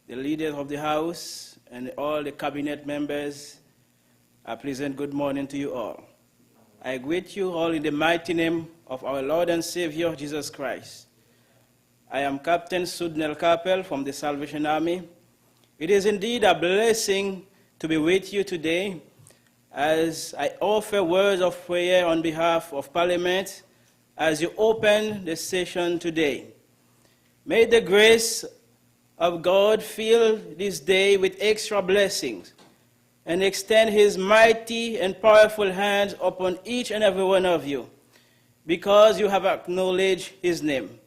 the leaders of the House, and all the cabinet members, a pleasant good morning to you all. I greet you all in the mighty name of our Lord and Savior, Jesus Christ. I am Captain Sudnel Kapel from the Salvation Army. It is indeed a blessing to be with you today as I offer words of prayer on behalf of Parliament as you open the session today. May the grace of God fill this day with extra blessings and extend his mighty and powerful hands upon each and every one of you because you have acknowledged his name.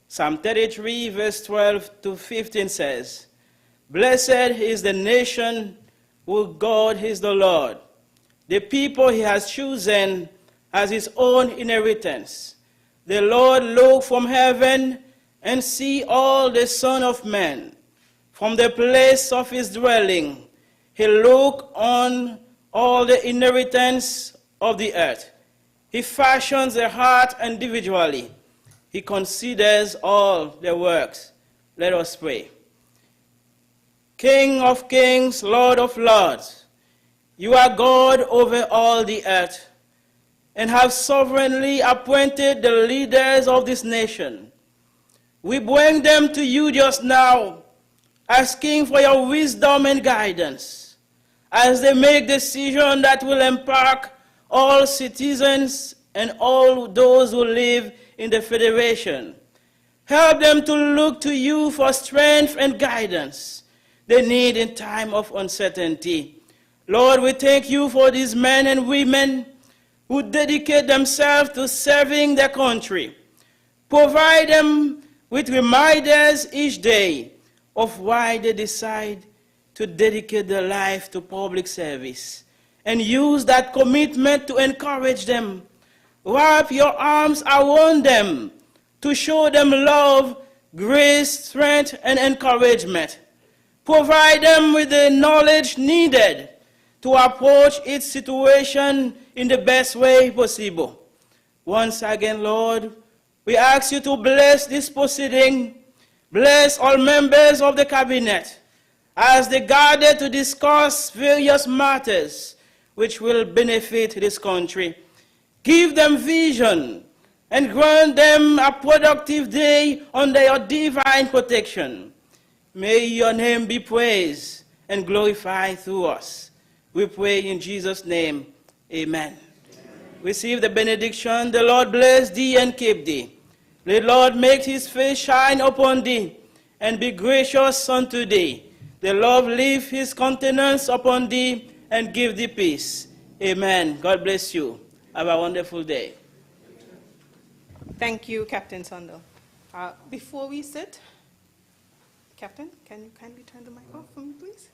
Psalm 33, verse 12 to 15 says, "Blessed is the nation whose God is the Lord, the people he has chosen as his own inheritance. The Lord look from heaven and see all the Son of Man. From the place of his dwelling, he look on all the inheritance of the earth. He fashions the heart individually. He considers all their works." Let us pray. King of kings, Lord of lords, you are God over all the earth and have sovereignly appointed the leaders of this nation. We bring them to you just now, asking for your wisdom and guidance as they make decisions that will impact all citizens and all those who live in the Federation. Help them to look to you for strength and guidance they need in time of uncertainty. Lord, we thank you for these men and women who dedicate themselves to serving their country. Provide them with reminders each day of why they decide to dedicate their life to public service, and use that commitment to encourage them. Wrap your arms around them to show them love, grace, strength, and encouragement. Provide them with the knowledge needed to approach each situation in the best way possible. Once again, Lord, we ask you to bless this proceeding, bless all members of the cabinet as they gather to discuss various matters which will benefit this country. Give them vision and grant them a productive day under your divine protection. May your name be praised and glorified through us. We pray in Jesus' name, amen. Receive the benediction. The Lord bless thee and keep thee. The Lord make his face shine upon thee and be gracious unto thee. The Lord lift his countenance upon thee and give thee peace. Amen. God bless you. Have a wonderful day. Thank you, Captain Sundell. Before we sit, Captain, can you kindly turn the mic off for me, please?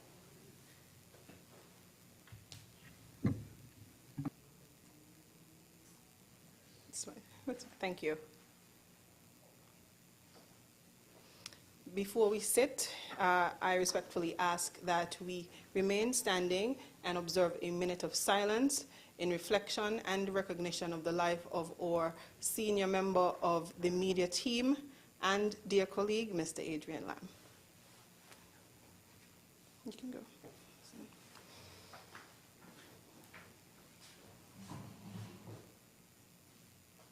Thank you. Before we sit, I respectfully ask that we remain standing and observe a minute of silence in reflection and recognition of the life of our senior member of the media team and dear colleague, Mr. Adrian Lamb. You can go.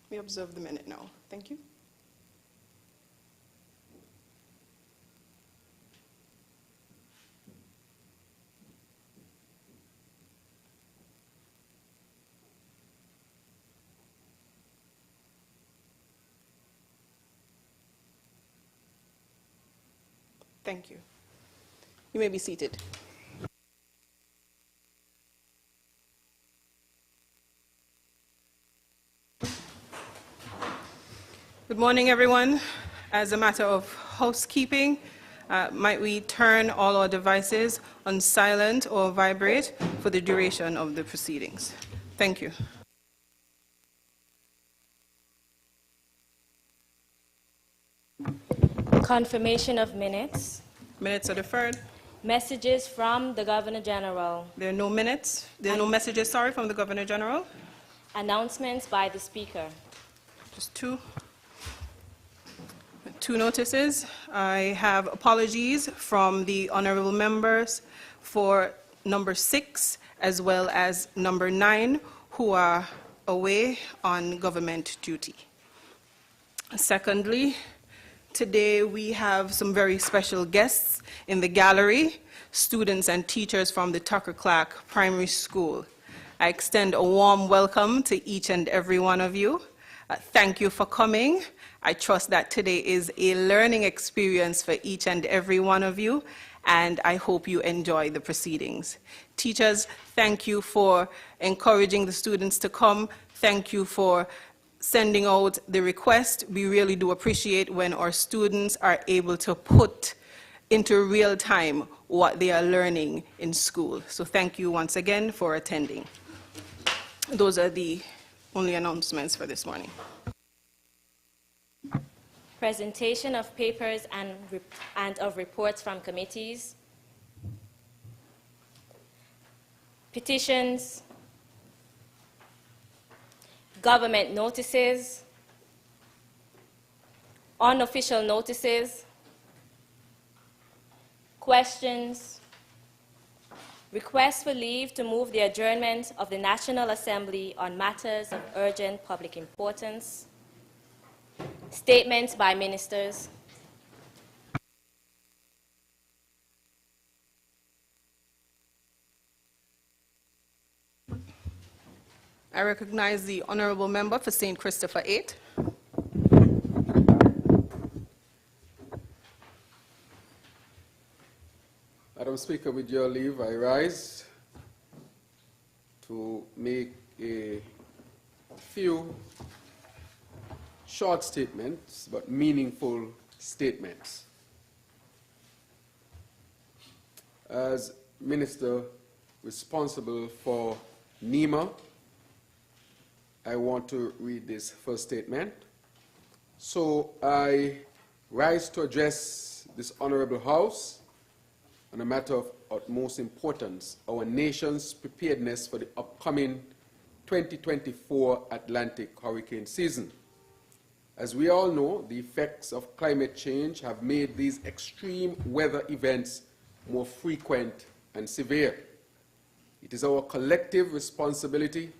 We observe the minute now. Thank you. Thank you. You may be seated. Good morning, everyone. As a matter of housekeeping, might we turn all our devices on silent or vibrate for the duration of the proceedings? Thank you. Confirmation of minutes. Minutes are deferred. Messages from the Governor General. There are no minutes. There are no messages, sorry, from the Governor General. Announcements by the Speaker. Just two. two notices. I have apologies from the honourable members for number 6 as well as number 9 who are away on government duty. Secondly, today we have some very special guests in the gallery, students and teachers from the Tucker Clark Primary School. I extend a warm welcome to each and every one of you. Thank you for coming. I trust that today is a learning experience for each and every one of you, and I hope you enjoy the proceedings. Teachers, thank you for encouraging the students to come. Thank you for sending out the request. We really do appreciate when our students are able to put into real time what they are learning in school. So thank you once again for attending. Those are the only announcements for this morning. Presentation of papers and of reports from committees. Petitions. Government notices. Unofficial notices. Questions. Request for leave to move the adjournment of the National Assembly on matters of urgent public importance. Statements by ministers. I recognize the honourable member for St. Christopher 8. Madam Speaker, with your leave, I rise to make a few short statements, but meaningful statements. As Minister responsible for NEMA, I want to read this first statement. So I rise to address this Honourable House on a matter of utmost importance, our nation's preparedness for the upcoming 2024 Atlantic hurricane season. As we all know, the effects of climate change have made these extreme weather events more frequent and severe. It is our collective responsibility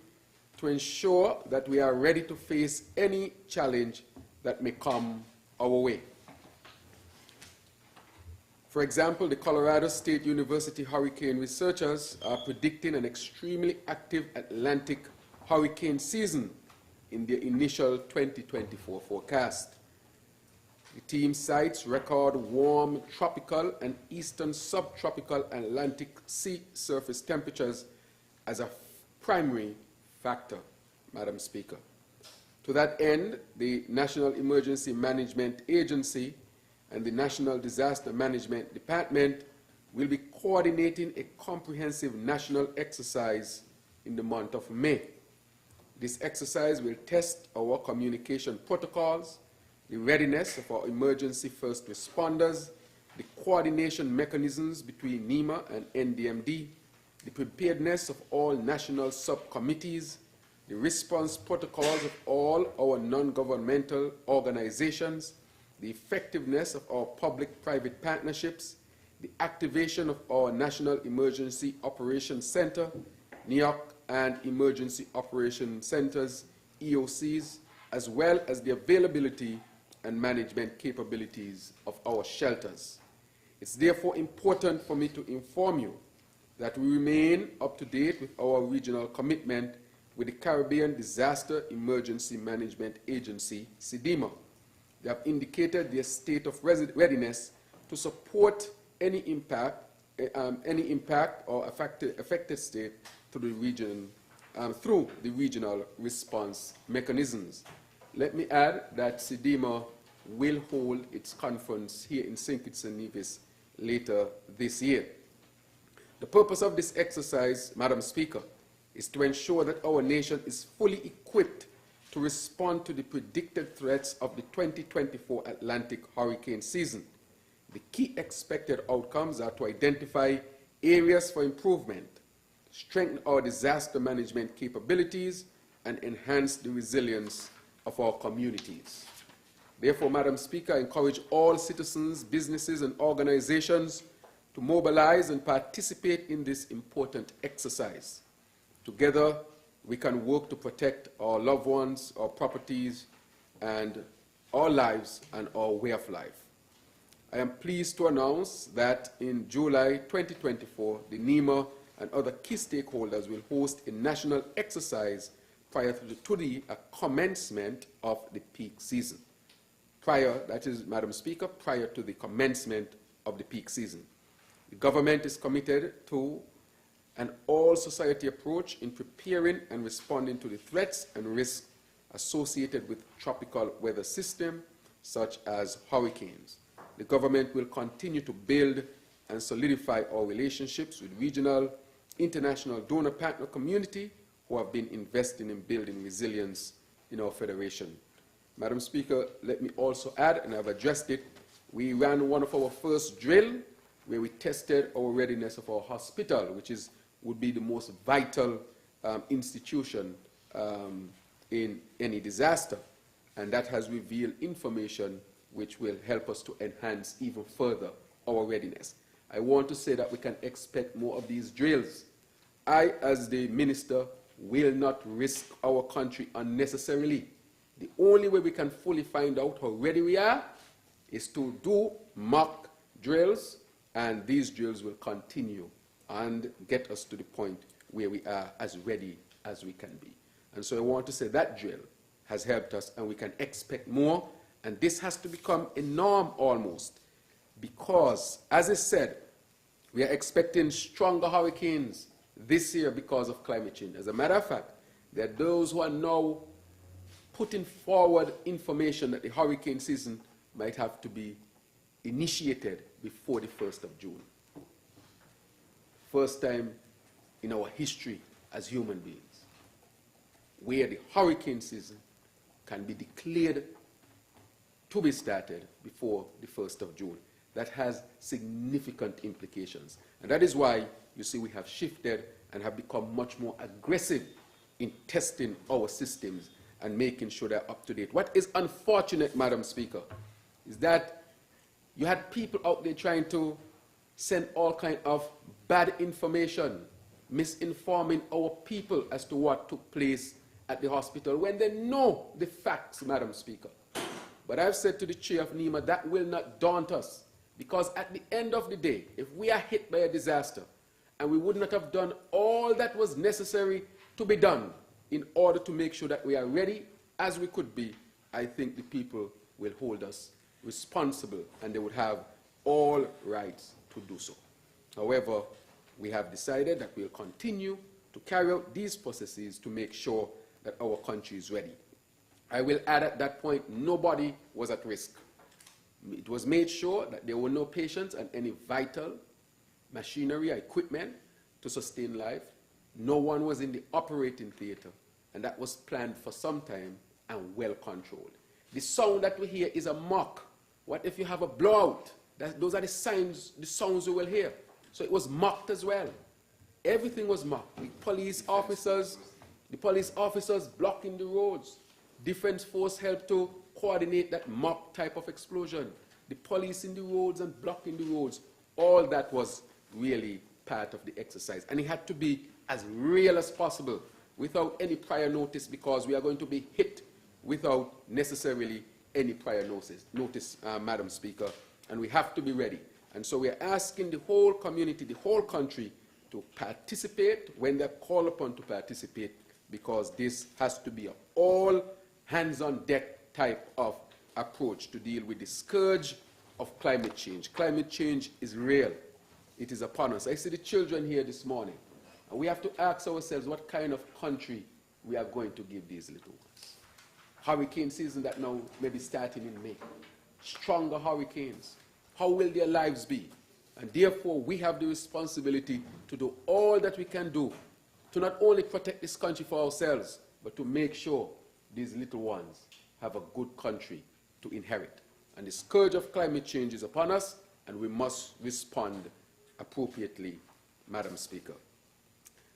to ensure that we are ready to face any challenge that may come our way. For example, the Colorado State University hurricane researchers are predicting an extremely active Atlantic hurricane season in their initial 2024 forecast. The team cites record warm tropical and eastern subtropical Atlantic sea surface temperatures as a primary factor, Madam Speaker. To that end, the National Emergency Management Agency and the National Disaster Management Department will be coordinating a comprehensive national exercise in the month of May. This exercise will test our communication protocols, the readiness of our emergency first responders, the coordination mechanisms between NEMA and NDMD, the preparedness of all national subcommittees, the response protocols of all our non-governmental organizations, the effectiveness of our public-private partnerships, the activation of our National Emergency Operations Center, NEOC and Emergency Operations Centers, EOCs, as well as the availability and management capabilities of our shelters. It's therefore important for me to inform you that we remain up to date with our regional commitment with the Caribbean Disaster Emergency Management Agency, CDEMA. They have indicated their state of readiness to support any impact or affected state to the region through the regional response mechanisms. Let me add that CDEMA will hold its conference here in St. Kitts and Nevis later this year. The purpose of this exercise, Madam Speaker, is to ensure that our nation is fully equipped to respond to the predicted threats of the 2024 Atlantic hurricane season. The key expected outcomes are to identify areas for improvement, strengthen our disaster management capabilities, and enhance the resilience of our communities. Therefore, Madam Speaker, I encourage all citizens, businesses, and organizations to mobilize and participate in this important exercise. Together, we can work to protect our loved ones, our properties, and our lives and our way of life. I am pleased to announce that in July 2024, the NEMA and other key stakeholders will host a national exercise prior to the commencement of the peak season. That is, Madam Speaker, prior to the commencement of the peak season. The government is committed to an all-society approach in preparing and responding to the threats and risks associated with tropical weather systems such as hurricanes. The government will continue to build and solidify our relationships with regional, international donor partner community who have been investing in building resilience in our federation. Madam Speaker, let me also add, and I've addressed it, we ran one of our first drill where we tested our readiness of our hospital, which would be the most vital institution in any disaster. And that has revealed information which will help us to enhance even further our readiness. I want to say that we can expect more of these drills. I, as the minister, will not risk our country unnecessarily. The only way we can fully find out how ready we are is to do mock drills, and these drills will continue and get us to the point where we are as ready as we can be. And so I want to say that drill has helped us, and we can expect more, and this has to become a norm almost, because, as I said, we are expecting stronger hurricanes this year because of climate change. As a matter of fact, there are those who are now putting forward information that the hurricane season might have to be initiated before the 1st of June. First time in our history as human beings where the hurricane season can be declared to be started before the 1st of June. That has significant implications. And that is why you see we have shifted and have become much more aggressive in testing our systems and making sure they're up to date. What is unfortunate, Madam Speaker, is that you had people out there trying to send all kinds of bad information, misinforming our people as to what took place at the hospital when they know the facts, Madam Speaker. But I've said to the chair of NEMA, that will not daunt us, because at the end of the day, if we are hit by a disaster and we would not have done all that was necessary to be done in order to make sure that we are ready as we could be, I think the people will hold us responsible, and they would have all rights to do so. However, we have decided that we'll continue to carry out these processes to make sure that our country is ready. I will add at that point, nobody was at risk. It was made sure that there were no patients and any vital machinery or equipment to sustain life. No one was in the operating theater, and that was planned for some time and well controlled. The sound that we hear is a mock. What if you have a blowout? Those are the sounds you will hear. So it was mocked as well. Everything was mocked. The police officers blocking the roads. Defense force helped to coordinate that mock type of explosion. The police in the roads and blocking the roads. All that was really part of the exercise. And it had to be as real as possible without any prior notice, because we are going to be hit without necessarily any prior notice, Madam Speaker, and we have to be ready. And so we are asking the whole community, the whole country, to participate when they're called upon to participate, because this has to be an all hands-on-deck type of approach to deal with the scourge of climate change. Climate change is real. It is upon us. I see the children here this morning, and we have to ask ourselves what kind of country we are going to give these little ones. Hurricane season that now may be starting in May. Stronger hurricanes. How will their lives be? And therefore, we have the responsibility to do all that we can do to not only protect this country for ourselves, but to make sure these little ones have a good country to inherit. And the scourge of climate change is upon us, and we must respond appropriately, Madam Speaker.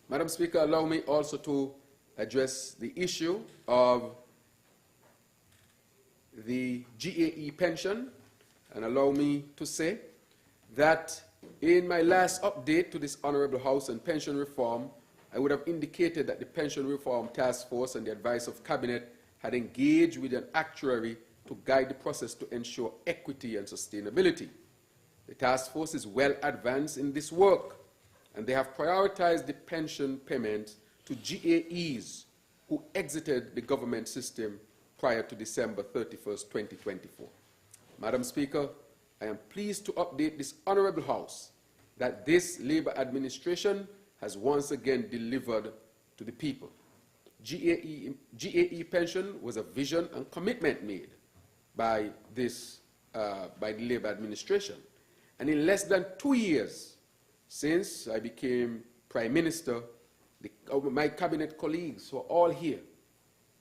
Madam Speaker, allow me also to address the issue of the GAE pension, and allow me to say that in my last update to this Honourable House on pension reform, I would have indicated that the Pension Reform Task Force and the advice of Cabinet had engaged with an actuary to guide the process to ensure equity and sustainability. The task force is well advanced in this work, and they have prioritized the pension payments to GAEs who exited the government system prior to December 31st, 2024. Madam Speaker, I am pleased to update this Honourable House that this Labour administration has once again delivered to the people. GAE pension was a vision and commitment made by the Labour administration. And in less than 2 years since I became Prime Minister, my cabinet colleagues were all here,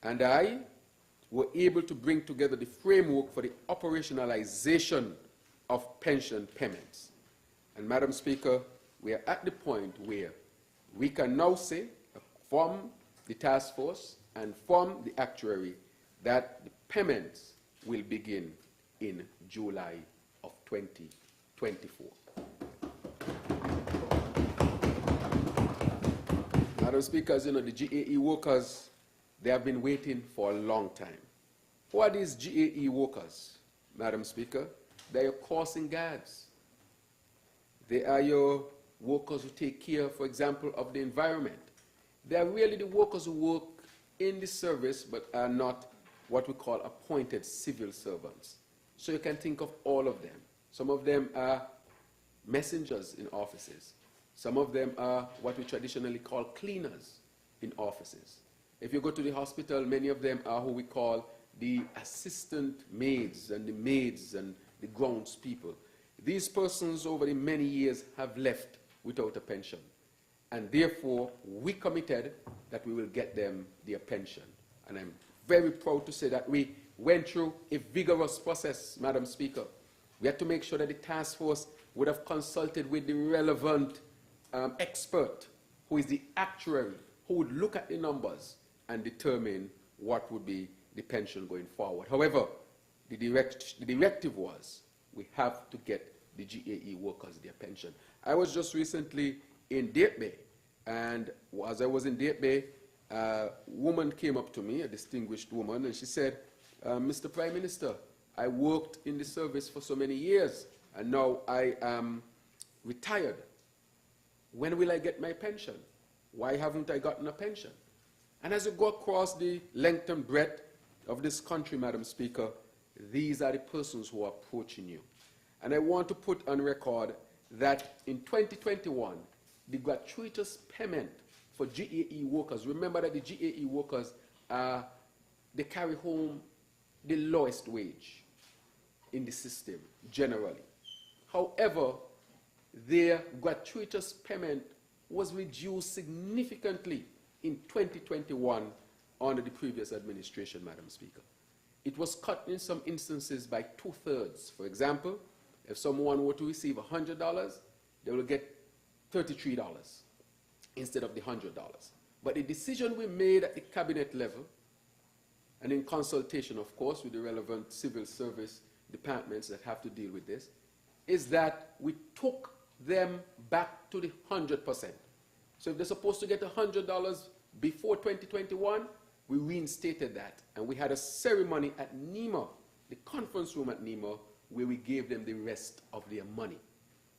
and I were able to bring together the framework for the operationalization of pension payments. And Madam Speaker, we are at the point where we can now say from the task force and from the actuary that the payments will begin in July of 2024. Madam Speaker, as you know, the GAE workers, they have been waiting for a long time. Who are these GAE workers, Madam Speaker? They are your crossing guards. They are your workers who take care, for example, of the environment. They are really the workers who work in the service but are not what we call appointed civil servants. So you can think of all of them. Some of them are messengers in offices. Some of them are what we traditionally call cleaners in offices. If you go to the hospital, many of them are who we call the assistant maids and the grounds people. These persons over the many years have left without a pension. And therefore, we committed that we will get them their pension. And I'm very proud to say that we went through a vigorous process, Madam Speaker. We had to make sure that the task force would have consulted with the relevant expert, who is the actuary, who would look at the numbers and determine what would be the pension going forward. However, the directive was we have to get the GAE workers their pension. I was just recently in Date Bay, and as I was in Date Bay, a woman came up to me, a distinguished woman, and she said, Mr. Prime Minister, I worked in the service for so many years, and now I am retired. When will I get my pension? Why haven't I gotten a pension? And as you go across the length and breadth of this country, Madam Speaker, these are the persons who are approaching you. And I want to put on record that in 2021, the gratuitous payment for GAE workers, remember that the GAE workers, they carry home the lowest wage in the system, generally. However, their gratuitous payment was reduced significantly in 2021 under the previous administration, Madam Speaker. It was cut in some instances by 2/3. For example, if someone were to receive $100, they will get $33 instead of the $100. But the decision we made at the cabinet level, and in consultation, of course, with the relevant civil service departments that have to deal with this, is that we took them back to the 100%. So if they're supposed to get $100 before 2021, we reinstated that. And we had a ceremony at NEMA, the conference room at NEMA, where we gave them the rest of their money.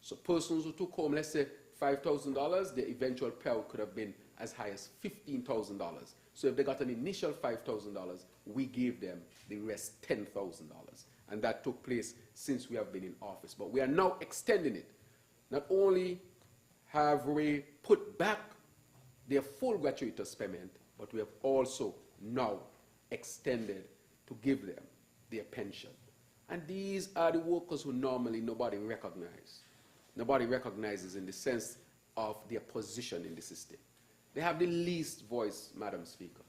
So persons who took home, let's say, $5,000, their eventual payout could have been as high as $15,000. So if they got an initial $5,000, we gave them the rest $10,000. And that took place since we have been in office. But we are now extending it. Not only have we put back their full gratuitous payment, but we have also now extended to give them their pension. And these are the workers who normally nobody recognizes. Nobody recognizes in the sense of their position in the system. They have the least voice, Madam Speaker.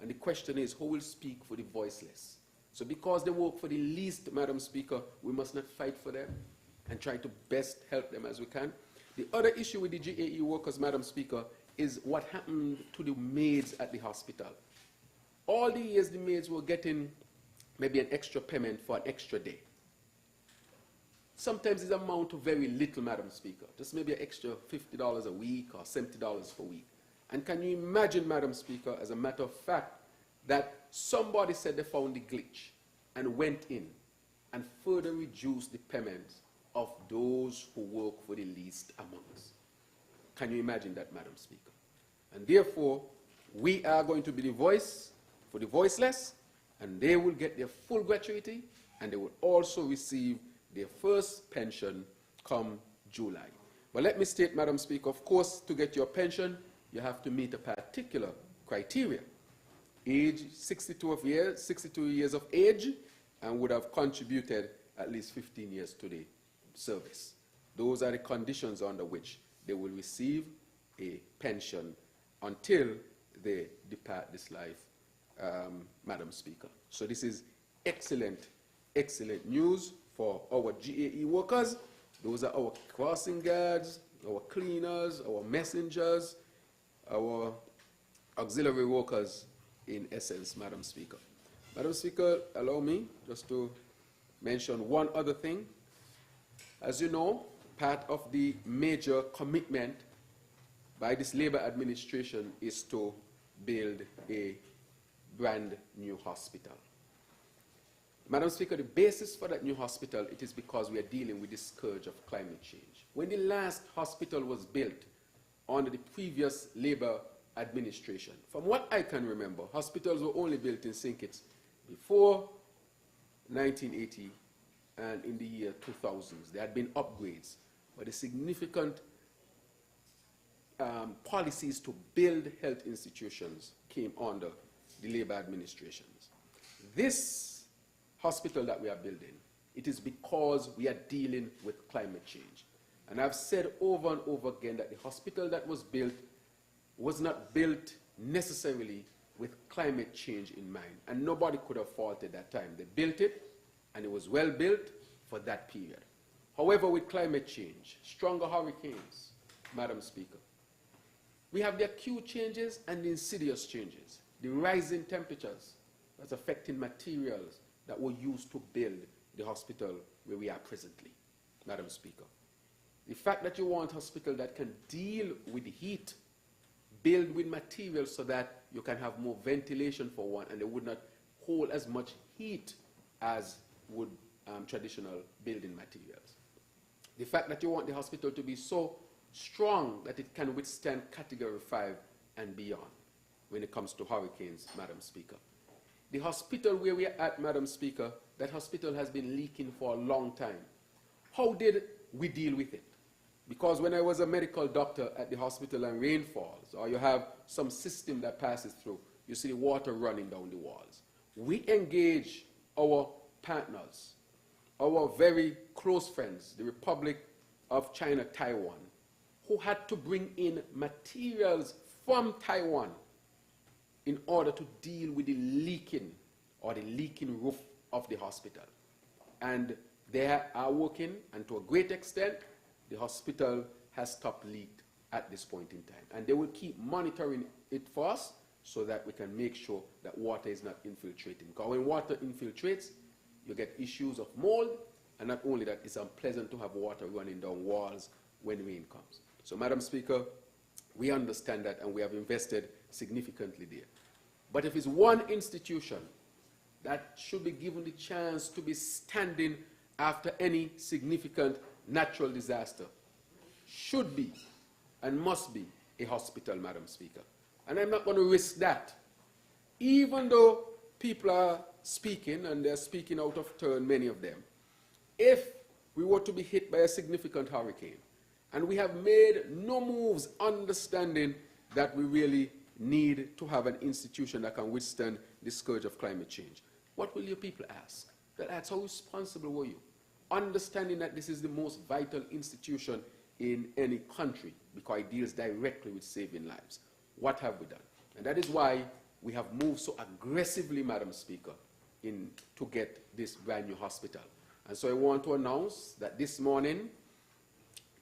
And the question is, who will speak for the voiceless? So because they work for the least, Madam Speaker, we must not fight for them and try to best help them as we can. The other issue with the GAE workers, Madam Speaker, is what happened to the maids at the hospital. All the years the maids were getting maybe an extra payment for an extra day. Sometimes it's amount to very little, Madam Speaker, just maybe an extra $50 a week or $70 per week. And can you imagine, Madam Speaker, as a matter of fact, that somebody said they found the glitch and went in and further reduced the payments of those who work for the least amounts. Can you imagine that, Madam Speaker? And therefore, we are going to be the voice for the voiceless, and they will get their full gratuity, and they will also receive their first pension come July. But let me state, Madam Speaker, of course, to get your pension, you have to meet a particular criteria. Age 62 years of age, and would have contributed at least 15 years to the service. Those are the conditions under which they will receive a pension until they depart this life, Madam Speaker. So this is excellent, excellent news for our GAE workers. Those are our crossing guards, our cleaners, our messengers, our auxiliary workers in essence, Madam Speaker. Madam Speaker, allow me just to mention one other thing. As you know, part of the major commitment by this Labour administration is to build a brand new hospital. Madam Speaker, the basis for that new hospital, it is because we are dealing with the scourge of climate change. When the last hospital was built under the previous Labour administration, from what I can remember, hospitals were only built in St. Kitts before 1980 and in the year 2000s. There had been upgrades, but the significant policies to build health institutions came under the Labour administrations. This hospital that we are building, it is because we are dealing with climate change. And I've said over and over again that the hospital that was built was not built necessarily with climate change in mind, and nobody could have faulted that time. They built it, and it was well built for that period. However, with climate change, stronger hurricanes, Madam Speaker, we have the acute changes and the insidious changes, the rising temperatures that's affecting materials that were used to build the hospital where we are presently, Madam Speaker. The fact that you want a hospital that can deal with heat, build with materials so that you can have more ventilation for one, and they would not hold as much heat as would traditional building materials. The fact that you want the hospital to be so strong that it can withstand Category 5 and beyond when it comes to hurricanes, Madam Speaker. The hospital where we are at, Madam Speaker, that hospital has been leaking for a long time. How did we deal with it? Because when I was a medical doctor at the hospital and rain falls, or you have some system that passes through, you see the water running down the walls. We engage our partners, our very close friends, the Republic of China, Taiwan, who had to bring in materials from Taiwan in order to deal with the leaking or the leaking roof of the hospital. And they are working, and to a great extent, the hospital has stopped leak at this point in time. And they will keep monitoring it for us so that we can make sure that water is not infiltrating. Because when water infiltrates, you get issues of mold, and not only that, it's unpleasant to have water running down walls when rain comes. So, Madam Speaker, we understand that, and we have invested significantly there. But if it's one institution that should be given the chance to be standing after any significant natural disaster, should be and must be a hospital, Madam Speaker. And I'm not going to risk that. Even though people are speaking, and they're speaking out of turn, many of them, if we were to be hit by a significant hurricane, and we have made no moves understanding that we really need to have an institution that can withstand the scourge of climate change, what will your people ask? They'll ask, how responsible were you? Understanding that this is the most vital institution in any country because it deals directly with saving lives. What have we done? And that is why we have moved so aggressively, Madam Speaker, to get this brand new hospital. And so I want to announce that this morning,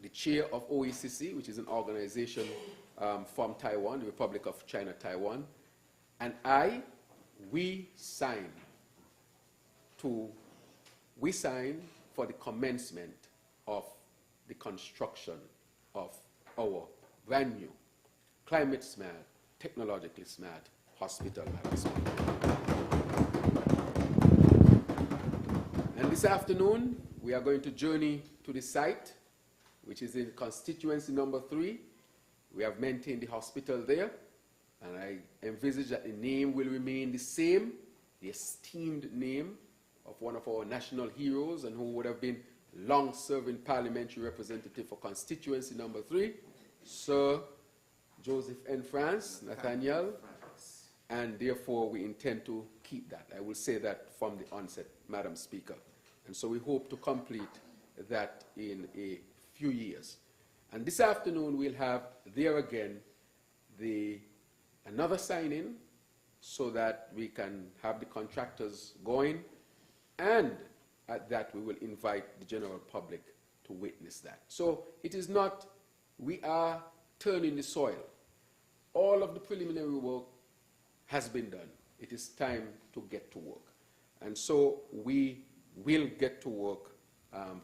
the chair of OECC, which is an organization from Taiwan, the Republic of China, Taiwan, and we signed we sign for the commencement of the construction of our brand new, climate smart, technologically smart hospital, Madam Speaker. And this afternoon, we are going to journey to the site, which is in constituency number 3. We have maintained the hospital there, and I envisage that the name will remain the same, the esteemed name of one of our national heroes and who would have been long-serving parliamentary representative for constituency number 3, Sir Joseph N. France, Nathaniel, and therefore we intend to keep that. I will say that from the onset, Madam Speaker. And so we hope to complete that in a few years. And this afternoon we'll have there again another sign-in so that we can have the contractors going, and at that we will invite the general public to witness that. So it is not, we are turning the soil. All of the preliminary work has been done. It is time to get to work. And so we will get to work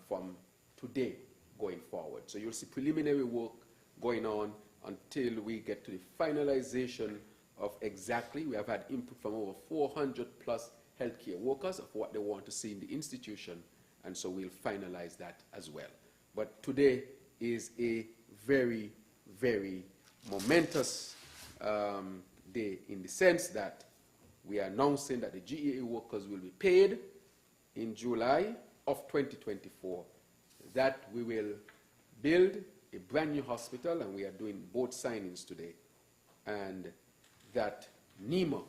from today going forward. So you'll see preliminary work going on until we get to the finalization of exactly, we have had input from over 400 plus healthcare workers of what they want to see in the institution, and so we'll finalize that as well. But today is a very, very momentous day in the sense that we are announcing that the GEA workers will be paid in July of 2024, that we will build a brand new hospital, and we are doing both signings today, and that NEMA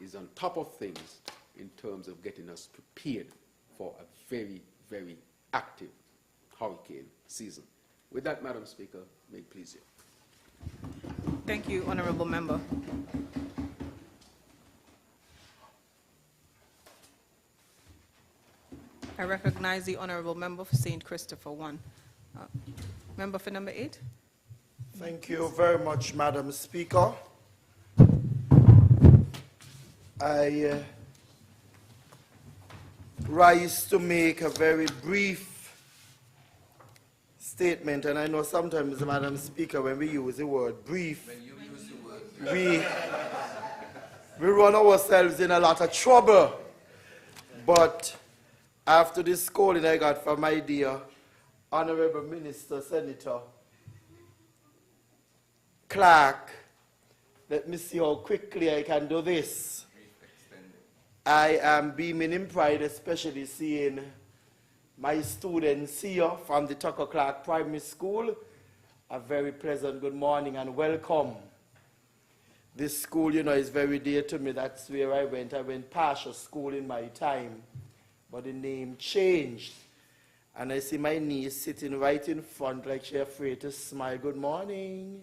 is on top of things in terms of getting us prepared for a very, very active hurricane season. With that, Madam Speaker, may it please you. Thank you, Honourable Member. I recognize the Honourable Member for St. Christopher 1. Member for number 8. Thank you very much, Madam Speaker. I rise to make a very brief statement, and I know sometimes, Madam Speaker, when we use the word brief, we run ourselves in a lot of trouble. But after this calling I got from my dear Honourable Minister, Senator Clark, let me see how quickly I can do this. I am beaming in pride, especially seeing my students here from the Tucker Clark Primary School. A very pleasant good morning and welcome. This school, you know, is very dear to me. That's where I went. I went partial school in my time, but the name changed. And I see my niece sitting right in front like she's afraid to smile. Good morning.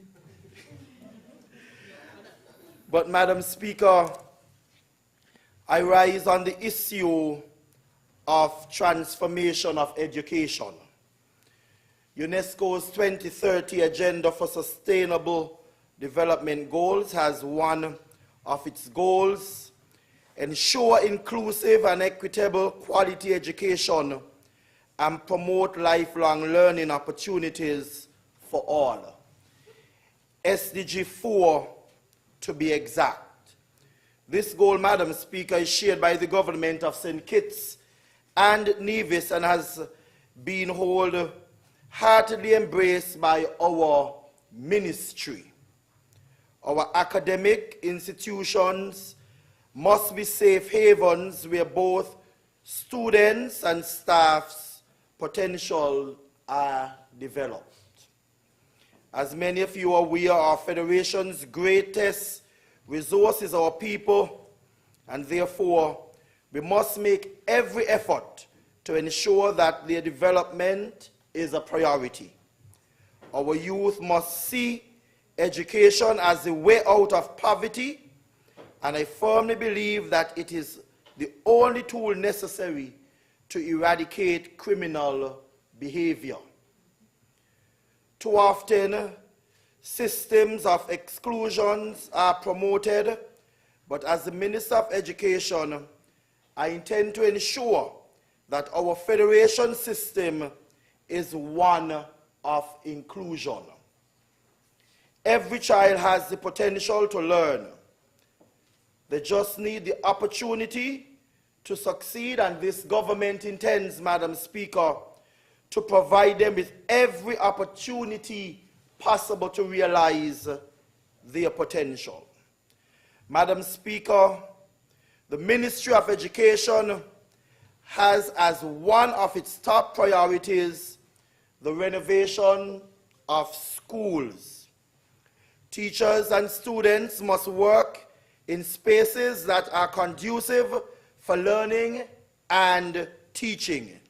But, Madam Speaker, I rise on the issue of transformation of education. UNESCO's 2030 Agenda for Sustainable Development Goals has one of its goals: ensure inclusive and equitable quality education and promote lifelong learning opportunities for all. SDG 4 to be exact. This goal, Madam Speaker, is shared by the government of St. Kitts and Nevis and has been wholeheartedly embraced by our ministry. Our academic institutions must be safe havens where both students and staff's potential are developed. As many of you are aware, our Federation's greatest resource is our people, and therefore we must make every effort to ensure that their development is a priority. Our youth must see education as the way out of poverty, and I firmly believe that it is the only tool necessary to eradicate criminal behavior. Too often, systems of exclusions are promoted, but as the Minister of Education, I intend to ensure that our federation system is one of inclusion. Every child has the potential to learn. They just need the opportunity to succeed, and this government intends, Madam Speaker, to provide them with every opportunity possible to realize their potential. Madam Speaker, the Ministry of Education has as one of its top priorities the renovation of schools. Teachers and students must work in spaces that are conducive for learning and teaching.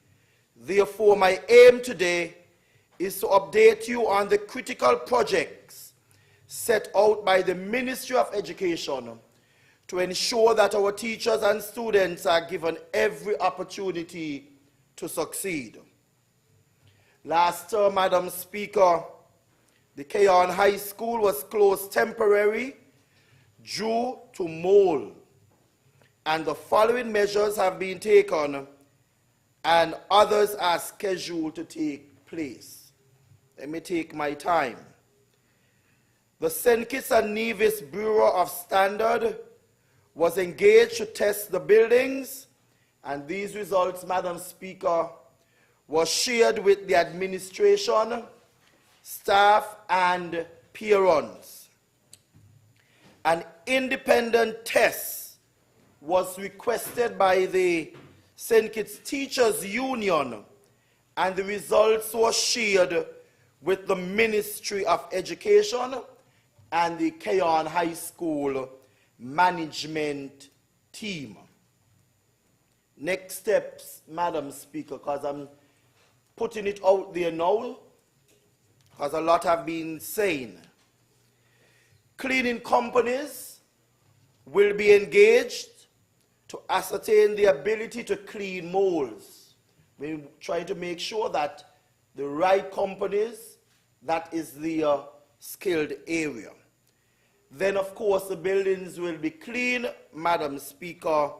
Therefore, my aim today is to update you on the critical projects set out by the Ministry of Education to ensure that our teachers and students are given every opportunity to succeed. Last term, Madam Speaker, the Keon High School was closed temporarily due to mold, and the following measures have been taken and others are scheduled to take place. Let me take my time. The St. Kitts and Nevis Bureau of Standard was engaged to test the buildings, and these results, Madam Speaker, were shared with the administration, staff, and parents. An independent test was requested by the St. Kitts Teachers Union, and the results were shared with the Ministry of Education and the Keon High School management team. Next steps, Madam Speaker, because I'm putting it out there now, because a lot have been saying. Cleaning companies will be engaged to ascertain the ability to clean molds. We're trying to make sure that the right companies, that is the skilled area. Then, of course, the buildings will be cleaned, Madam Speaker,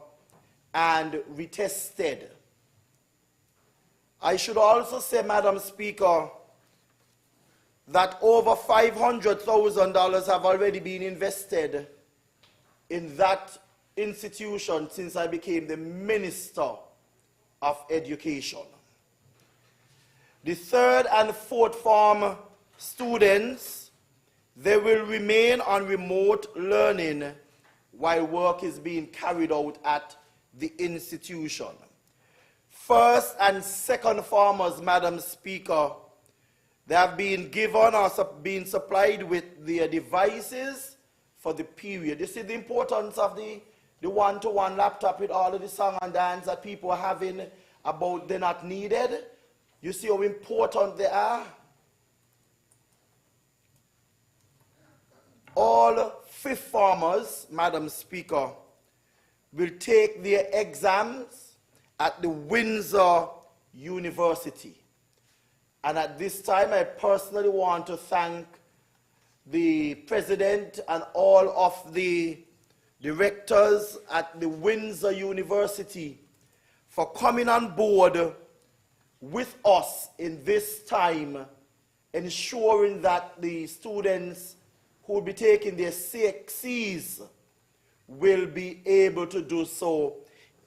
and retested. I should also say, Madam Speaker, that over $500,000 have already been invested in that institution since I became the Minister of Education. The third and fourth form students, they will remain on remote learning while work is being carried out at the institution. First and second formers, Madam Speaker, they have been given or been supplied with their devices for the period. You see the importance of the one-to-one laptop with all of the song and dance that people are having about they're not needed. You see how important they are? All fifth formers, Madam Speaker, will take their exams at the Windsor University. And at this time, I personally want to thank the President and all of the directors at the Windsor University for coming on board with us in this time, ensuring that the students who will be taking their CXCs will be able to do so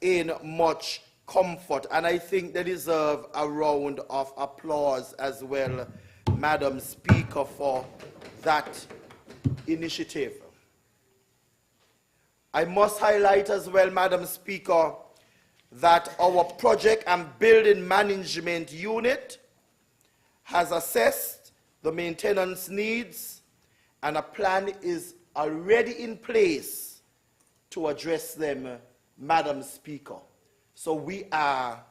in much comfort. And I think they deserve a round of applause as well, Madam Speaker, for that initiative. I must highlight as well, Madam Speaker, that our project and building management unit has assessed the maintenance needs, and a plan is already in place to address them, Madam Speaker. So we are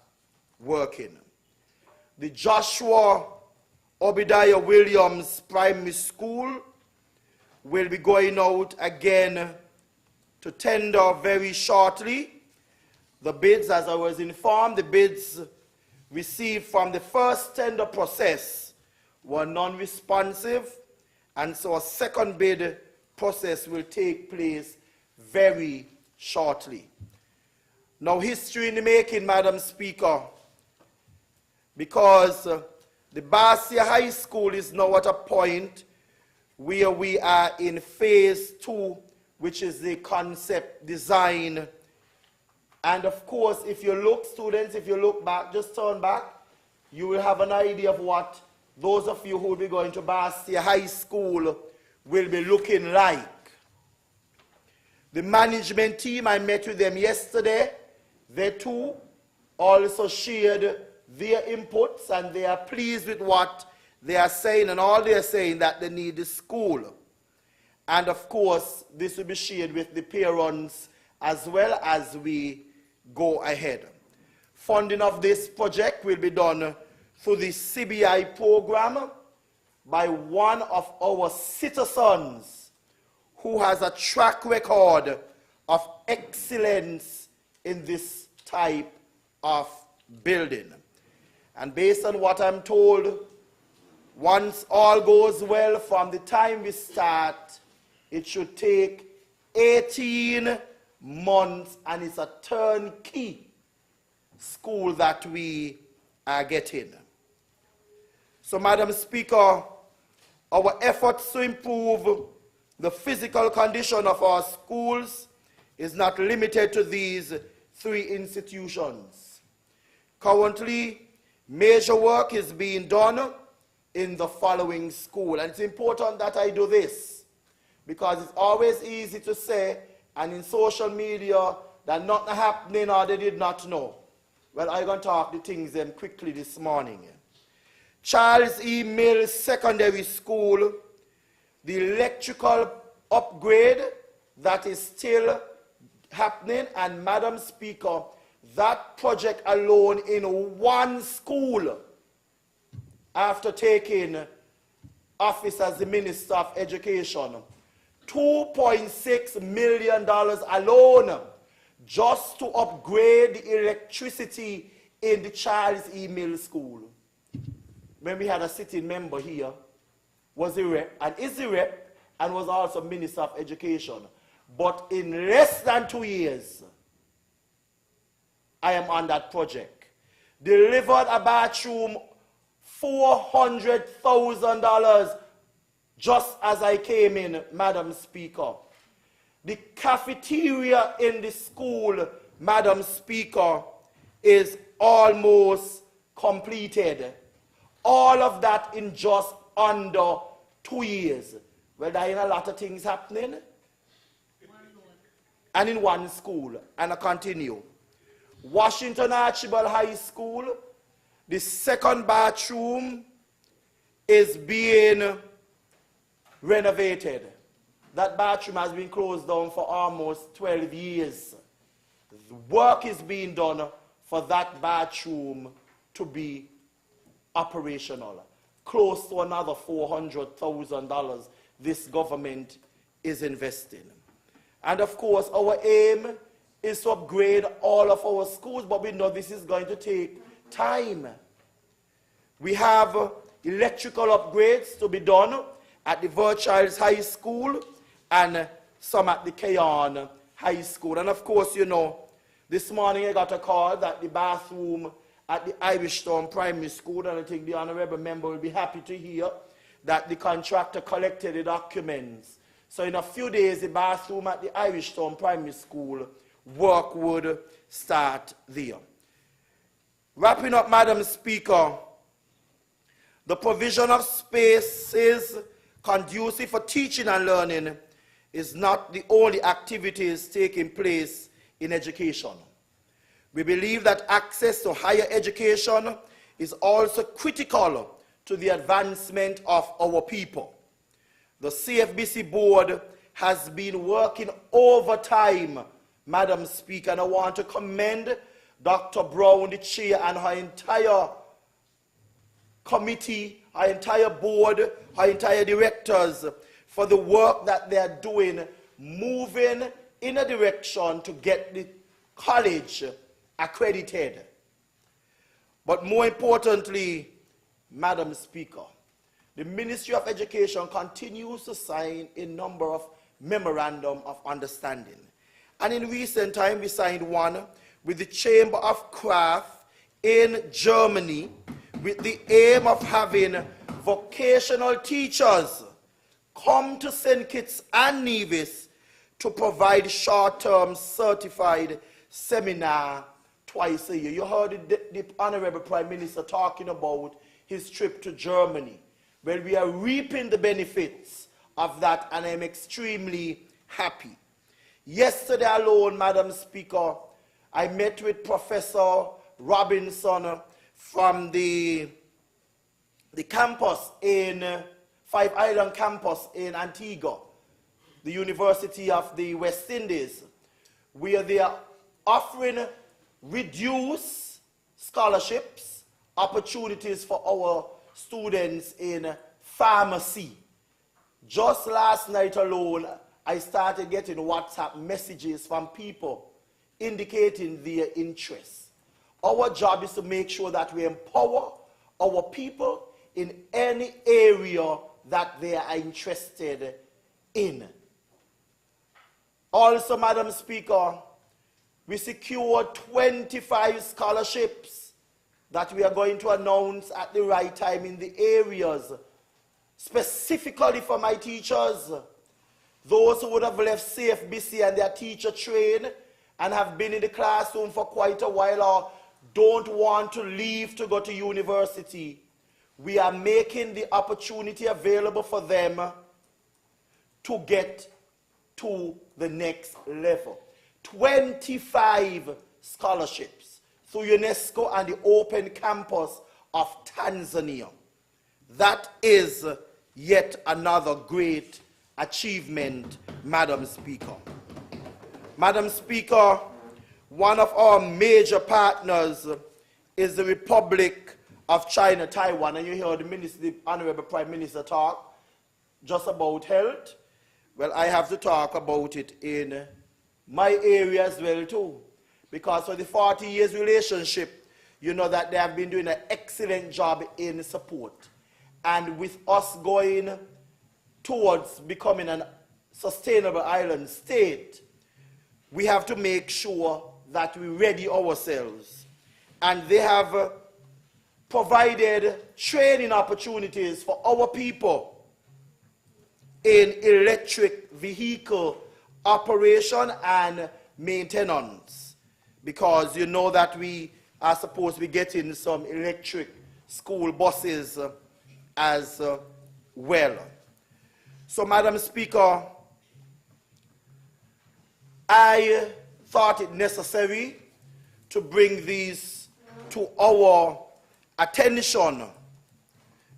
working. The Joshua Obadiah Williams Primary School will be going out again to tender very shortly. The bids, as I was informed, the bids received from the first tender process were non-responsive, and so a second bid process will take place very shortly. Now, history in the making, Madam Speaker, because the Basia High School is now at a point where we are in phase 2, which is the concept design. And of course, if you look, students, if you look back, just turn back, you will have an idea of what those of you who will be going to Basia High School will be looking like. The management team, I met with them yesterday. They too also shared their inputs, and they are pleased with what they are saying, and all they are saying that they need the school. And of course, this will be shared with the parents as well as we go ahead. Funding of this project will be done through the CBI program by one of our citizens who has a track record of excellence in this type of building. And based on what I'm told, once all goes well, from the time we start, it should take 18 months, and it's a turnkey school that we are getting. So, Madam Speaker, our efforts to improve the physical condition of our schools is not limited to these 3 institutions. Currently, major work is being done in the following school. And it's important that I do this, because it's always easy to say, and in social media, that nothing happening or they did not know. Well, I'm going to talk the things then quickly this morning. Charles E. Mills Secondary School, the electrical upgrade that is still happening, and Madam Speaker, that project alone in one school, after taking office as the Minister of Education, $2.6 million alone just to upgrade the electricity in the Charles E. Mills School. When we had a sitting member here, was the rep, and is the rep, and was also Minister of Education. But in less than 2 years, I am on that project. Delivered a bathroom, $400,000 just as I came in, Madam Speaker. The cafeteria in the school, Madam Speaker, is almost completed. All of that in just under 2 years. Well, there are a lot of things happening. And in one school. And I continue. Washington Archibald High School, the second bathroom is being renovated. That bathroom has been closed down for almost 12 years. The work is being done for that bathroom to be operational. Close to another $400,000 this government is investing. And of course, our aim is to upgrade all of our schools, but we know this is going to take time. We have electrical upgrades to be done at the Verchilds High School and some at the Keon High School. And of course, you know, this morning I got a call that the bathroom at the Irish Town Primary School, and I think the Honourable Member will be happy to hear that the contractor collected the documents. So in a few days, the bathroom at the Irish Town Primary School work would start there. Wrapping up, Madam Speaker, the provision of spaces conducive for teaching and learning is not the only activities taking place in education. We believe that access to higher education is also critical to the advancement of our people. The CFBC board has been working overtime, Madam Speaker, and I want to commend Dr. Brown, the chair, and her entire committee, her entire board, her entire directors for the work that they are doing, moving in a direction to get the college accredited. But more importantly, Madam Speaker, the Ministry of Education continues to sign a number of memorandum of understanding. And in recent time, we signed one with the Chamber of Craft in Germany with the aim of having vocational teachers come to St. Kitts and Nevis to provide short-term certified seminar twice a year. You heard the Honourable Prime Minister talking about his trip to Germany. Well, we are reaping the benefits of that, and I'm extremely happy. Yesterday alone, Madam Speaker, I met with Professor Robinson from the campus in Five Island campus in Antigua, the University of the West Indies, where they are offering reduced scholarships, opportunities for our students in pharmacy. Just last night alone, I started getting WhatsApp messages from people indicating their interest. Our job is to make sure that we empower our people in any area that they are interested in. Also, Madam Speaker, we secured 25 scholarships that we are going to announce at the right time in the areas, specifically for my teachers, those who would have left CFBC and their teacher train and have been in the classroom for quite a while or don't want to leave to go to university. We are making the opportunity available for them to get to the next level. 25 scholarships through UNESCO and the Open Campus of Tanzania. That is yet another great achievement, Madam Speaker. Madam Speaker, one of our major partners is the Republic of China, Taiwan, and you heard the Honourable Prime Minister talk just about health. Well, I have to talk about it in my area as well too, because for the 40 years relationship, you know that they have been doing an excellent job in support. And with us going towards becoming a sustainable island state, we have to make sure that we ready ourselves. And they have provided training opportunities for our people in electric vehicle operation and maintenance, because you know that we are supposed to be getting some electric school buses as well. So, Madam Speaker, I thought it necessary to bring these to our attention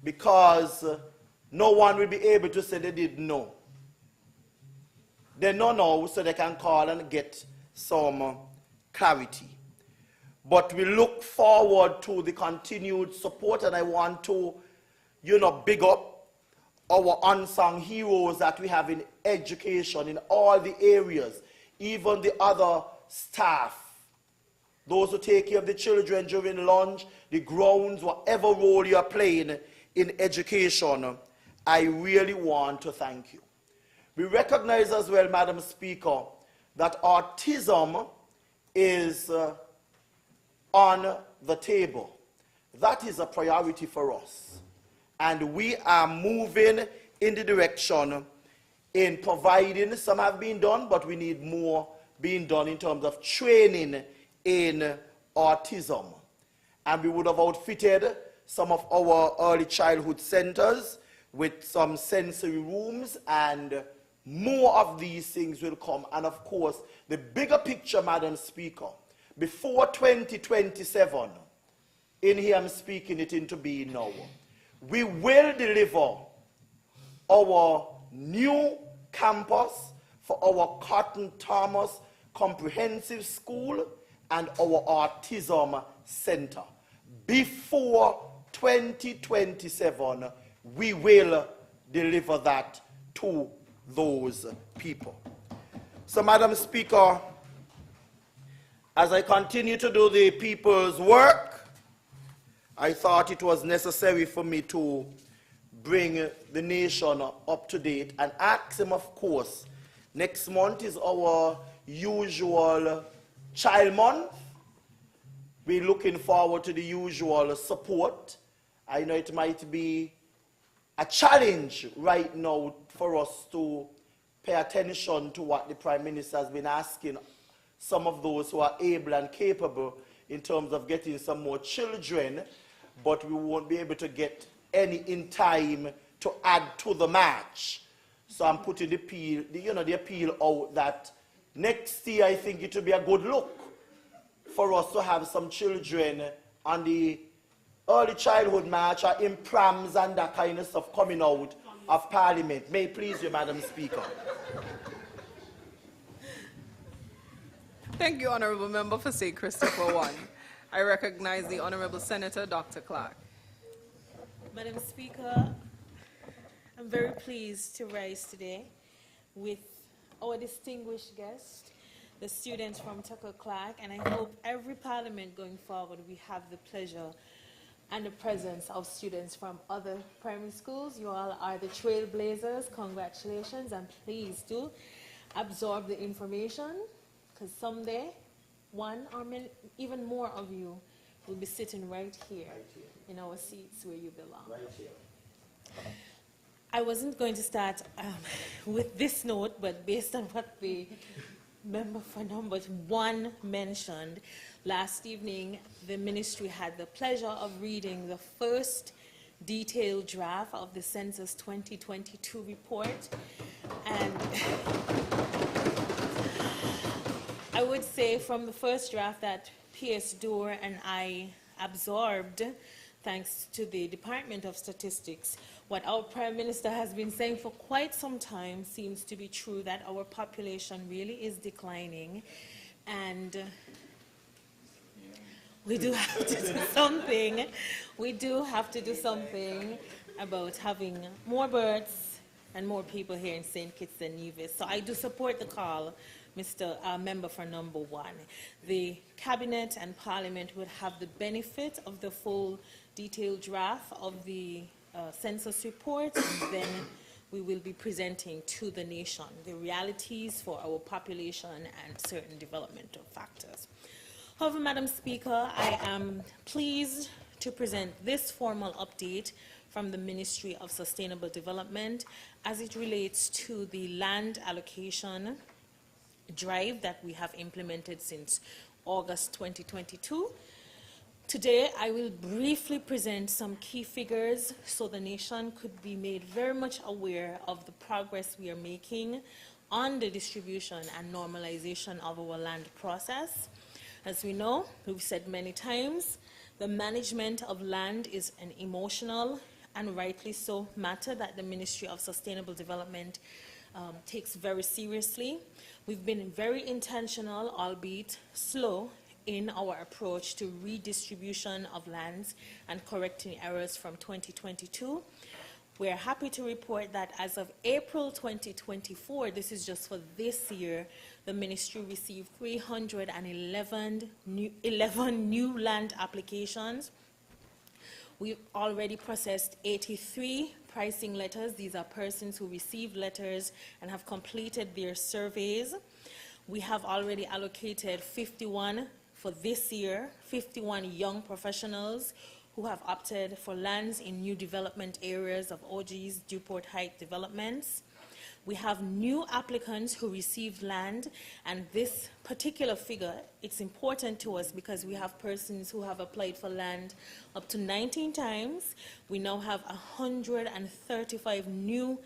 because no one will be able to say they didn't know. They don't know, so they can call and get some clarity. But we look forward to the continued support, and I want to, big up our unsung heroes that we have in education in all the areas, even the other staff, those who take care of the children during lunch, the grounds, whatever role you are playing in education. I really want to thank you. We recognize as well, Madam Speaker, that autism is on the table. That is a priority for us. And we are moving in the direction in providing, some have been done, but we need more being done in terms of training in autism. And we would have outfitted some of our early childhood centers with some sensory rooms, and more of these things will come. And of course, the bigger picture, Madam Speaker, before 2027, in here I'm speaking it into being now, we will deliver our new campus for our Cotton Thomas Comprehensive School and our Autism Center. Before 2027, we will deliver that to those people. So, Madam Speaker, as I continue to do the people's work, I thought it was necessary for me to bring the nation up to date and ask him, of course, next month is our usual Child Month, we're looking forward to the usual support. I know it might be a challenge right now for us to pay attention to what the Prime Minister has been asking some of those who are able and capable in terms of getting some more children, but we won't be able to get any in time to add to the match. So I'm putting the appeal out that next year I think it will be a good look for us to have some children on the early childhood march or in prams and that kind of stuff coming out of Parliament. May it please you, Madam Speaker. Thank you, Honourable Member for St. Christopher 1. I recognize the Honourable Senator Dr. Clark. Madam Speaker, I'm very pleased to rise today with our distinguished guest, the students from Tucker Clark, and I hope every Parliament going forward we have the pleasure and the presence of students from other primary schools. You all are the trailblazers. Congratulations, and please do absorb the information, because someday one or even more of you will be sitting right here in our seats where you belong. Right here. I wasn't going to start with this note, but based on what the member for number 1 mentioned, last evening the ministry had the pleasure of reading the first detailed draft of the Census 2022 report, and I would say from the first draft that P.S. Dorr and I absorbed, thanks to the Department of Statistics, what our Prime Minister has been saying for quite some time seems to be true, that our population really is declining, and we do have to do something. We do have to do something about having more births and more people here in St. Kitts and Nevis. So I do support the call, Mr. Member for number 1. The Cabinet and Parliament would have the benefit of the full detailed draft of the census report, and then we will be presenting to the nation the realities for our population and certain developmental factors. However, Madam Speaker, I am pleased to present this formal update from the Ministry of Sustainable Development as it relates to the land allocation drive that we have implemented since August 2022. Today, I will briefly present some key figures so the nation could be made very much aware of the progress we are making on the distribution and normalization of our land process. As we know, we've said many times, the management of land is an emotional and rightly so matter that the Ministry of Sustainable Development takes very seriously. We've been very intentional, albeit slow, in our approach to redistribution of lands and correcting errors from 2022. We're happy to report that as of April 2024, this is just for this year, the ministry received 311 new land applications. We've already processed 83 pricing letters. These are persons who received letters and have completed their surveys. We have already allocated 51 for this year, 51 young professionals who have opted for lands in new development areas of OG's Dewport Heights developments. We have new applicants who received land, and this particular figure, it's important to us because we have persons who have applied for land up to 19 times. We now have 135 new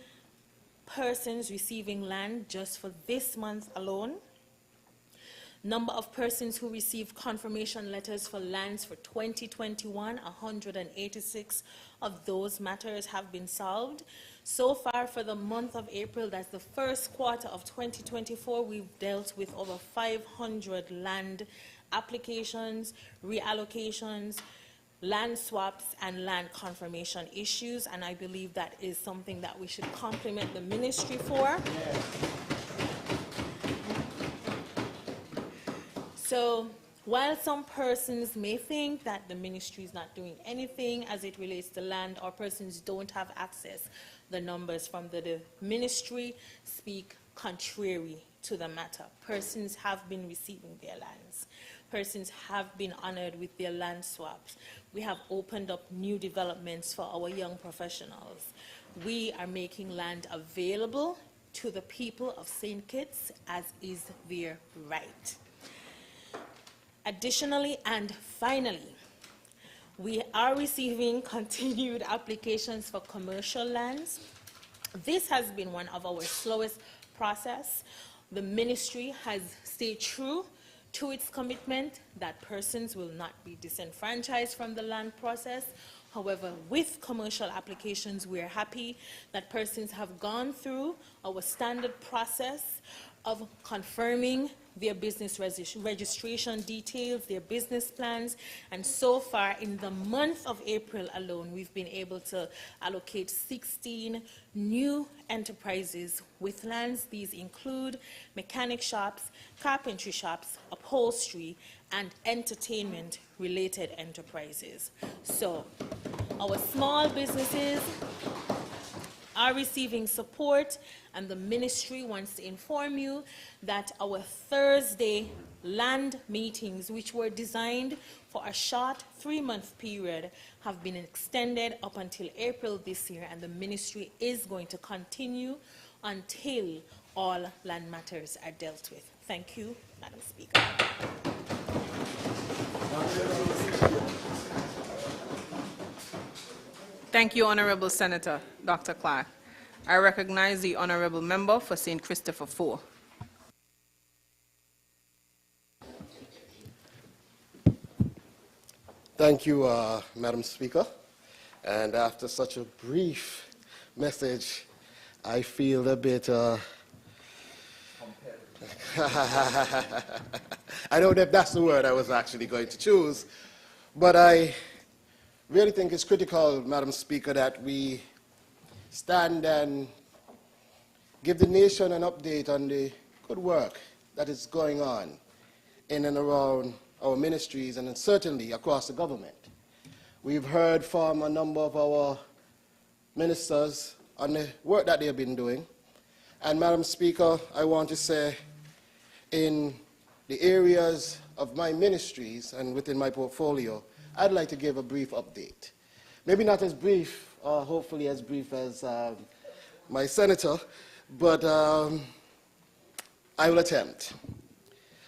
persons receiving land just for this month alone. Number of persons who received confirmation letters for lands for 2021, 186 of those matters have been solved. So far for the month of April, that's the first quarter of 2024, we've dealt with over 500 land applications, reallocations, land swaps, and land confirmation issues, and I believe that is something that we should compliment the ministry for. So while some persons may think that the ministry is not doing anything as it relates to land, or persons don't have access, the numbers from the ministry speak contrary to the matter. Persons have been receiving their lands. persons have been honored with their land swaps. We have opened up new developments for our young professionals. We are making land available to the people of St. Kitts as is their right. Additionally and finally, we are receiving continued applications for commercial lands. This has been one of our slowest process. The ministry has stayed true to its commitment that persons will not be disenfranchised from the land process. However, with commercial applications, we are happy that persons have gone through our standard process of confirming their business registration details, their business plans, and so far in the month of April alone, we've been able to allocate 16 new enterprises with lands. These include mechanic shops, carpentry shops, upholstery, and entertainment-related enterprises. So, our small businesses are receiving support, and the ministry wants to inform you that our Thursday land meetings, which were designed for a short 3-month period, have been extended up until April this year, and the ministry is going to continue until all land matters are dealt with. Thank you, Madam Speaker. Thank you, Honourable Senator Dr. Clark. I recognize the Honourable Member for St. Christopher 4. Thank you, Madam Speaker. And after such a brief message, I feel a bit... I don't know if that's the word I was actually going to choose, but I really think it's critical, Madam Speaker, that we stand and give the nation an update on the good work that is going on in and around our ministries and certainly across the government. We've heard from a number of our ministers on the work that they've been doing. And Madam Speaker, I want to say in the areas of my ministries and within my portfolio, I'd like to give a brief update. Maybe not as brief, or hopefully as brief as my senator, but I will attempt.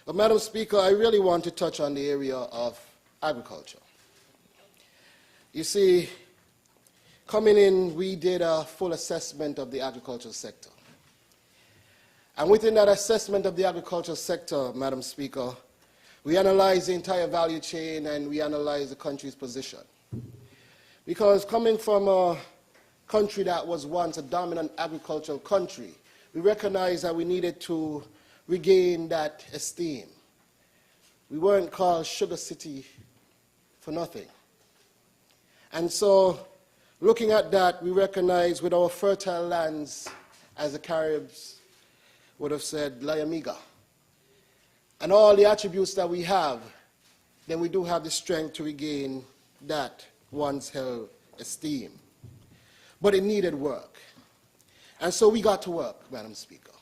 But Madam Speaker, I really want to touch on the area of agriculture. You see, coming in, we did a full assessment of the agricultural sector. And within that assessment of the agricultural sector, Madam Speaker, we analyzed the entire value chain and we analyzed the country's position. Because coming from a country that was once a dominant agricultural country, we recognized that we needed to regain that esteem. We weren't called Sugar City for nothing. And so, looking at that, we recognize with our fertile lands, as the Caribs would have said, La Amiga, and all the attributes that we have, then we do have the strength to regain that once held esteem. But it needed work. And so we got to work, Madam Speaker.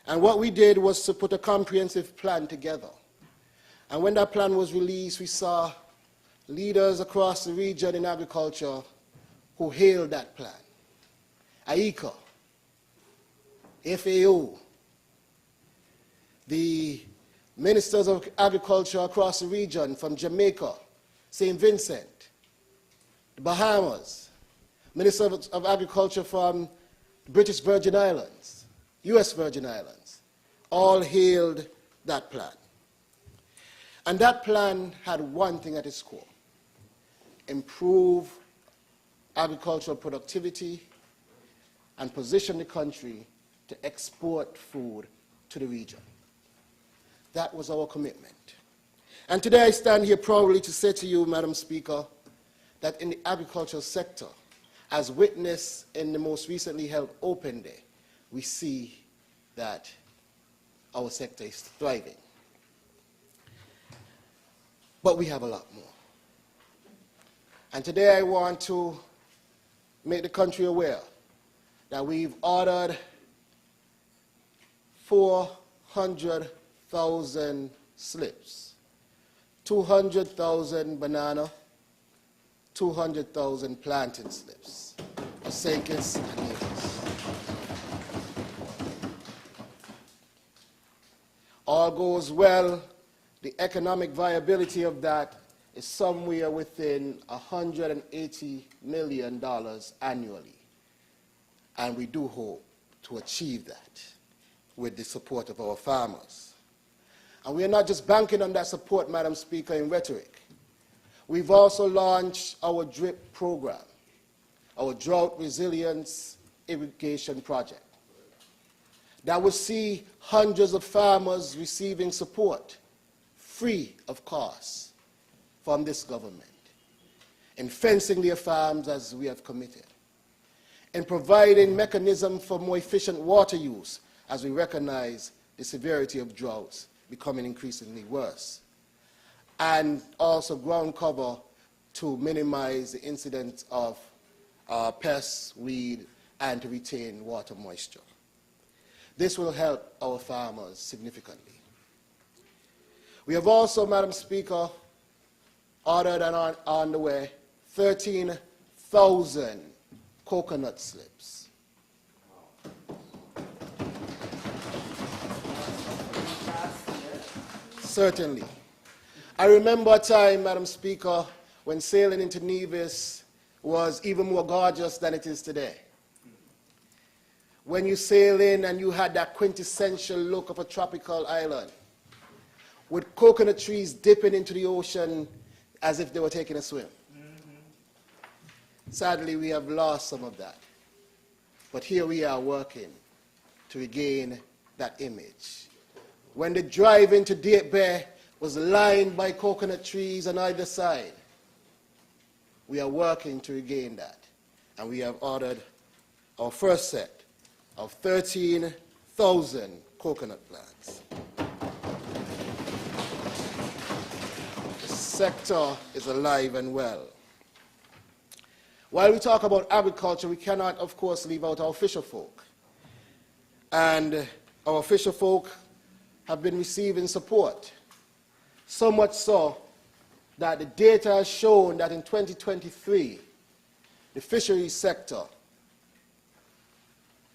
And what we did was to put a comprehensive plan together. And when that plan was released, we saw leaders across the region in agriculture who hailed that plan. AICA, FAO, the ministers of agriculture across the region from Jamaica, St. Vincent, the Bahamas, Minister of Agriculture from the British Virgin Islands, US Virgin Islands, all hailed that plan. And that plan had one thing at its core: improve agricultural productivity and position the country to export food to the region. That was our commitment. And today I stand here proudly to say to you, Madam Speaker, that in the agricultural sector, as witnessed in the most recently held Open Day, we see that our sector is thriving. But we have a lot more. And today I want to make the country aware that we've ordered 400,000 slips 200,000 banana, 200,000 planting slips for St. Kitts and Nevis. All goes well, the economic viability of that is somewhere within $180 million annually. And we do hope to achieve that with the support of our farmers. And we are not just banking on that support, Madam Speaker, in rhetoric. We've also launched our DRIP program, our Drought Resilience Irrigation Project, that will see hundreds of farmers receiving support free of cost from this government in fencing their farms as we have committed, in providing mechanisms for more efficient water use as we recognize the severity of droughts becoming increasingly worse, and also ground cover to minimize the incidence of pests, weed, and to retain water moisture. This will help our farmers significantly. We have also, Madam Speaker, ordered and on the way 13,000 coconut slips. Certainly. I remember a time, Madam Speaker, when sailing into Nevis was even more gorgeous than it is today. When you sail in and you had that quintessential look of a tropical island, with coconut trees dipping into the ocean as if they were taking a swim. Sadly, we have lost some of that. But here we are working to regain that image. When the drive into Date Bay was lined by coconut trees on either side, we are working to regain that. And we have ordered our first set of 13,000 coconut plants. The sector is alive and well. While we talk about agriculture, we cannot, of course, leave out our fisher folk. And our fisher folk have been receiving support, so much so that the data has shown that in 2023, the fisheries sector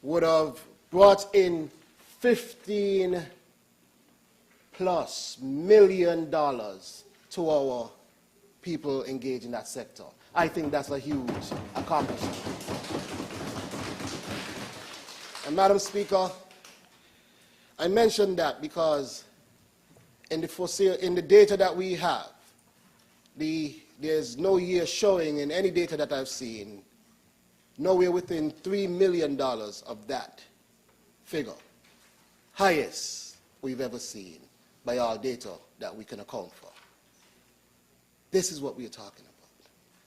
would have brought in $15+ million to our people engaged in that sector. I think that's a huge accomplishment. And Madam Speaker, I mentioned that because in the data that we have, there's no year showing in any data that I've seen nowhere within $3 million of that figure. Highest we've ever seen by our data that we can account for. This is what we are talking about.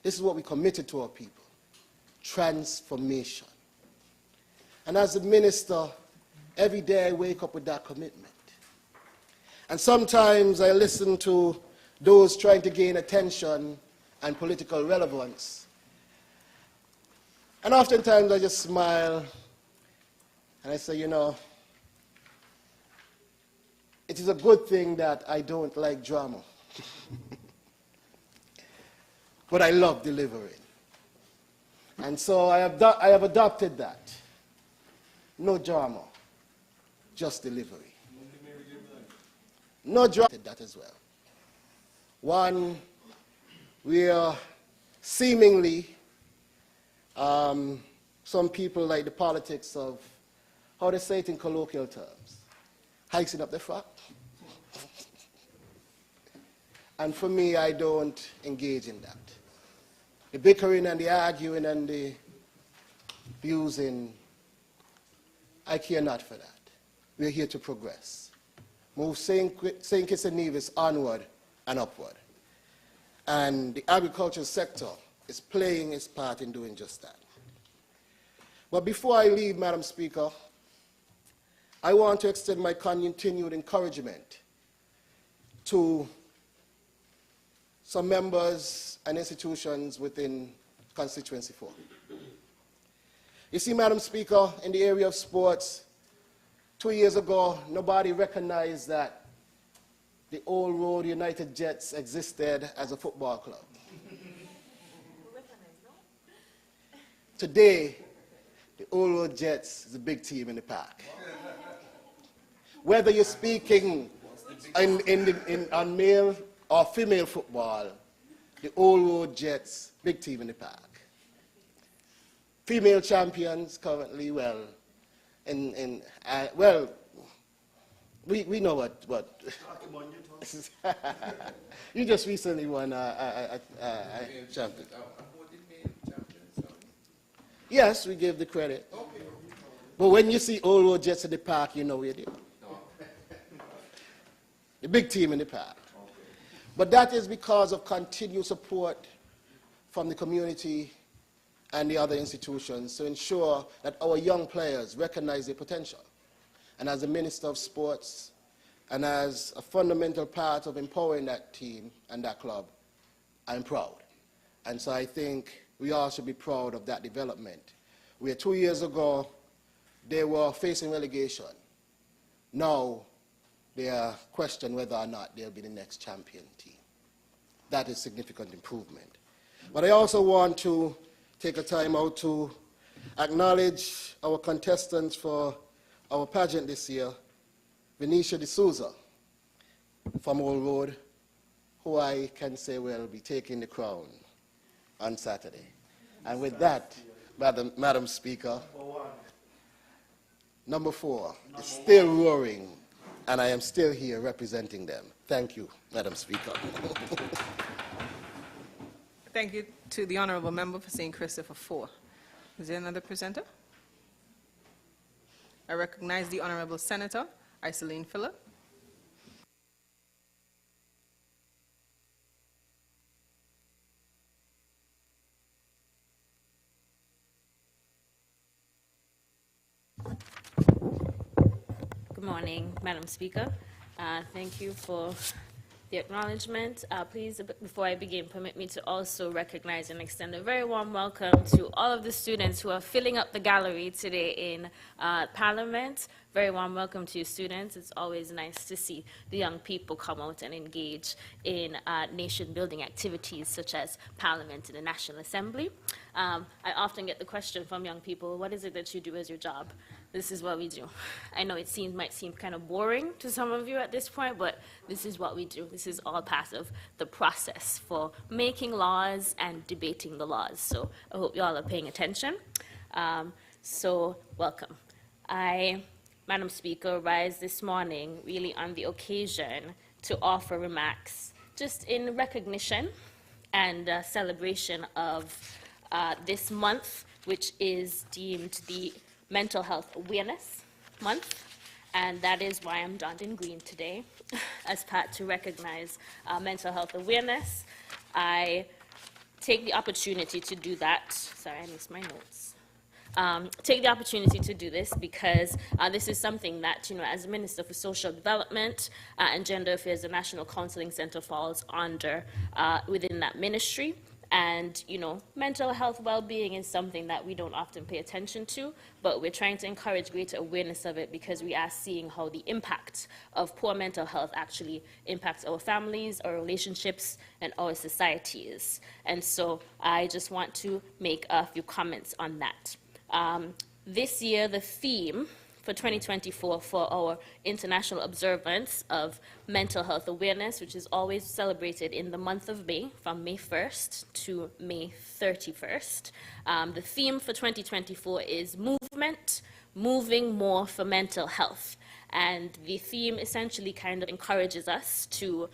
This is what we committed to our people. Transformation. And as a minister, every day I wake up with that commitment. And sometimes I listen to those trying to gain attention and political relevance. And oftentimes I just smile and I say, you know, it is a good thing that I don't like drama. But I love delivering. And so I have adopted that. No drama, just delivery. No drama, that as well. One, we are seemingly, some people like the politics of, how they say it in colloquial terms, hiking up the frock. And for me, I don't engage in that. The bickering and the arguing and the abusing, I care not for that. We're here to progress. Move St. Kitts and Nevis onward and upward. And the agricultural sector is playing its part in doing just that. But before I leave, Madam Speaker, I want to extend my continued encouragement to some members and institutions within Constituency 4. You see, Madam Speaker, in the area of sports, 2 years ago, nobody recognized that the Old Road United Jets existed as a football club. Today, the Old Road Jets is a big team in the park. Whether you're speaking on male or female football, the Old Road Jets, big team in the park. Female champions currently, well, we know what. You just recently won a champion. Yes, we give the credit. But when you see Old Road Jets in the park, you know where they are. The big team in the park. But that is because of continued support from the community and the other institutions to ensure that our young players recognize their potential. And as a Minister of Sports, and as a fundamental part of empowering that team and that club, I'm proud. And so I think we all should be proud of that development. Where 2 years ago, they were facing relegation. Now, they are questioning whether or not they'll be the next champion team. That is significant improvement. But I also want to take a time out to acknowledge our contestants for our pageant this year, Venetia D'Souza from Old Road, who I can say will be taking the crown on Saturday. And with that, Madam Speaker, number 4 is still roaring, and I am still here representing them. Thank you, Madam Speaker. Thank you to the Honourable Member for St. Christopher 4. Is there another presenter? I recognize the Honourable Senator, Iselene Phillip. Good morning, Madam Speaker. Thank you for the acknowledgement. Please, before I begin, permit me to also recognize and extend a very warm welcome to all of the students who are filling up the gallery today in Parliament. Very warm welcome to you, students. It's always nice to see the young people come out and engage in nation-building activities such as Parliament and the National Assembly. I often get the question from young people, what is it that you do as your job? This is what we do. I know it might seem kind of boring to some of you at this point, but this is what we do. This is all part of the process for making laws and debating the laws. So I hope you all are paying attention. So welcome. Madam Speaker, rise this morning really on the occasion to offer remarks just in recognition and celebration of this month, which is deemed the Mental Health Awareness Month, and that is why I'm donned in green today as part to recognize mental health awareness. I take the opportunity to do that. Sorry, I missed my notes. Take the opportunity to do this because this is something that, as a Minister for Social Development and Gender Affairs, the National Counseling Center falls under within that ministry. And, mental health well-being is something that we don't often pay attention to, but we're trying to encourage greater awareness of it because we are seeing how the impact of poor mental health actually impacts our families, our relationships, and our societies. And so I just want to make a few comments on that. This year, the theme for 2024 for our international observance of mental health awareness, which is always celebrated in the month of May, from May 1st to May 31st. The theme for 2024 is movement, moving more for mental health. And the theme essentially kind of encourages us to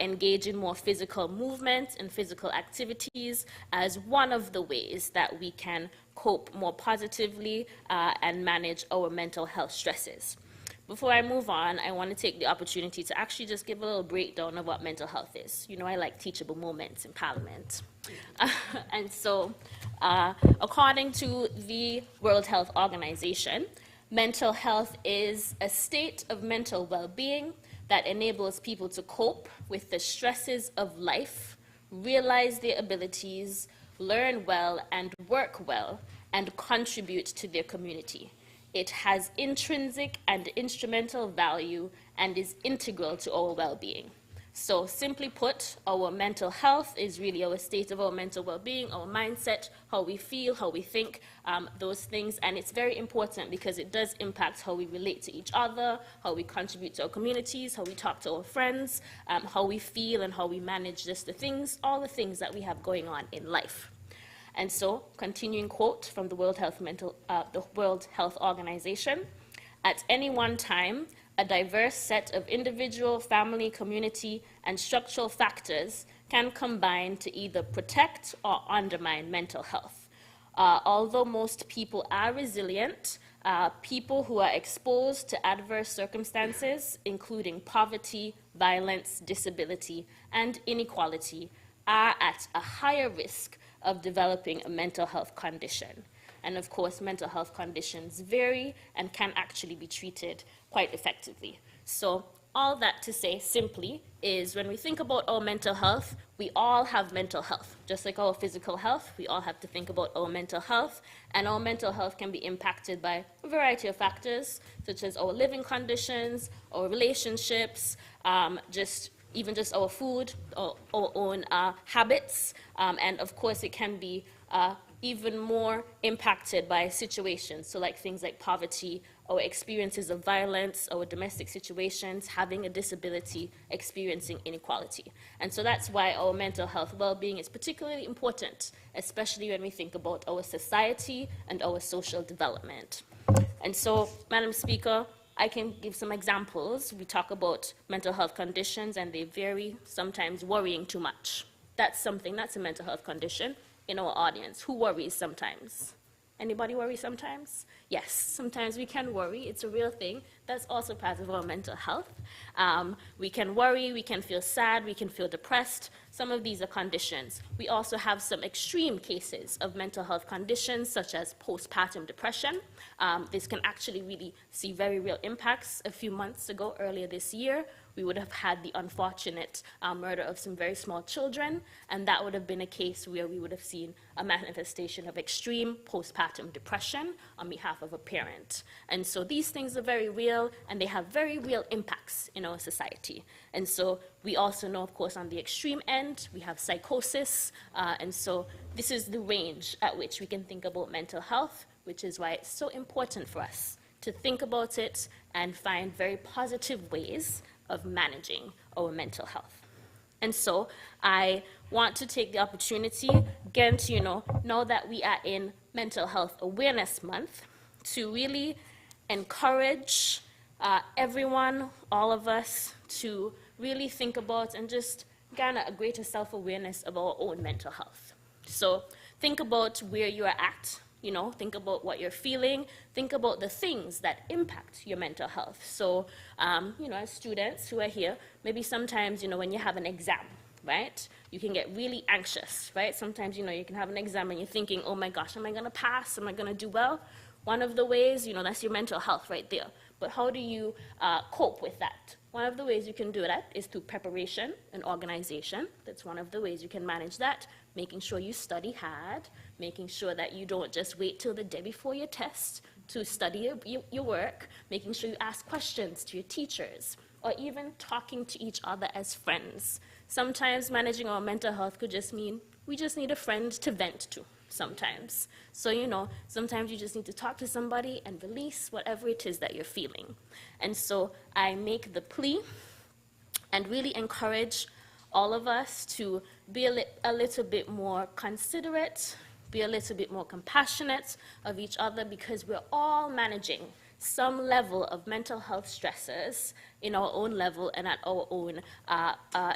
engage in more physical movement and physical activities as one of the ways that we can cope more positively and manage our mental health stresses. Before I move on, I want to take the opportunity to actually just give a little breakdown of what mental health is. I like teachable moments in Parliament. And so, according to the World Health Organization, mental health is a state of mental well-being that enables people to cope with the stresses of life, realize their abilities, learn well and work well, and contribute to their community. it has intrinsic and instrumental value and is integral to our well-being. So simply put, our mental health is really our state of our mental well-being, our mindset, how we feel, how we think, those things. And it's very important because it does impact how we relate to each other, how we contribute to our communities, how we talk to our friends, how we feel and how we manage just the things, all the things that we have going on in life. And so, continuing quote from the World Health Organization, at any one time, a diverse set of individual, family, community, and structural factors can combine to either protect or undermine mental health. Although most people are resilient, people who are exposed to adverse circumstances, including poverty, violence, disability, and inequality, are at a higher risk of developing a mental health condition. And of course, mental health conditions vary and can actually be treated quite effectively. So all that to say simply is when we think about our mental health, we all have mental health. Just like our physical health, we all have to think about our mental health. And our mental health can be impacted by a variety of factors, such as our living conditions, our relationships, even just our food, our own habits. And of course, it can be even more impacted by situations, so like things like poverty, or experiences of violence, or domestic situations, having a disability, experiencing inequality. And so that's why our mental health well-being is particularly important, especially when we think about our society and our social development. And so, Madam Speaker, I can give some examples. We talk about mental health conditions, and they vary, sometimes worrying too much. That's something, that's a mental health condition in our audience. Who worries sometimes? Anybody worry sometimes? Yes, sometimes we can worry. It's a real thing. That's also part of our mental health. We can worry, we can feel sad, we can feel depressed. Some of these are conditions. We also have some extreme cases of mental health conditions, such as postpartum depression. This can actually really see very real impacts. A few months ago, earlier this year, we would have had the unfortunate murder of some very small children, and that would have been a case where we would have seen a manifestation of extreme postpartum depression on behalf of a parent. And so these things are very real, and they have very real impacts in our society. And so we also know, of course, on the extreme end, we have psychosis, and so this is the range at which we can think about mental health, which is why it's so important for us to think about it and find very positive ways of managing our mental health. And so I want to take the opportunity, again, to know that we are in Mental Health Awareness Month, to really encourage everyone, all of us, to really think about and just garner a greater self-awareness of our own mental health. So think about where you are at. Think about what you're feeling. Think about the things that impact your mental health. So, as students who are here, maybe sometimes, when you have an exam, right, you can get really anxious, right? Sometimes, you can have an exam and you're thinking, oh my gosh, am I going to pass? Am I going to do well? One of the ways, that's your mental health right there. But how do you cope with that? One of the ways you can do that is through preparation and organization. That's one of the ways you can manage that. Making sure you study hard, making sure that you don't just wait till the day before your test to study your work, making sure you ask questions to your teachers, or even talking to each other as friends. Sometimes managing our mental health could just mean we just need a friend to vent to sometimes. So, sometimes you just need to talk to somebody and release whatever it is that you're feeling. And so I make the plea and really encourage all of us to be a little bit more considerate, be a little bit more compassionate of each other, because we're all managing some level of mental health stresses in our own level and at our own,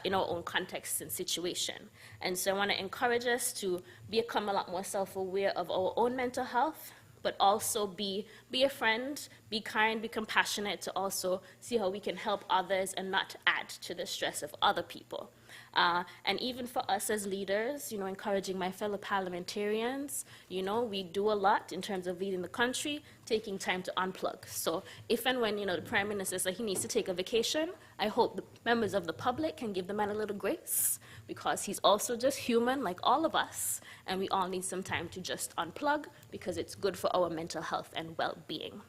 in our own context and situation. And so I want to encourage us to become a lot more self-aware of our own mental health, but also be a friend, be kind, be compassionate, to also see how we can help others and not add to the stress of other people. And even for us as leaders, encouraging my fellow parliamentarians, we do a lot in terms of leading the country, taking time to unplug. So if and when, the Prime Minister says he needs to take a vacation, I hope the members of the public can give the man a little grace, because he's also just human like all of us, and we all need some time to just unplug because it's good for our mental health and well-being.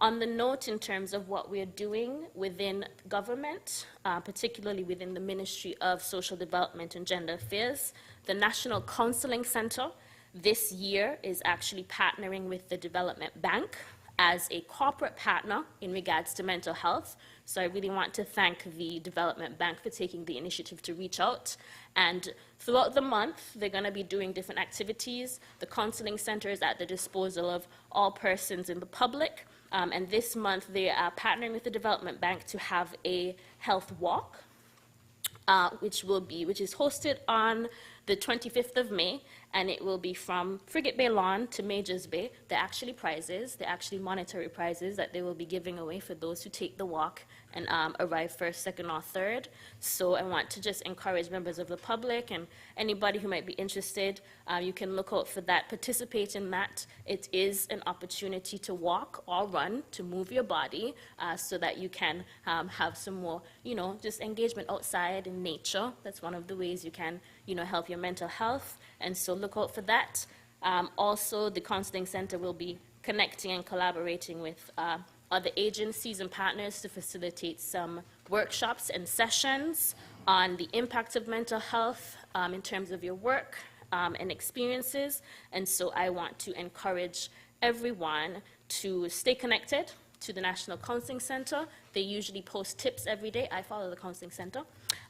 On the note in terms of what we're doing within government, particularly within the Ministry of Social Development and Gender Affairs, the National Counseling Center this year is actually partnering with the Development Bank as a corporate partner in regards to mental health. So I really want to thank the Development Bank for taking the initiative to reach out. And throughout the month, they're going to be doing different activities. The counseling center is at the disposal of all persons in the public. And this month, they are partnering with the Development Bank to have a health walk, which is hosted on the 25th of May, and it will be from Frigate Bay Lawn to Majors Bay. They're actually prizes, they're actually monetary prizes that they will be giving away for those who take the walk and arrive first, second, or third. So I want to just encourage members of the public and anybody who might be interested, you can look out for that, participate in that. It is an opportunity to walk or run, to move your body, so that you can have some more, just engagement outside in nature. That's one of the ways you can, help your mental health. And so look out for that. Also, the Counseling Center will be connecting and collaborating with other agencies and partners to facilitate some workshops and sessions on the impact of mental health in terms of your work and experiences. And so I want to encourage everyone to stay connected to the National Counseling Center. They usually post tips every day. I follow the Counseling Center.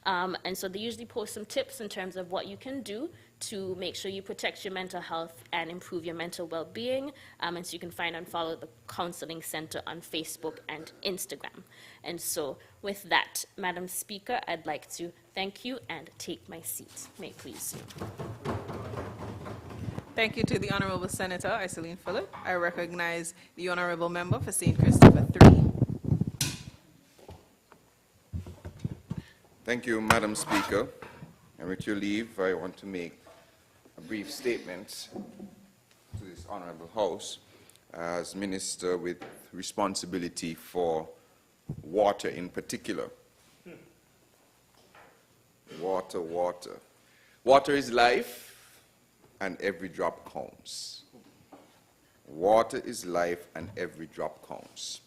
And so they usually post some tips in terms of what you can do to make sure you protect your mental health and improve your mental well-being. And so you can find and follow the Counseling Center on Facebook and Instagram. And so with that, Madam Speaker, I'd like to thank you and take my seat. May it please you. Thank you to the Honourable Senator Iselene Phillip. I recognize the Honourable Member for St. Christopher 3. Thank you, Madam Speaker. And with your leave, I want to make a brief statement to this Honourable House as Minister with responsibility for water in particular. Water, water. Water is life, and every drop counts. Water is life, and every drop counts.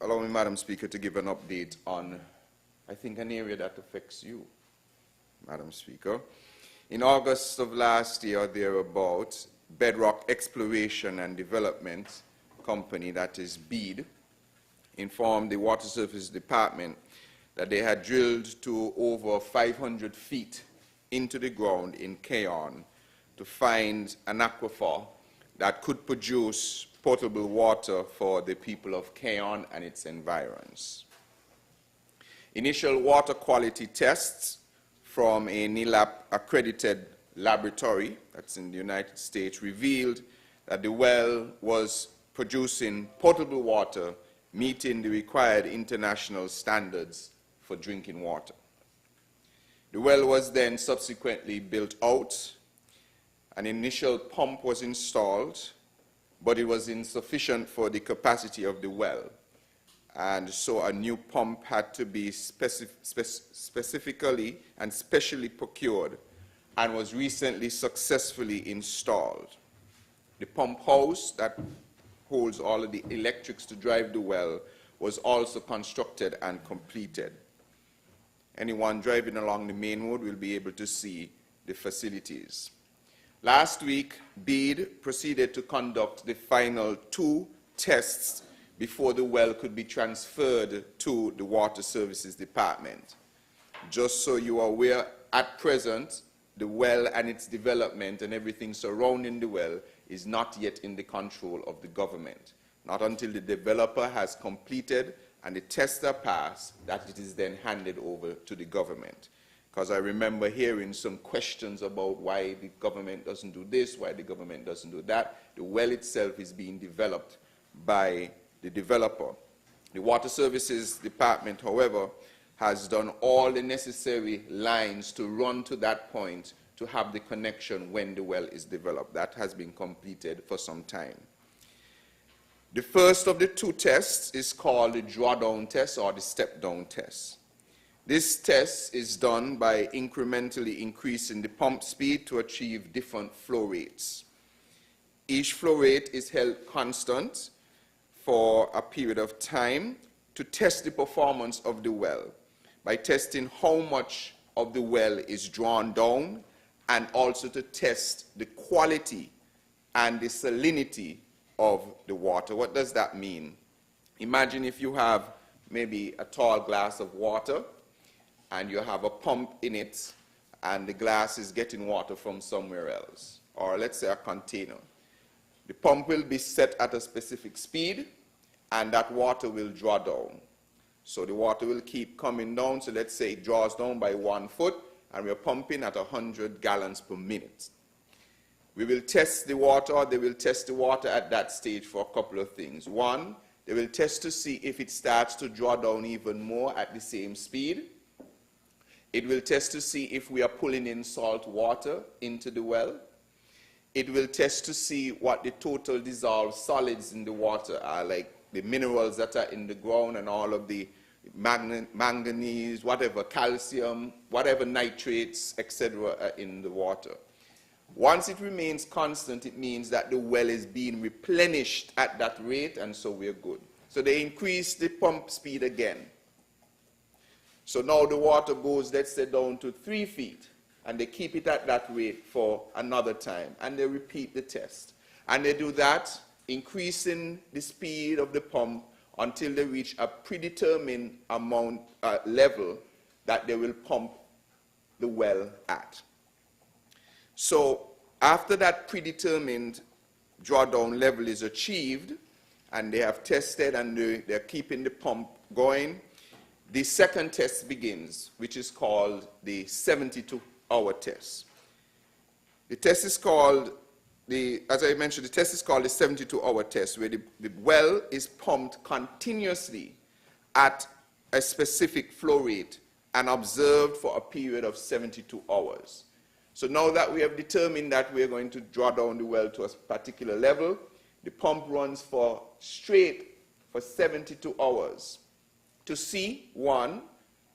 Allow me, Madam Speaker, to give an update on, I think, an area that affects you, Madam Speaker. In August of last year, or thereabout, Bedrock Exploration and Development Company, that is BEAD, informed the Water Services Department that they had drilled to over 500 feet into the ground in Taiwan to find an aquifer that could produce potable water for the people of Taiwan and its environs. Initial water quality tests from a NILAP accredited laboratory that's in the United States revealed that the well was producing potable water meeting the required international standards for drinking water. The well was then subsequently built out. An initial pump was installed, but it was insufficient for the capacity of the well. And so a new pump had to be specifically and specially procured and was recently successfully installed. The pump house that holds all of the electrics to drive the well was also constructed and completed. Anyone driving along the main road will be able to see the facilities. Last week, BEAD proceeded to conduct the final 2 tests before the well could be transferred to the Water Services Department. Just so you are aware, at present, the well and its development and everything surrounding the well is not yet in the control of the government. Not until the developer has completed and the tests are passed, that it is then handed over to the government. Because I remember hearing some questions about why the government doesn't do this, why the government doesn't do that. The well itself is being developed by the developer. The Water Services Department, however, has done all the necessary lines to run to that point to have the connection when the well is developed. That has been completed for some time. The first of the two tests is called the drawdown test or the step-down test. This test is done by incrementally increasing the pump speed to achieve different flow rates. Each flow rate is held constant for a period of time to test the performance of the well by testing how much of the well is drawn down and also to test the quality and the salinity of the water. What does that mean? Imagine if you have maybe a tall glass of water and you have a pump in it and the glass is getting water from somewhere else, or let's say a container. The pump will be set at a specific speed and that water will draw down. So the water will keep coming down. So let's say it draws down by 1 foot and we're pumping at 100 gallons per minute. We will test the water, or they will test the water at that stage for a couple of things. One, they will test to see if it starts to draw down even more at the same speed. It will test to see if we are pulling in salt water into the well. It will test to see what the total dissolved solids in the water are, like the minerals that are in the ground and all of the manganese, whatever, calcium, whatever nitrates, etc. are in the water. Once it remains constant, it means that the well is being replenished at that rate, and so we're good. So they increase the pump speed again. So now the water goes, let's say, down to 3 feet, and they keep it at that rate for another time, and they repeat the test. And they do that, increasing the speed of the pump until they reach a predetermined amount, level that they will pump the well at. So after that predetermined drawdown level is achieved, and they have tested and they're keeping the pump going, the second test begins, which is called the 72-hour test. The test is called, as I mentioned, the test is called the 72-hour test, where the well is pumped continuously at a specific flow rate and observed for a period of 72 hours. So now that we have determined that we are going to draw down the well to a particular level, the pump runs for 72 hours to see, one,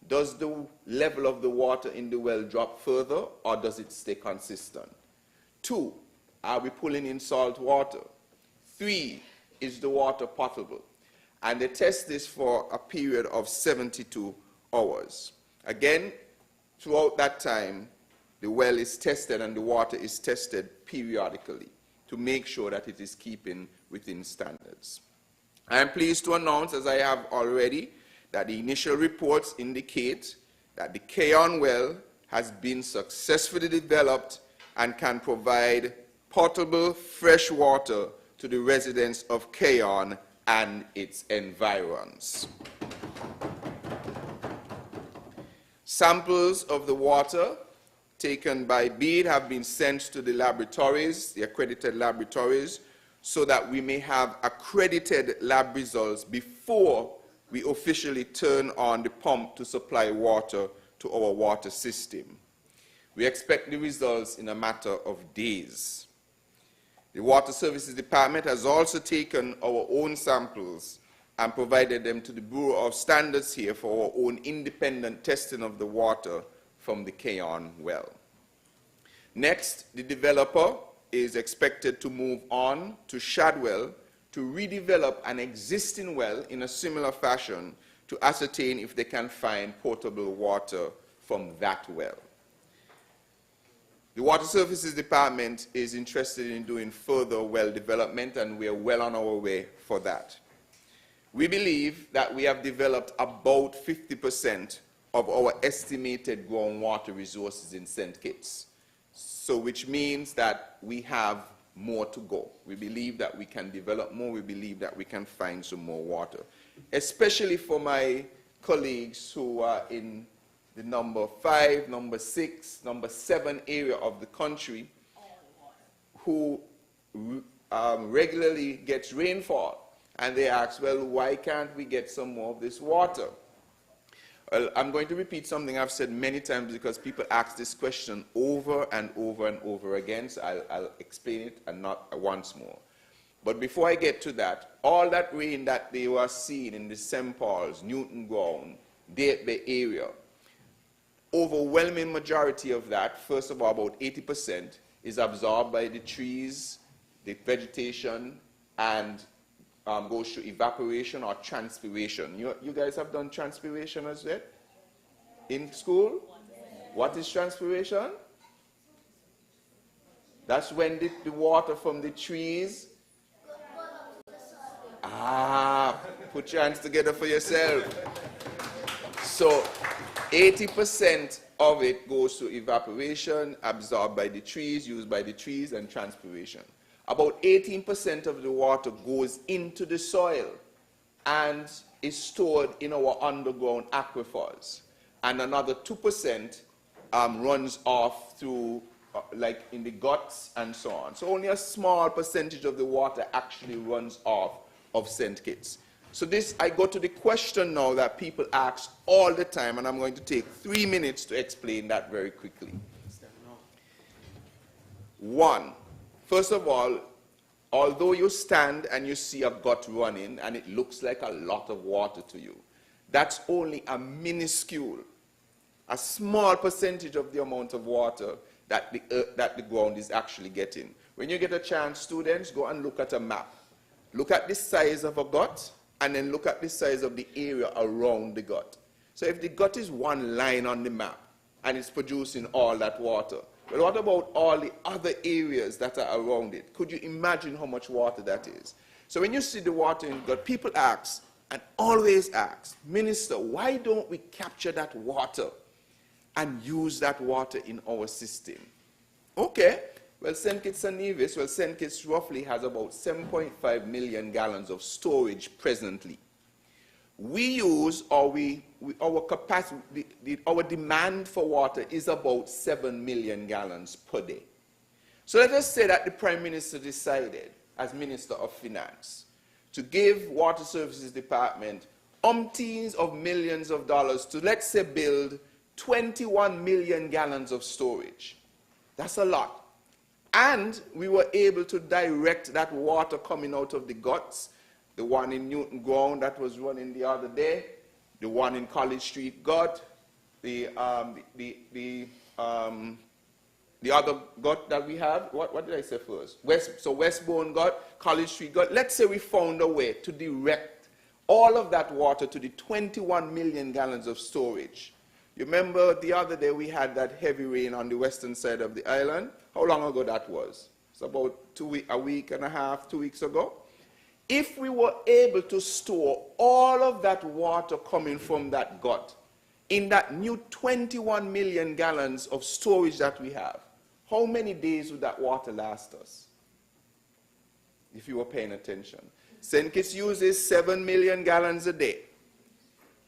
does the level of the water in the well drop further or does it stay consistent? 2, are we pulling in salt water? 3, is the water potable? And they test this for a period of 72 hours. Again, throughout that time, the well is tested and the water is tested periodically to make sure that it is keeping within standards. I am pleased to announce, as I have already, that the initial reports indicate that the Keon well has been successfully developed and can provide potable fresh water to the residents of Keon and its environs. Samples of the water taken by BEAD have been sent to the laboratories, the accredited laboratories, so that we may have accredited lab results before we officially turn on the pump to supply water to our water system. We expect the results in a matter of days. The Water Services Department has also taken our own samples and provided them to the Bureau of Standards here for our own independent testing of the water from the Keon well. Next, the developer is expected to move on to Shadwell to redevelop an existing well in a similar fashion to ascertain if they can find potable water from that well. The Water Services Department is interested in doing further well development, and we are well on our way for that. We believe that we have developed about 50% of our estimated groundwater resources in St. Kitts, so which means that we have more to go. We believe that we can develop more. We believe that we can find some more water, especially for my colleagues who are in the number 5, number 6, number 7 area of the country who regularly gets rainfall. And they ask, well, why can't we get some more of this water? Well, I'm going to repeat something I've said many times because people ask this question over and over and over again, so I'll explain it and not once more. But before I get to that, all that rain that they were seeing in the St. Paul's, Newton Ground, Date Bay area, overwhelming majority of that, first of all, about 80%, is absorbed by the trees, the vegetation, and goes through evaporation or transpiration. You guys have done transpiration as well in school? What is transpiration? That's when the water from the trees. Put your hands together for yourself. So 80% of it goes to evaporation, absorbed by the trees, used by the trees, and transpiration. About 18% of the water goes into the soil and is stored in our underground aquifers. And another 2% runs off through, like in the guts and so on. So only a small percentage of the water actually runs off of St. Kitts. So this, I go to the question now that people ask all the time, and I'm going to take 3 minutes to explain that very quickly. One, first of all, although you stand and you see a gut running and it looks like a lot of water to you, that's only a minuscule, a small percentage of the amount of water that the ground is actually getting. When you get a chance, students, go and look at a map. Look at the size of a gut, and then look at the size of the area around the gut. So if the gut is one line on the map, and it's producing all that water, well, what about all the other areas that are around it? Could you imagine how much water that is? So when you see the water in the gut, people ask, and always ask, Minister, why don't we capture that water and use that water in our system? Okay. Well, St. Kitts and Nevis, well, St. Kitts roughly has about 7.5 million gallons of storage presently. We use, our capacity, our demand for water is about 7 million gallons per day. So let us say that the Prime Minister decided, as Minister of Finance, to give Water Services Department umpteens of millions of dollars to, let's say, build 21 million gallons of storage. That's a lot. And we were able to direct that water coming out of the guts, the one in Newton Ground that was running the other day, the one in College Street gut, the other gut that we have. What did I say first? Westbourne gut, College Street gut. Let's say we found a way to direct all of that water to the 21 million gallons of storage. You remember the other day we had that heavy rain on the western side of the island? How long ago that was? It's about a week and a half, 2 weeks ago. If we were able to store all of that water coming from that gut in that new 21 million gallons of storage that we have, how many days would that water last us? If you were paying attention. St. Kitts uses 7 million gallons a day.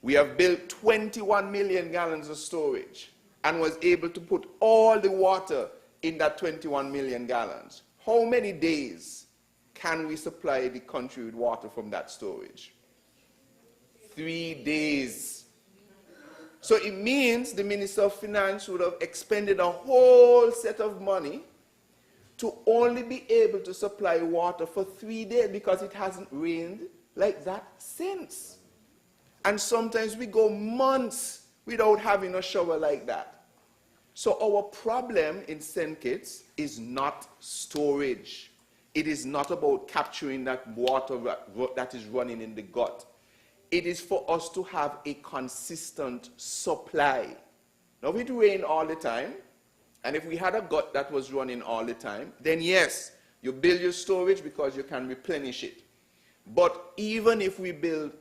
We have built 21 million gallons of storage and was able to put all the water in that 21 million gallons. How many days can we supply the country with water from that storage? 3 days. So it means the Minister of Finance would have expended a whole set of money to only be able to supply water for 3 days because it hasn't rained like that since. And sometimes we go months without having a shower like that. So our problem in St. Kitts is not storage. It is not about capturing that water that is running in the gut. It is for us to have a consistent supply. Now, if it rained all the time, and if we had a gut that was running all the time, then yes, you build your storage because you can replenish it. But even if we build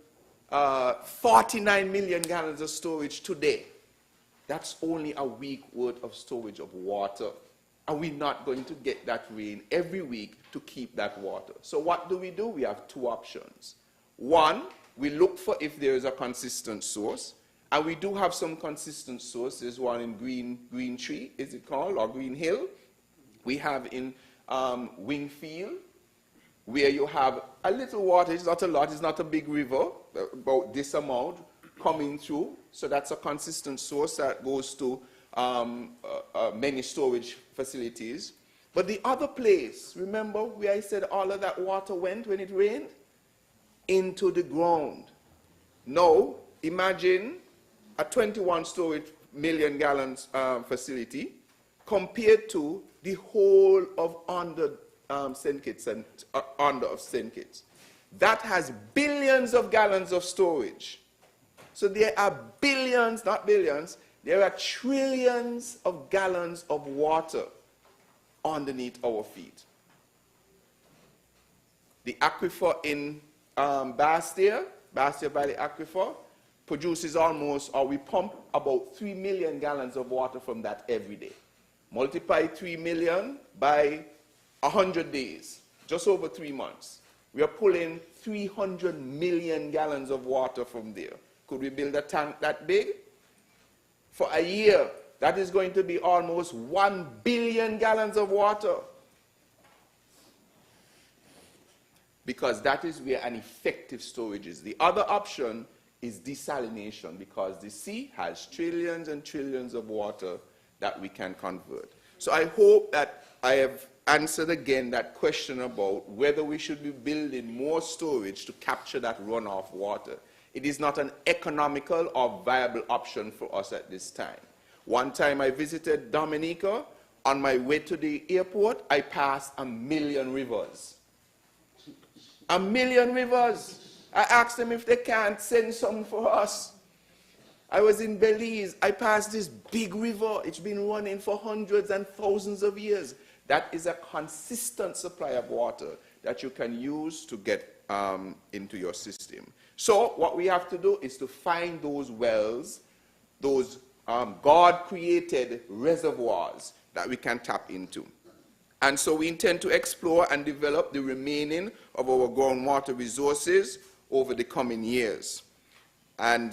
49 million gallons of storage today, that's only a week worth of storage of water. And we're not going to get that rain every week to keep that water. So what do? We have two options. One, we look for if there is a consistent source. And we do have some consistent sources. One in Green Tree, is it called, or Green Hill. We have in Wingfield, where you have a little water. It's not a lot. It's not a big river, about this amount, coming through. So that's a consistent source that goes to many storage facilities. But the other place, remember where I said all of that water went when it rained? Into the ground. Now, imagine a 21 storage million gallons facility compared to the whole of under St. Kitts and under of St. Kitts. That has billions of gallons of storage. So there are billions, not billions, there are trillions of gallons of water underneath our feet. The aquifer in Bastia Valley Aquifer, produces almost, or we pump about 3 million gallons of water from that every day. Multiply 3 million by 100 days, just over 3 months. We are pulling 300 million gallons of water from there. Could we build a tank that big? For a year, that is going to be almost 1 billion gallons of water. Because that is where an effective storage is. The other option is desalination, because the sea has trillions and trillions of water that we can convert. So I hope that I have answered again that question about whether we should be building more storage to capture that runoff water. It is not an economical or viable option for us at this time. One time I visited Dominica. On my way to the airport, I passed 1 million rivers. 1 million rivers. I asked them if they can't send some for us. I was in Belize. I passed this big river. It's been running for hundreds and thousands of years. That is a consistent supply of water that you can use to get into your system. So what we have to do is to find those wells, those God-created reservoirs that we can tap into. And so we intend to explore and develop the remaining of our groundwater resources over the coming years. And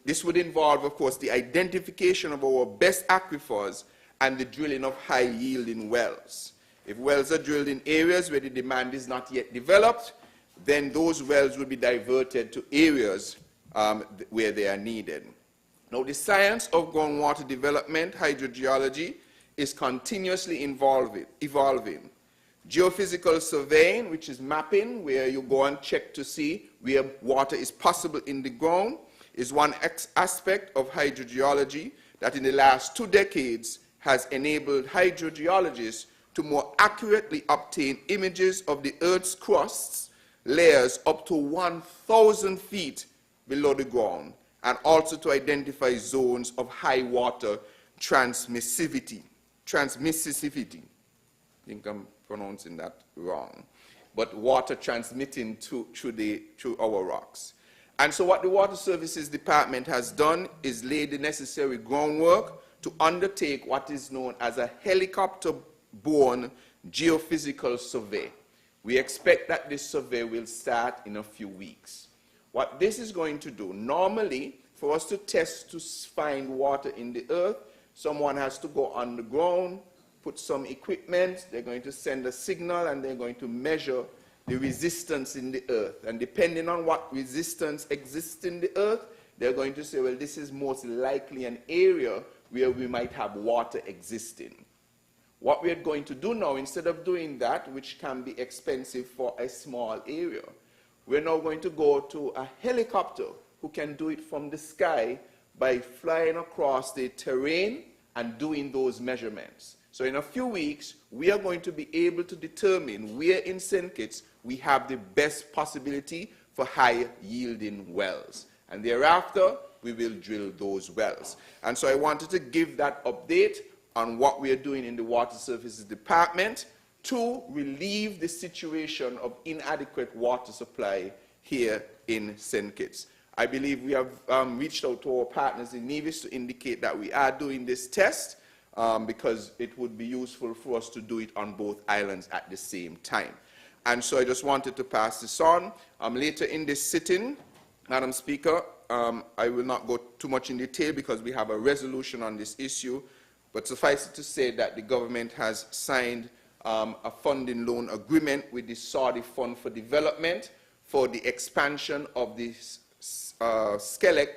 this would involve, of course, the identification of our best aquifers and the drilling of high-yielding wells. If wells are drilled in areas where the demand is not yet developed, then those wells will be diverted to areas where they are needed. Now, the science of groundwater development, hydrogeology, is continuously evolving. Geophysical surveying, which is mapping, where you go and check to see where water is possible in the ground, is one aspect of hydrogeology that in the last 2 decades has enabled hydrogeologists to more accurately obtain images of the Earth's crust layers up to 1,000 feet below the ground, and also to identify zones of high water transmissivity. I think I'm pronouncing that wrong. But water transmitting through our rocks. And so what the Water Services Department has done is lay the necessary groundwork to undertake what is known as a helicopter-borne geophysical survey. We expect that this survey will start in a few weeks. What this is going to do, normally, for us to test to find water in the earth, someone has to go underground, put some equipment, they're going to send a signal, and they're going to measure the resistance in the earth. And depending on what resistance exists in the earth, they're going to say, well, this is most likely an area where we might have water existing. What we're going to do now, instead of doing that, which can be expensive for a small area, we're now going to go to a helicopter who can do it from the sky by flying across the terrain and doing those measurements. So in a few weeks, we are going to be able to determine where in St. Kitts we have the best possibility for high-yielding wells. And thereafter, we will drill those wells. And so I wanted to give that update on what we are doing in the Water Services Department to relieve the situation of inadequate water supply here in St. Kitts. I believe we have reached out to our partners in Nevis to indicate that we are doing this test because it would be useful for us to do it on both islands at the same time. And so I just wanted to pass this on. Later in this sitting, Madam Speaker, I will not go too much in detail because we have a resolution on this issue, but suffice it to say that the government has signed a funding loan agreement with the Saudi Fund for Development for the expansion of the Skelek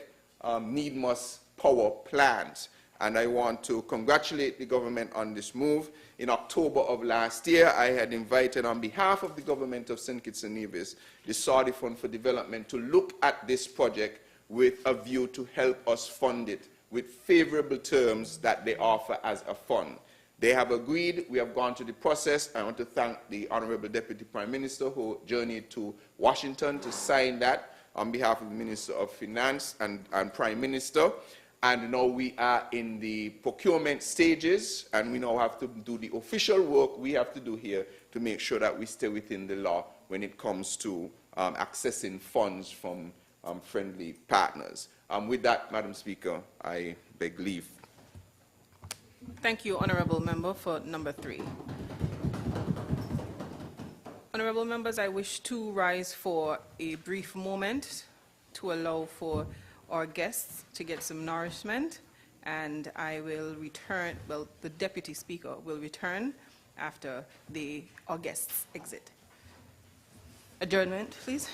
Nevis power plant. And I want to congratulate the government on this move. In October of last year, I had invited on behalf of the government of St. Kitts and Nevis, the Saudi Fund for Development, to look at this project with a view to help us fund it with favorable terms that they offer as a fund. They have agreed. We have gone through the process. I want to thank the Honourable Deputy Prime Minister who journeyed to Washington to sign that on behalf of the Minister of Finance and Prime Minister. And now we are in the procurement stages, and we now have to do the official work we have to do here to make sure that we stay within the law when it comes to accessing funds from friendly partners. With that, Madam Speaker, I beg leave. Thank you, Honourable Member, for number 3. Honourable members, I wish to rise for a brief moment to allow for our guests to get some nourishment, and I will return, well, the Deputy Speaker will return after our guests exit. Adjournment, please.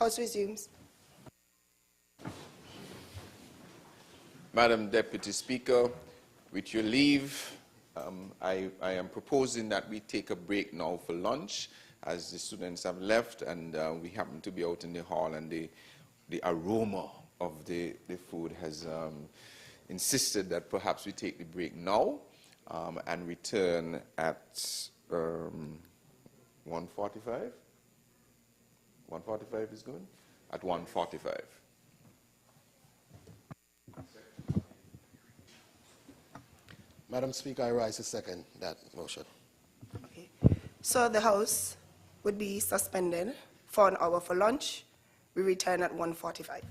House resumes. Madam Deputy Speaker, with your leave, I am proposing that we take a break now for lunch, as the students have left, and we happen to be out in the hall, and the aroma of the food has insisted that perhaps we take the break now and return at 1:45? 1:45 is good? At 1:45. Madam Speaker, I rise to second that motion. Okay. So the House would be suspended for an hour for lunch. We return at 1:45.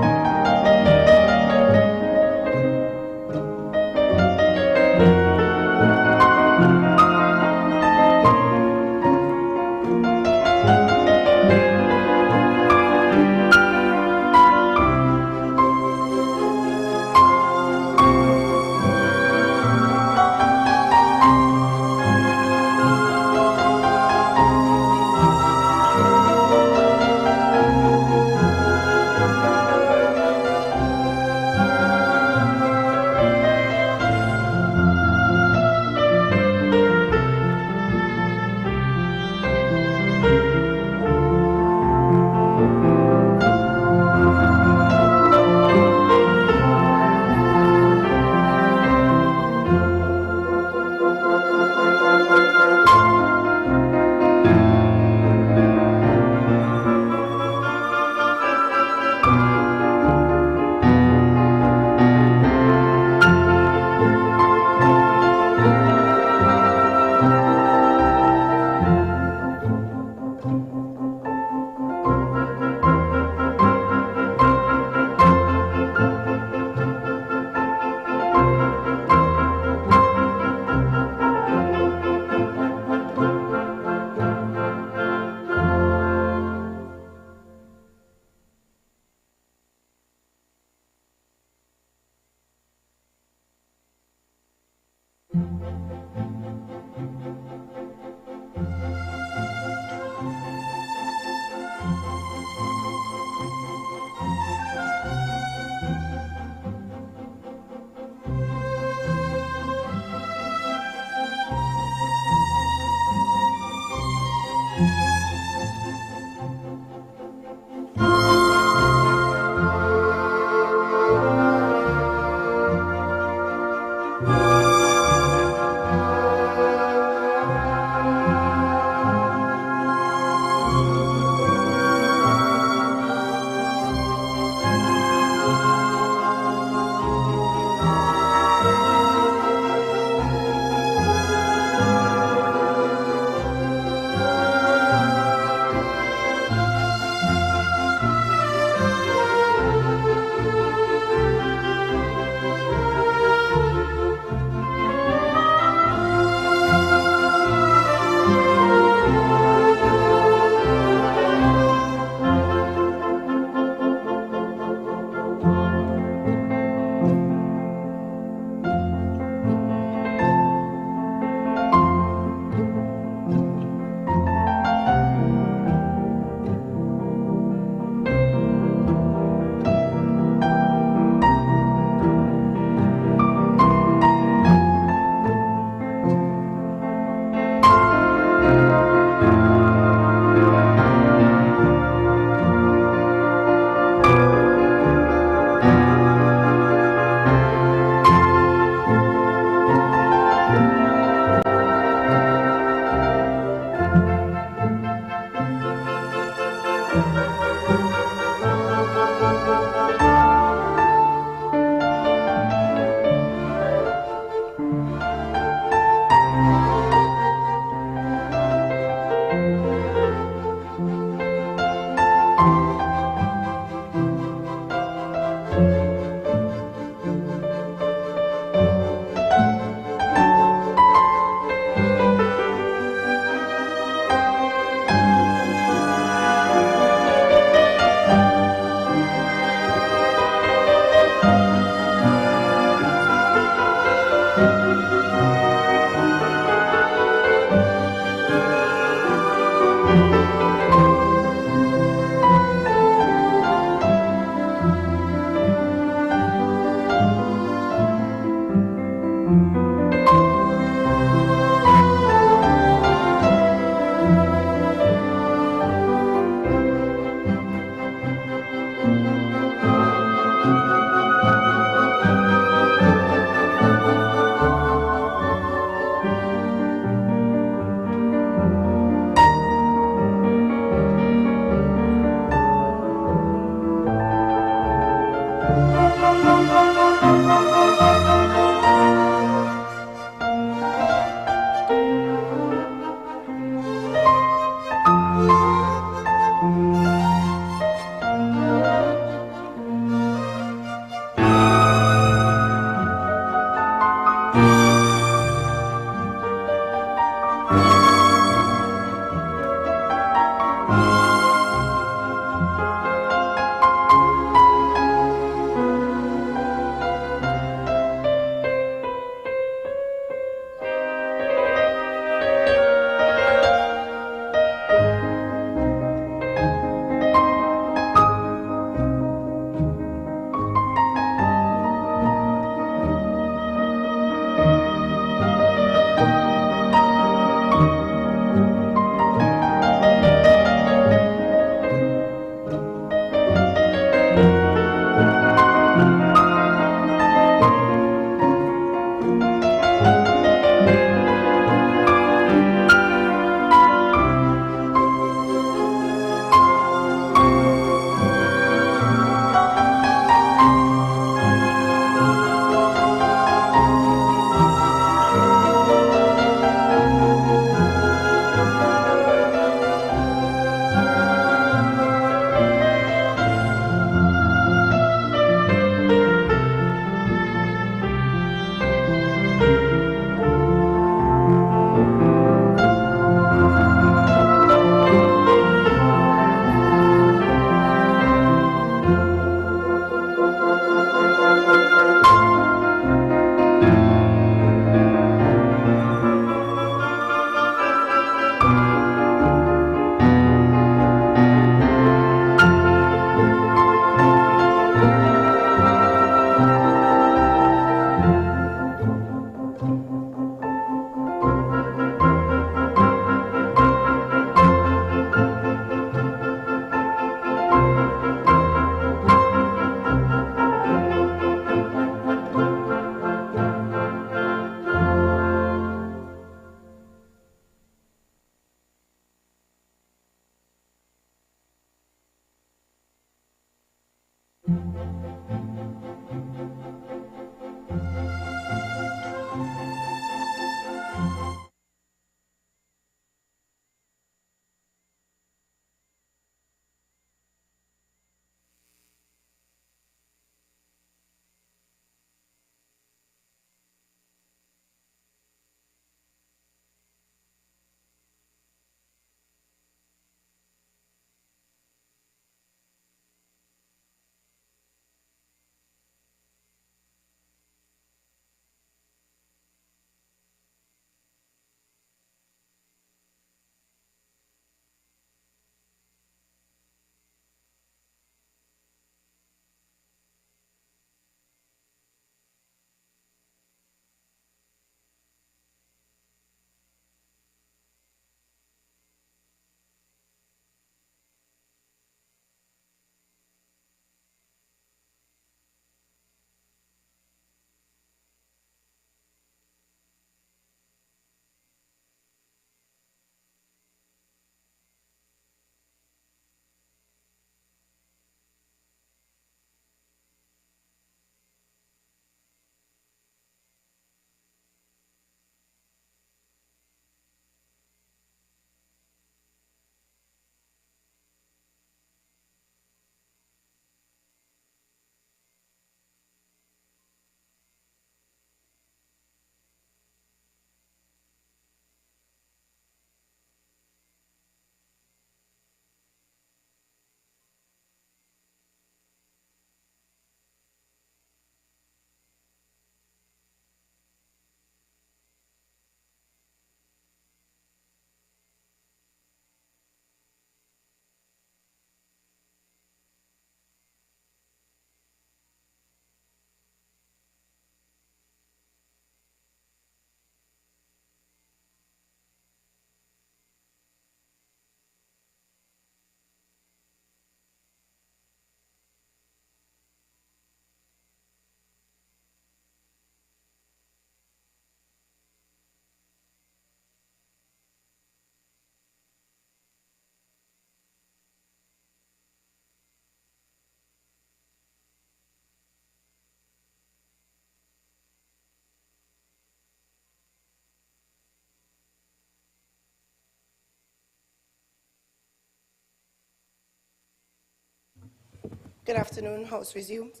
Good afternoon. House resumes.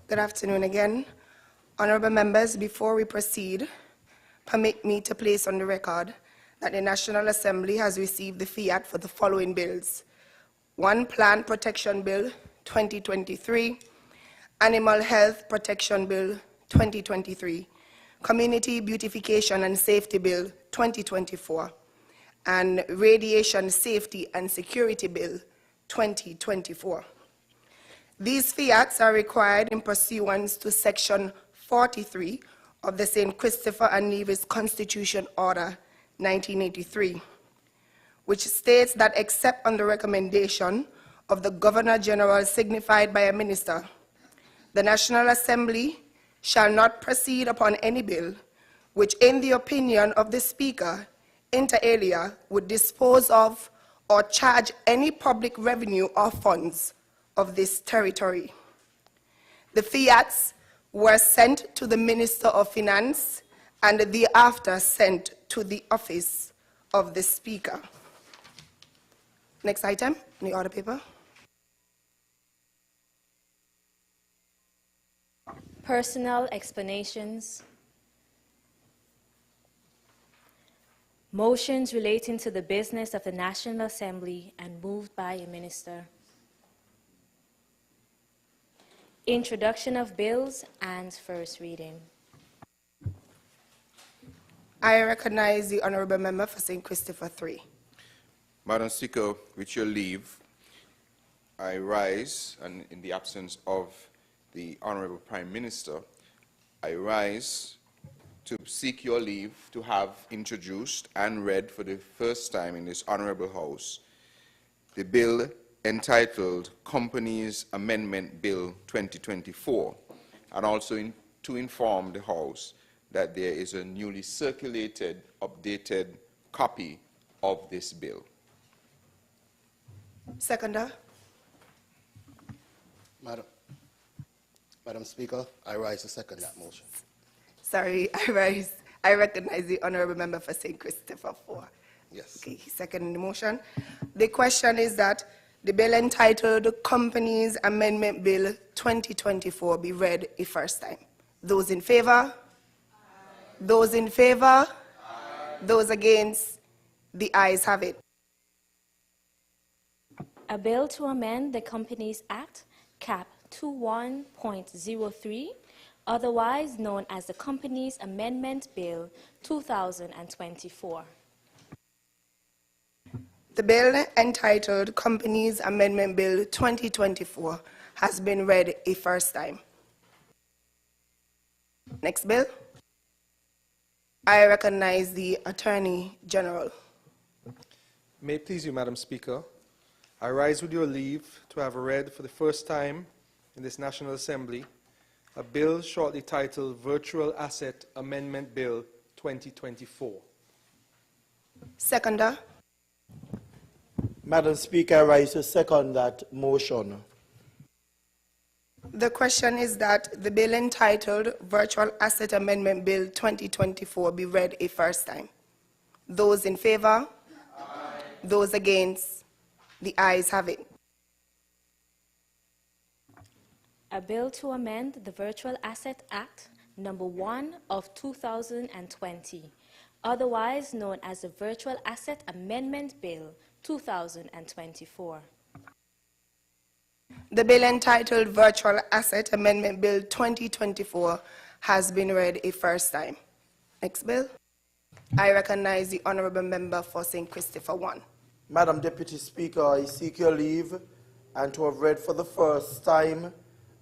Good afternoon again. Honourable members, before we proceed, permit me to place on the record that the National Assembly has received the fiat for the following bills: 1. Plant Protection Bill 2023, Animal Health Protection Bill 2023, Community Beautification and Safety Bill 2024, and Radiation Safety and Security Bill 2024. These fiats are required in pursuance to Section 43 of the St. Christopher and Nevis Constitution Order 1983, which states that except on the recommendation of the Governor-General signified by a minister, the National Assembly shall not proceed upon any bill which, in the opinion of the Speaker, inter alia, would dispose of or charge any public revenue or funds of this territory. The fiats were sent to the Minister of Finance and thereafter sent to the office of the Speaker. Next item in the order paper. Personal explanations. Motions relating to the business of the National Assembly and moved by a minister. Introduction of bills and first reading. I recognize the Honourable Member for St. Christopher 3. Madam Speaker, with your leave, I rise, and in the absence of the Honourable Prime Minister, I rise to seek your leave to have introduced and read for the first time in this Honourable House the bill entitled Companies Amendment Bill 2024, and also to inform the House that there is a newly circulated, updated copy of this bill. Seconder. Madam Speaker, I rise to second that motion. Sorry, I recognize the Honourable Member for St. Christopher 4. Yes. Okay, he's seconding the motion. The question is that the bill entitled Companies Amendment Bill 2024 be read a first time. Those in favour? Aye. Those in favour? Aye. Those against? The ayes have it. A bill to amend the Companies Act, Cap 21.03, otherwise known as the Companies Amendment Bill 2024. The bill entitled Companies Amendment Bill 2024 has been read a first time. Next bill. I recognize the Attorney-General. May it please you, Madam Speaker, I rise with your leave to have read for the first time in this National Assembly a bill shortly titled Virtual Asset Amendment Bill 2024. Seconder. Madam Speaker, I rise to second that motion. The question is that the bill entitled Virtual Asset Amendment Bill 2024 be read a first time. Those in favour? Aye. Those against? The ayes have it. A bill to amend the Virtual Asset Act, number 1 of 2020, otherwise known as the Virtual Asset Amendment Bill 2024. The bill entitled Virtual Asset Amendment Bill 2024 has been read a first time. Next bill. I recognize the Honourable Member for St. Christopher 1. Madam Deputy Speaker, I seek your leave and to have read for the first time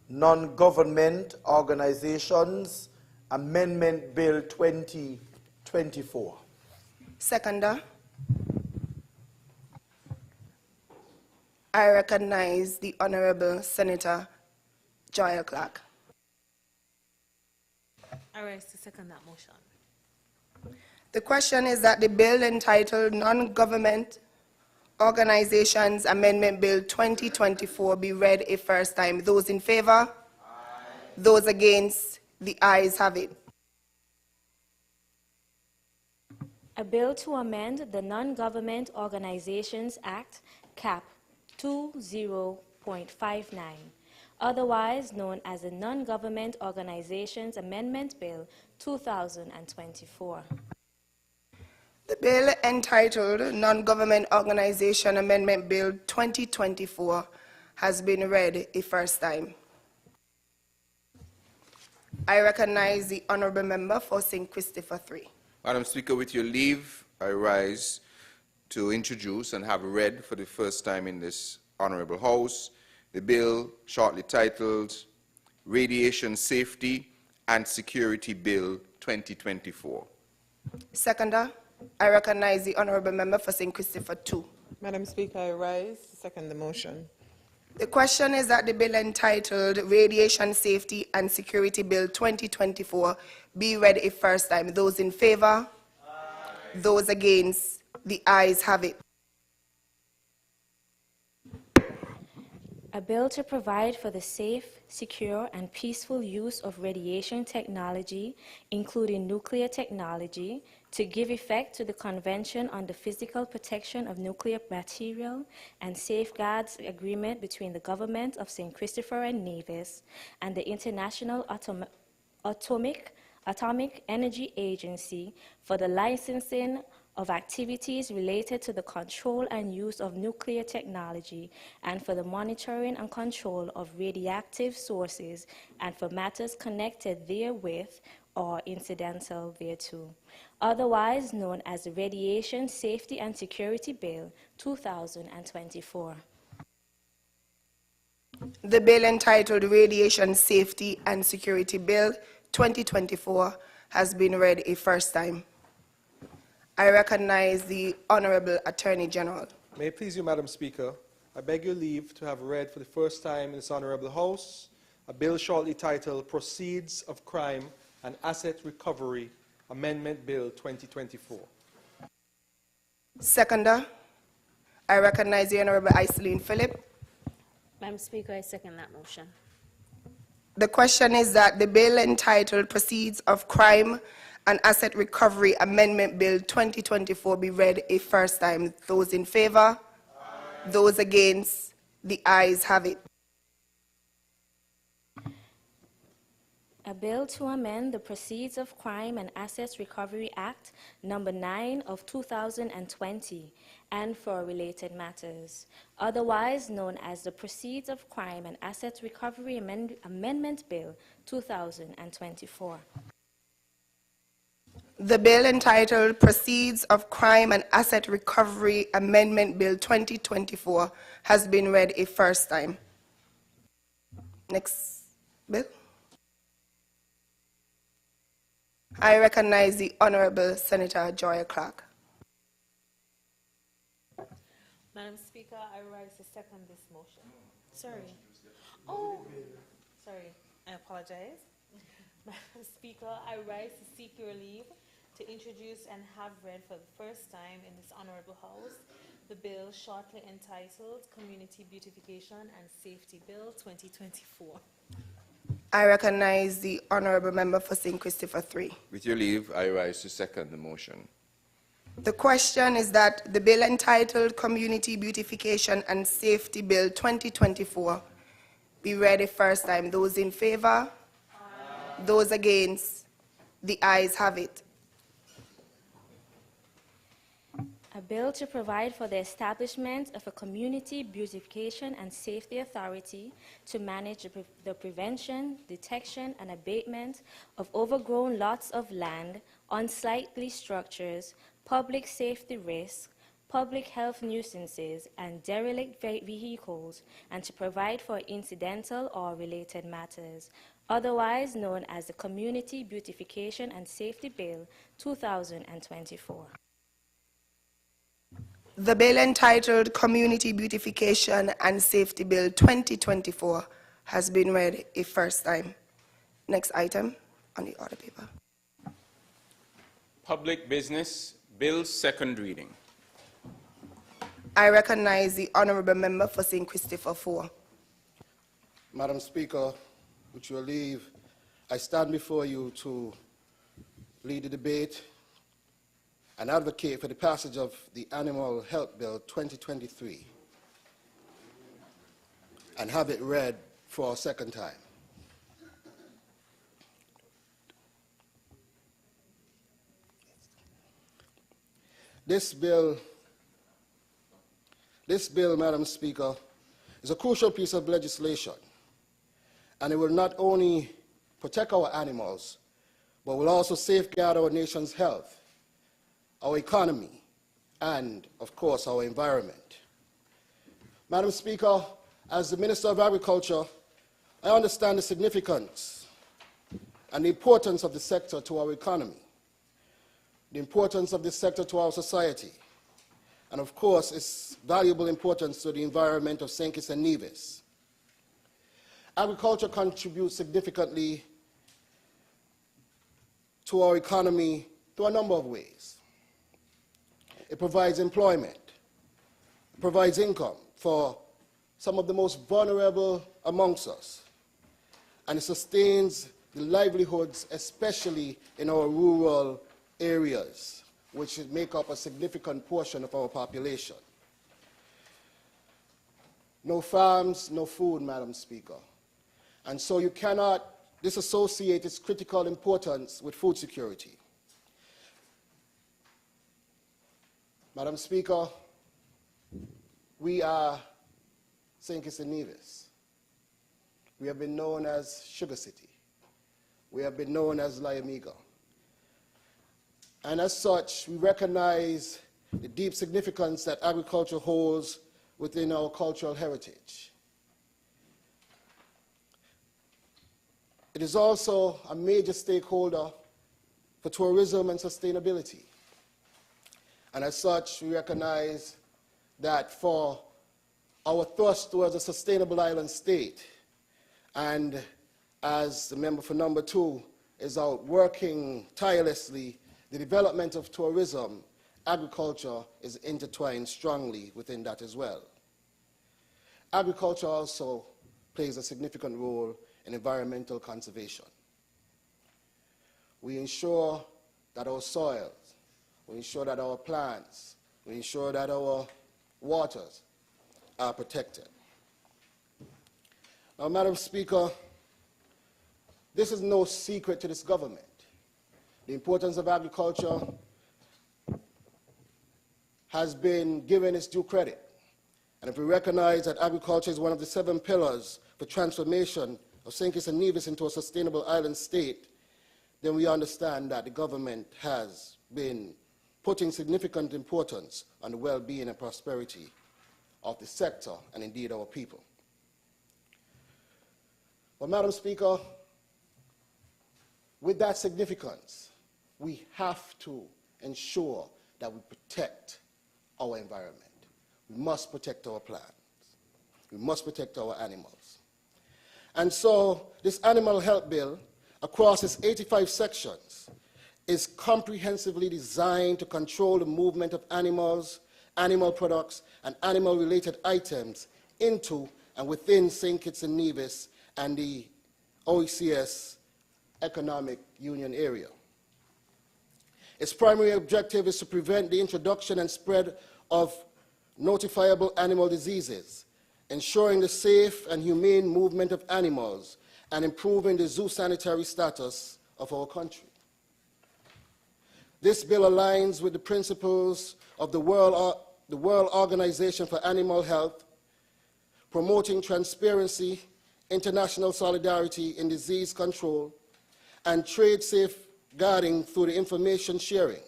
Non-Government Organizations Amendment Bill 2024. Seconder. I recognize the Honourable Senator Joel Clark. I rise to second that motion. The question is that the bill entitled Non-Government Organizations Amendment Bill 2024 be read a first time. Those in favour? Aye. Those against? The ayes have it. A bill to amend the Non-Government Organizations Act, Cap 20.59, otherwise known as the Non-Government Organizations Amendment Bill 2024. The bill entitled Non-Government Organization Amendment Bill 2024 has been read a first time. I recognize the Honourable Member for St. Christopher 3. Madam Speaker, with your leave, I rise to introduce and have read for the first time in this Honourable House the bill shortly titled Radiation Safety and Security Bill 2024. Seconder. I recognize the Honourable Member for St. Christopher 2. Madam Speaker, I rise to second the motion. The question is that the bill entitled Radiation Safety and Security Bill 2024 be read a first time. Those in favour? Aye. Those against? The ayes have it. A bill to provide for the safe, secure, and peaceful use of radiation technology, including nuclear technology, to give effect to the Convention on the Physical Protection of Nuclear Material and Safeguards Agreement between the Government of St. Christopher and Nevis and the International Atomic Energy Agency for the licensing of activities related to the control and use of nuclear technology and for the monitoring and control of radioactive sources and for matters connected therewith or incidental thereto, otherwise known as the Radiation Safety and Security Bill 2024. The bill entitled Radiation Safety and Security Bill 2024 has been read a first time. I recognize the Honourable Attorney-General. May it please you, Madam Speaker, I beg your leave to have read for the first time in this Honourable House a bill shortly titled Proceeds of Crime and Asset Recovery Amendment Bill 2024. Seconder, I recognize the Honourable Iseline Philip. Madam Speaker, I second that motion. The question is that the bill entitled Proceeds of Crime and Asset Recovery Amendment Bill 2024 be read a first time. Those in favour? Aye. Those against? The ayes have it. A bill to amend the Proceeds of Crime and Assets Recovery Act number 9 of 2020 and for related matters, otherwise known as the Proceeds of Crime and Assets Recovery Amendment Bill 2024. The bill entitled Proceeds of Crime and Asset Recovery Amendment Bill 2024 has been read a first time. Next bill. I recognize the Honourable Senator Joy Clark. Madam Speaker, I rise to second this motion. Sorry. Oh, sorry. I apologize. Madam Speaker, I rise to seek your leave to introduce and have read for the first time in this Honourable House the bill shortly entitled Community Beautification and Safety Bill 2024. I recognize the Honourable Member for St. Christopher 3. With your leave, I rise to second the motion. The question is that the bill entitled Community Beautification and Safety Bill 2024 be read a first time. Those in favour? Aye. Those against? The ayes have it. A bill to provide for the establishment of a Community Beautification and Safety Authority to manage the prevention, detection, and abatement of overgrown lots of land, unsightly structures, public safety risks, public health nuisances, and derelict vehicles, and to provide for incidental or related matters, otherwise known as the Community Beautification and Safety Bill 2024. The bill entitled Community Beautification and Safety Bill 2024 has been read a first time. Next item on the order paper. Public Business Bill, second reading. I recognize the Honourable Member for St. Christopher 4. Madam Speaker, with your leave, I stand before you to lead the debate and advocate for the passage of the Animal Health Bill 2023 and have it read for a second time. This bill, Madam Speaker, is a crucial piece of legislation, and it will not only protect our animals, but will also safeguard our nation's health, our economy, and, of course, our environment. Madam Speaker, as the Minister of Agriculture, I understand the significance and the importance of the sector to our economy, the importance of this sector to our society, and, of course, its valuable importance to the environment of St. Kitts and Nevis. Agriculture contributes significantly to our economy through a number of ways. It provides employment, it provides income for some of the most vulnerable amongst us, and it sustains the livelihoods, especially in our rural areas, which make up a significant portion of our population. No farms, no food, Madam Speaker. And so you cannot disassociate its critical importance with food security. Madam Speaker, we are St. Kitts and Nevis. We have been known as Sugar City. We have been known as Liamiga. And as such, we recognize the deep significance that agriculture holds within our cultural heritage. It is also a major stakeholder for tourism and sustainability. And as such, we recognize that for our thrust towards a sustainable island state, and as the member for number 2 is out working tirelessly, the development of tourism, agriculture is intertwined strongly within that as well. Agriculture also plays a significant role in environmental conservation. We ensure that our soils, we ensure that our plants, we ensure that our waters are protected. Now, Madam Speaker, this is no secret to this government. The importance of agriculture has been given its due credit. And if we recognize that agriculture is one of the 7 pillars for transformation of St. Kitts and Nevis into a sustainable island state, then we understand that the government has been putting significant importance on the well-being and prosperity of the sector and indeed our people. But Madam Speaker, with that significance, we have to ensure that we protect our environment. We must protect our plants. We must protect our animals. And so this Animal Health Bill, across its 85 sections, is comprehensively designed to control the movement of animals, animal products, and animal-related items into and within St. Kitts and Nevis and the OECS Economic Union area. Its primary objective is to prevent the introduction and spread of notifiable animal diseases, ensuring the safe and humane movement of animals, and improving the zoosanitary status of our country. This bill aligns with the principles of the World Organization for Animal Health, promoting transparency, international solidarity in disease control, and trade safeguarding through the information sharing.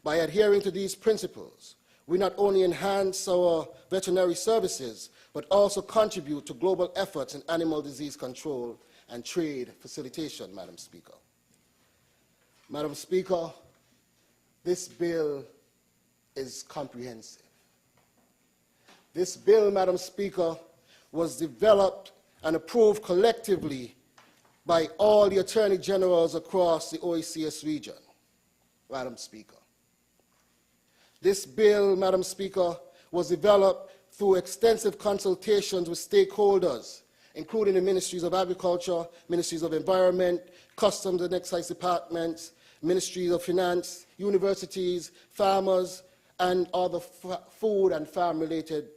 By adhering to these principles, we not only enhance our veterinary services, but also contribute to global efforts in animal disease control and trade facilitation, Madam Speaker. Madam Speaker, this bill is comprehensive. This bill, Madam Speaker, was developed and approved collectively by all the Attorney Generals across the OECS region, Madam Speaker. This bill, Madam Speaker, was developed through extensive consultations with stakeholders, including the Ministries of Agriculture, Ministries of Environment, Customs and Excise Departments, Ministries of Finance, universities, farmers, and other food and farm-related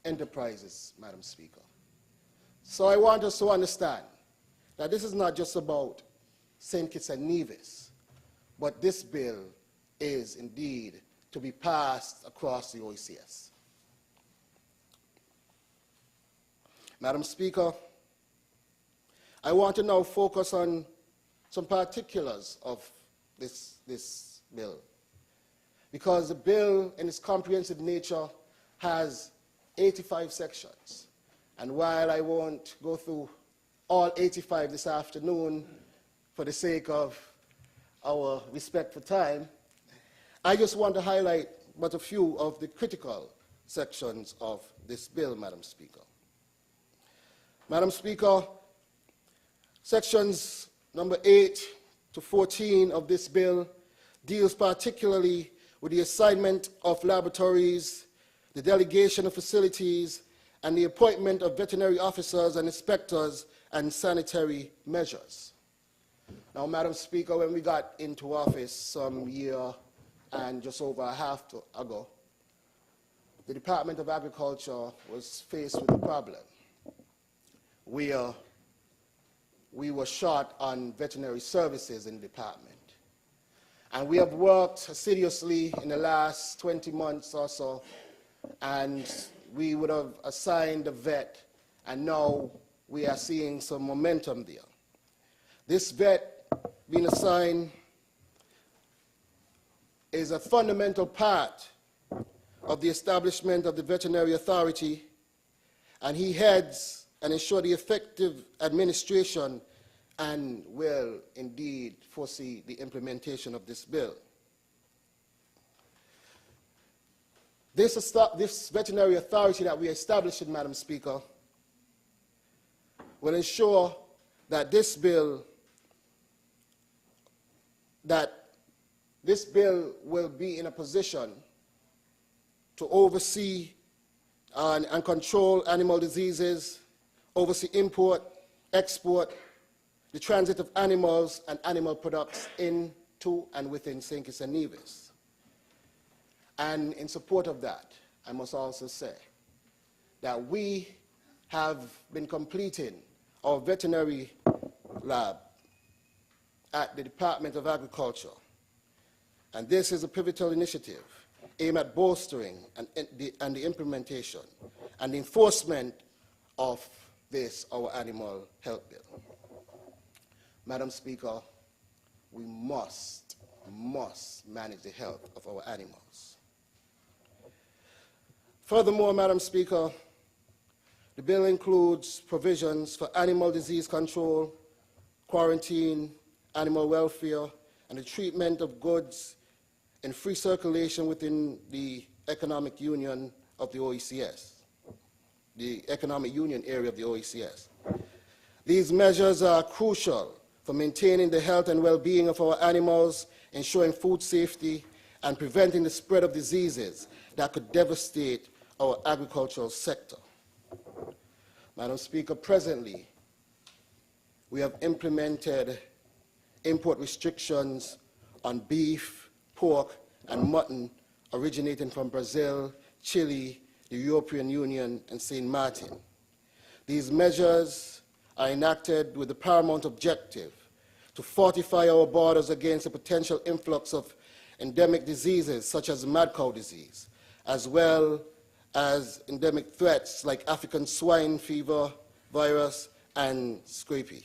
enterprises, Madam Speaker. So I want us to understand that this is not just about St. Kitts and Nevis, but this bill is indeed to be passed across the OECS. Madam Speaker, I want to now focus on some particulars of this bill, because the bill in its comprehensive nature has 85 sections. And while I won't go through all 85 this afternoon for the sake of our respect for time, I just want to highlight but a few of the critical sections of this bill, Madam Speaker. Madam Speaker, sections number 8 to 14 of this bill deals particularly with the assignment of laboratories, the delegation of facilities, and the appointment of veterinary officers and inspectors and sanitary measures. Now, Madam Speaker, when we got into office some year and just over a half ago, the Department of Agriculture was faced with a problem where we were short on veterinary services in the department. And we have worked assiduously in the last 20 months or so, and we would have assigned a vet, and now we are seeing some momentum there. This vet being assigned is a fundamental part of the establishment of the veterinary authority, and he heads and ensures the effective administration and will indeed foresee the implementation of this bill. This veterinary authority that we established, Madam Speaker, will ensure that this bill will be in a position to oversee and control animal diseases, oversee import, export, the transit of animals and animal products into and within St. Kitts and Nevis. And in support of that, I must also say that we have been completing our veterinary lab at the Department of Agriculture. And this is a pivotal initiative aimed at bolstering the implementation and enforcement of this, our animal health bill. Madam Speaker, we must manage the health of our animals. Furthermore, Madam Speaker, the bill includes provisions for animal disease control, quarantine, animal welfare, and the treatment of goods in free circulation within the Economic Union of the OECS, the Economic Union area of the OECS. These measures are crucial for maintaining the health and well-being of our animals, ensuring food safety, and preventing the spread of diseases that could devastate our agricultural sector. Madam Speaker, presently, we have implemented import restrictions on beef, pork, and mutton originating from Brazil, Chile, the European Union, and St. Martin. These measures are enacted with the paramount objective to fortify our borders against the potential influx of endemic diseases such as mad cow disease, as well as endemic threats like African swine fever virus and scrapie.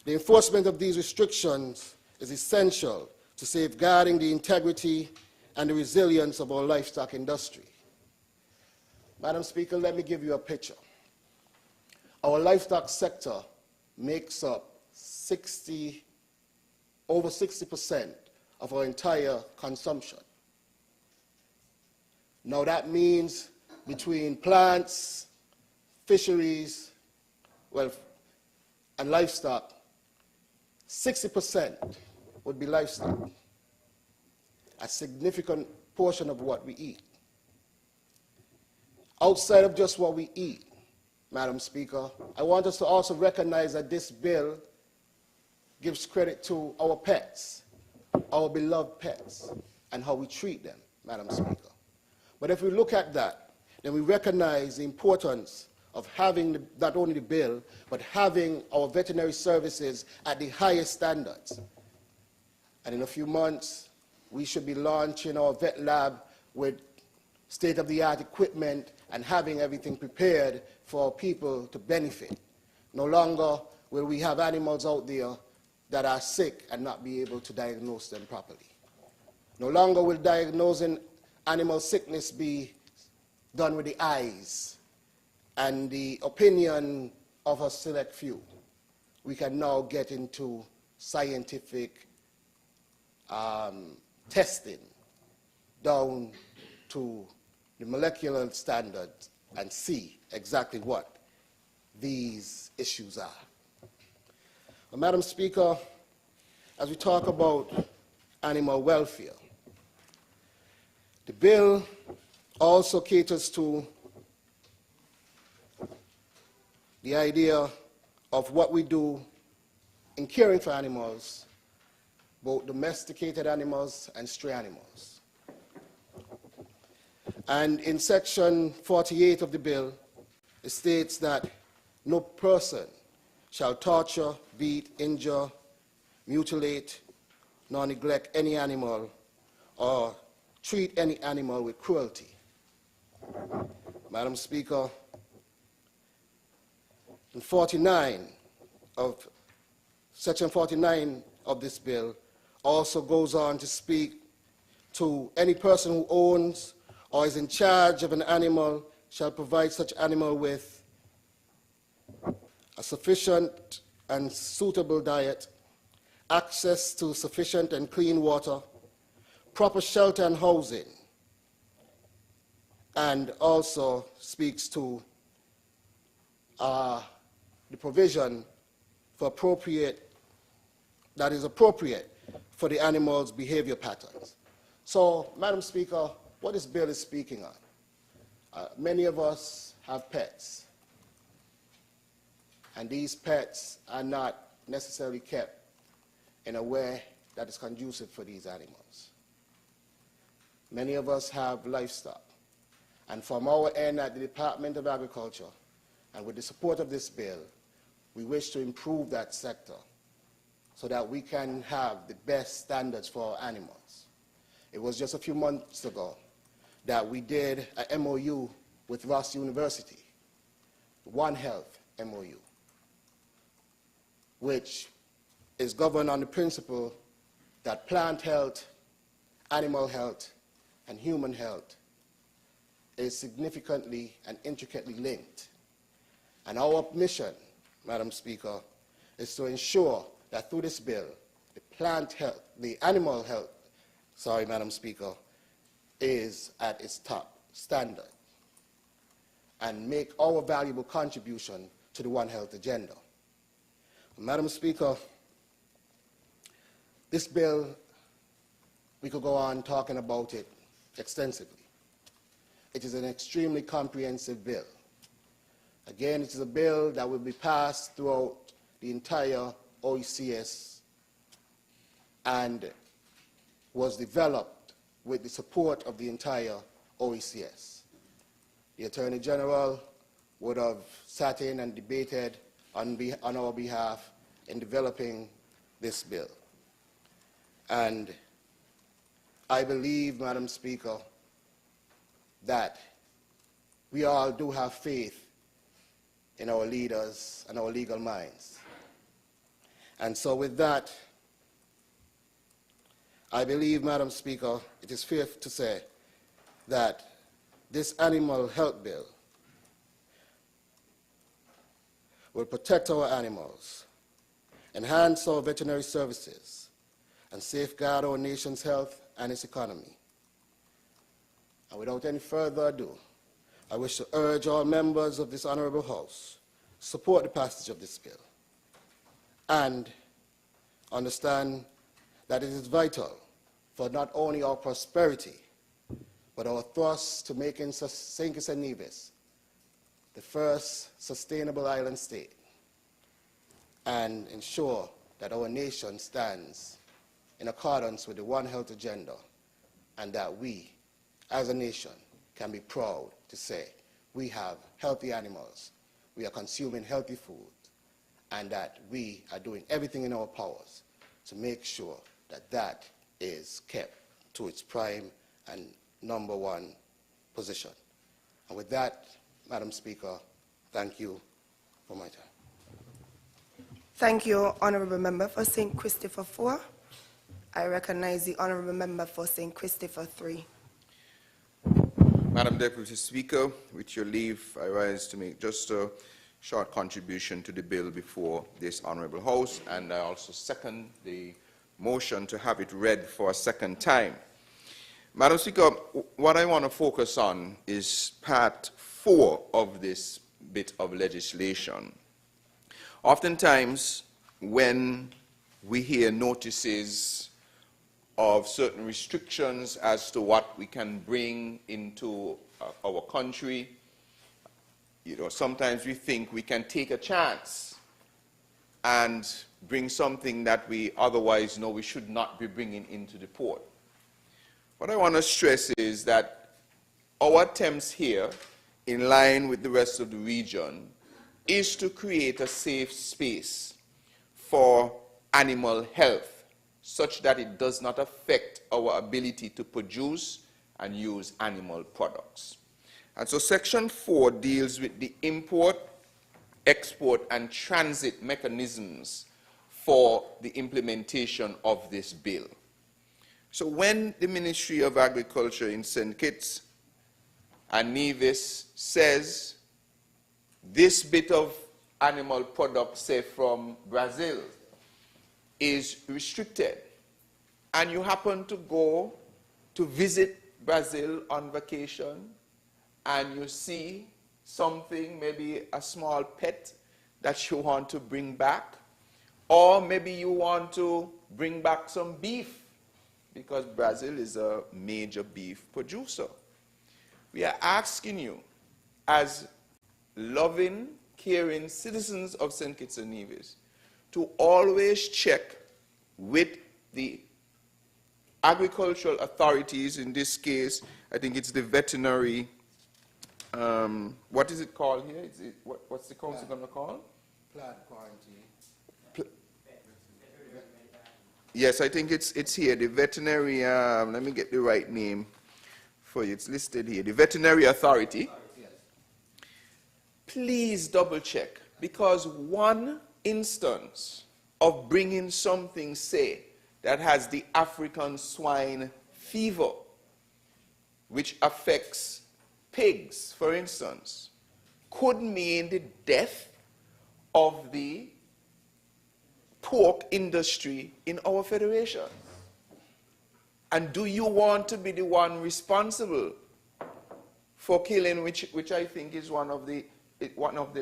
The enforcement of these restrictions is essential to safeguarding the integrity and the resilience of our livestock industry. Madam Speaker, let me give you a picture. Our livestock sector makes up over 60% of our entire consumption. Now that means between plants, fisheries, and livestock, 60% would be livestock, a significant portion of what we eat. Outside of just what we eat, Madam Speaker, I want us to also recognize that this bill gives credit to our pets, our beloved pets, and how we treat them, Madam Speaker. But if we look at that, then we recognize the importance of having not only the bill, but having our veterinary services at the highest standards. And in a few months, we should be launching our vet lab with state-of-the-art equipment and having everything prepared for people to benefit. No longer will we have animals out there that are sick and not be able to diagnose them properly. No longer will diagnosing animal sickness be done with the eyes and the opinion of a select few. We can now get into scientific testing down to the molecular standards and see exactly what these issues are. But Madam Speaker, as we talk about animal welfare, the bill also caters to the idea of what we do in caring for animals, both domesticated animals and stray animals. And in section 48 of the bill, it states that no person shall torture, beat, injure, mutilate, nor neglect any animal or treat any animal with cruelty. Madam Speaker, in section 49 of this bill also goes on to speak to any person who owns or is in charge of an animal shall provide such animal with a sufficient and suitable diet, access to sufficient and clean water, proper shelter and housing, and also speaks to the provision for that is appropriate for the animal's behavior patterns. So, Madam Speaker, what this bill is speaking on, many of us have pets, and these pets are not necessarily kept in a way that is conducive for these animals. Many of us have livestock, and from our end at the Department of Agriculture, and with the support of this bill, we wish to improve that sector so that we can have the best standards for our animals. It was just a few months ago that we did a MOU with Ross University, One Health MOU, which is governed on the principle that plant health, animal health, and human health is significantly and intricately linked. And our mission, Madam Speaker, is to ensure that through this bill, the animal health, Madam Speaker, is at its top standard and make our valuable contribution to the One Health agenda. Madam Speaker, this bill, we could go on talking about it extensively. It is an extremely comprehensive bill. Again, it is a bill that will be passed throughout the entire OECS and was developed with the support of the entire OECS. The Attorney-General would have sat in and debated on our behalf in developing this bill. And I believe, Madam Speaker, that we all do have faith in our leaders and our legal minds. And so with that, I believe, Madam Speaker, it is fair to say that this animal health bill will protect our animals, enhance our veterinary services, and safeguard our nation's health and its economy. And without any further ado, I wish to urge all members of this Honourable House to support the passage of this bill and understand that it is vital for not only our prosperity, but our thrust to making St. Kitts and Nevis the first sustainable island state and ensure that our nation stands in accordance with the One Health agenda and that we, as a nation, can be proud to say we have healthy animals, we are consuming healthy food, and that we are doing everything in our powers to make sure that that is kept to its prime and number one position. And with that, Madam Speaker, thank you for my time. Thank you, Honourable Member for St. Christopher 4. I recognize the Honourable Member for St. Christopher 3. Madam Deputy Speaker, with your leave, I rise to make just a short contribution to the bill before this Honourable House, and I also second the motion to have it read for a second time. Madam Speaker, what I want to focus on is part 4 of this bit of legislation. Oftentimes, when we hear notices of certain restrictions as to what we can bring into our country, sometimes we think we can take a chance and bring something that we otherwise know we should not be bringing into the port. What I want to stress is that our attempts here, in line with the rest of the region, is to create a safe space for animal health, such that it does not affect our ability to produce and use animal products. And so Section 4 deals with the import, export, and transit mechanisms for the implementation of this bill. So when the Ministry of Agriculture in St. Kitts and Nevis says this bit of animal product, say from Brazil, is restricted, and you happen to go to visit Brazil on vacation, and you see something, maybe a small pet that you want to bring back, or maybe you want to bring back some beef, because Brazil is a major beef producer. We are asking you, as loving, caring citizens of St. Kitts and Nevis, to always check with the agricultural authorities. In this case, I think it's the veterinary, what is it called here? What's the council going to call? Plant quarantine. Yes, I think it's here, the veterinary, let me get the right name for you. It's listed here, the veterinary authority. Yes. Please double check, because one instance of bringing something, say, that has the African swine fever, which affects pigs, for instance, could mean the death of the pork industry in our federation. And do you want to be the one responsible for killing, which I think is one of the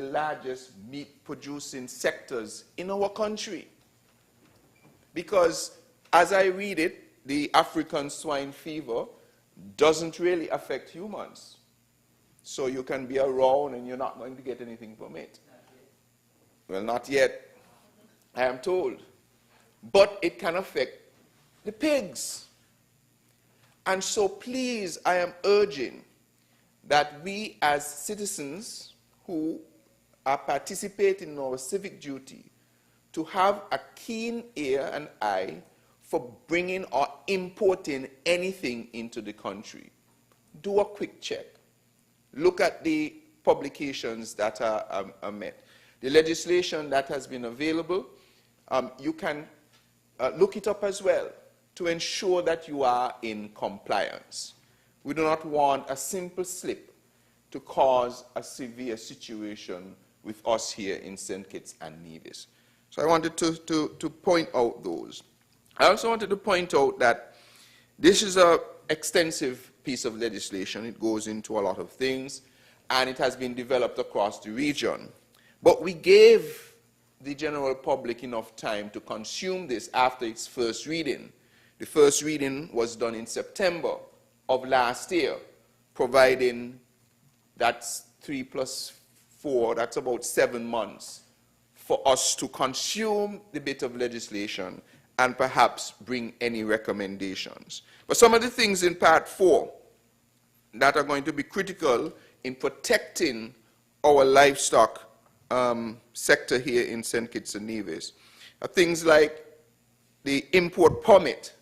largest meat producing sectors in our country? Because as I read it, the African swine fever doesn't really affect humans. So you can be around and you're not going to get anything from it. Well, not yet, I am told. But it can affect the pigs. And so please, I am urging that we as citizens who are participating in our civic duty to have a keen ear and eye for bringing or importing anything into the country. Do a quick check. Look at the publications that are met. The legislation that has been available, you can look it up as well to ensure that you are in compliance. We do not want a simple slip to cause a severe situation with us here in St. Kitts and Nevis. So I wanted to point out those. I also wanted to point out that this is an extensive piece of legislation. It goes into a lot of things, and it has been developed across the region. But we gave the general public enough time to consume this after its first reading. The first reading was done in September of last year, providing that's 3 plus 4, that's about 7 months for us to consume the bit of legislation and perhaps bring any recommendations. But some of the things in Part 4 that are going to be critical in protecting our livestock sector here in St. Kitts and Nevis are things like the import permit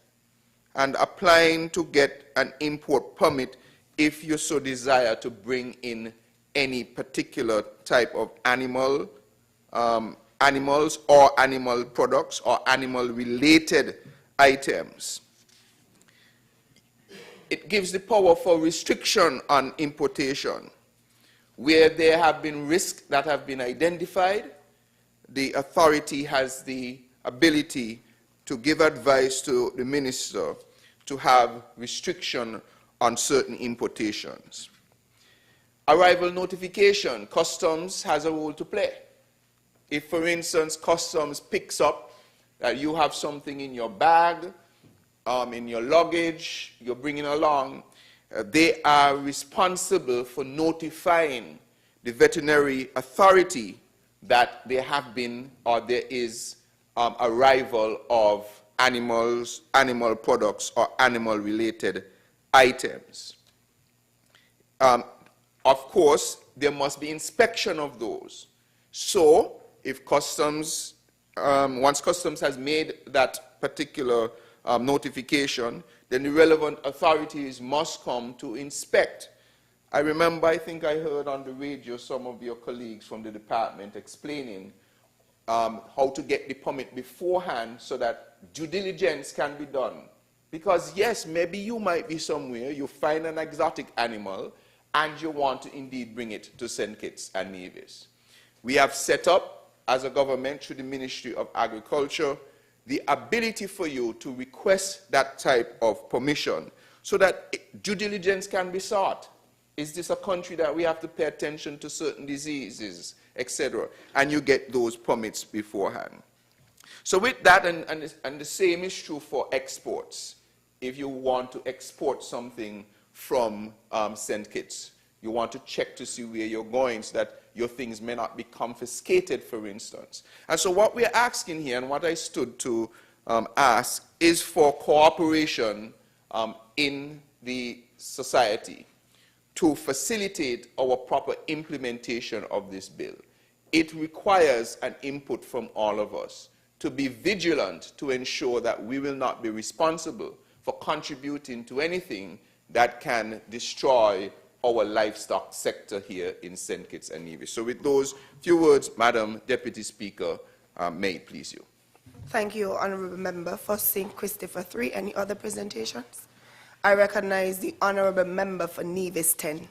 and applying to get an import permit if you so desire to bring in any particular type of animals or animal products or animal-related items. It gives the power for restriction on importation. Where there have been risks that have been identified, the authority has the ability to give advice to the minister to have restriction on certain importations. Arrival notification, customs has a role to play. If, for instance, customs picks up that you have something in your bag, in your luggage, you're bringing along, they are responsible for notifying the veterinary authority that there have been or there is arrival of animals, animal products, or animal-related items. Of course, there must be inspection of those. So, if customs, once customs has made that particular notification, then the relevant authorities must come to inspect. I remember, I think I heard on the radio some of your colleagues from the department explaining how to get the permit beforehand so that due diligence can be done. Because yes, maybe you might be somewhere, you find an exotic animal, and you want to indeed bring it to St. Kitts and Nevis. We have set up, as a government, through the Ministry of Agriculture, the ability for you to request that type of permission so that due diligence can be sought. Is this a country that we have to pay attention to certain diseases, etc.? And you get those permits beforehand. So with that, and the same is true for exports. If you want to export something from St. Kitts, you want to check to see where you're going so that your things may not be confiscated, for instance. And so what we're asking here, and what I stood to ask, is for cooperation in the society to facilitate our proper implementation of this bill. It requires an input from all of us to be vigilant to ensure that we will not be responsible for contributing to anything that can destroy our livestock sector here in St. Kitts and Nevis. So with those few words, Madam Deputy Speaker, may it please you. Thank you, Honourable Member for St. Christopher 3. Any other presentations? I recognize the Honourable Member for Nevis 10.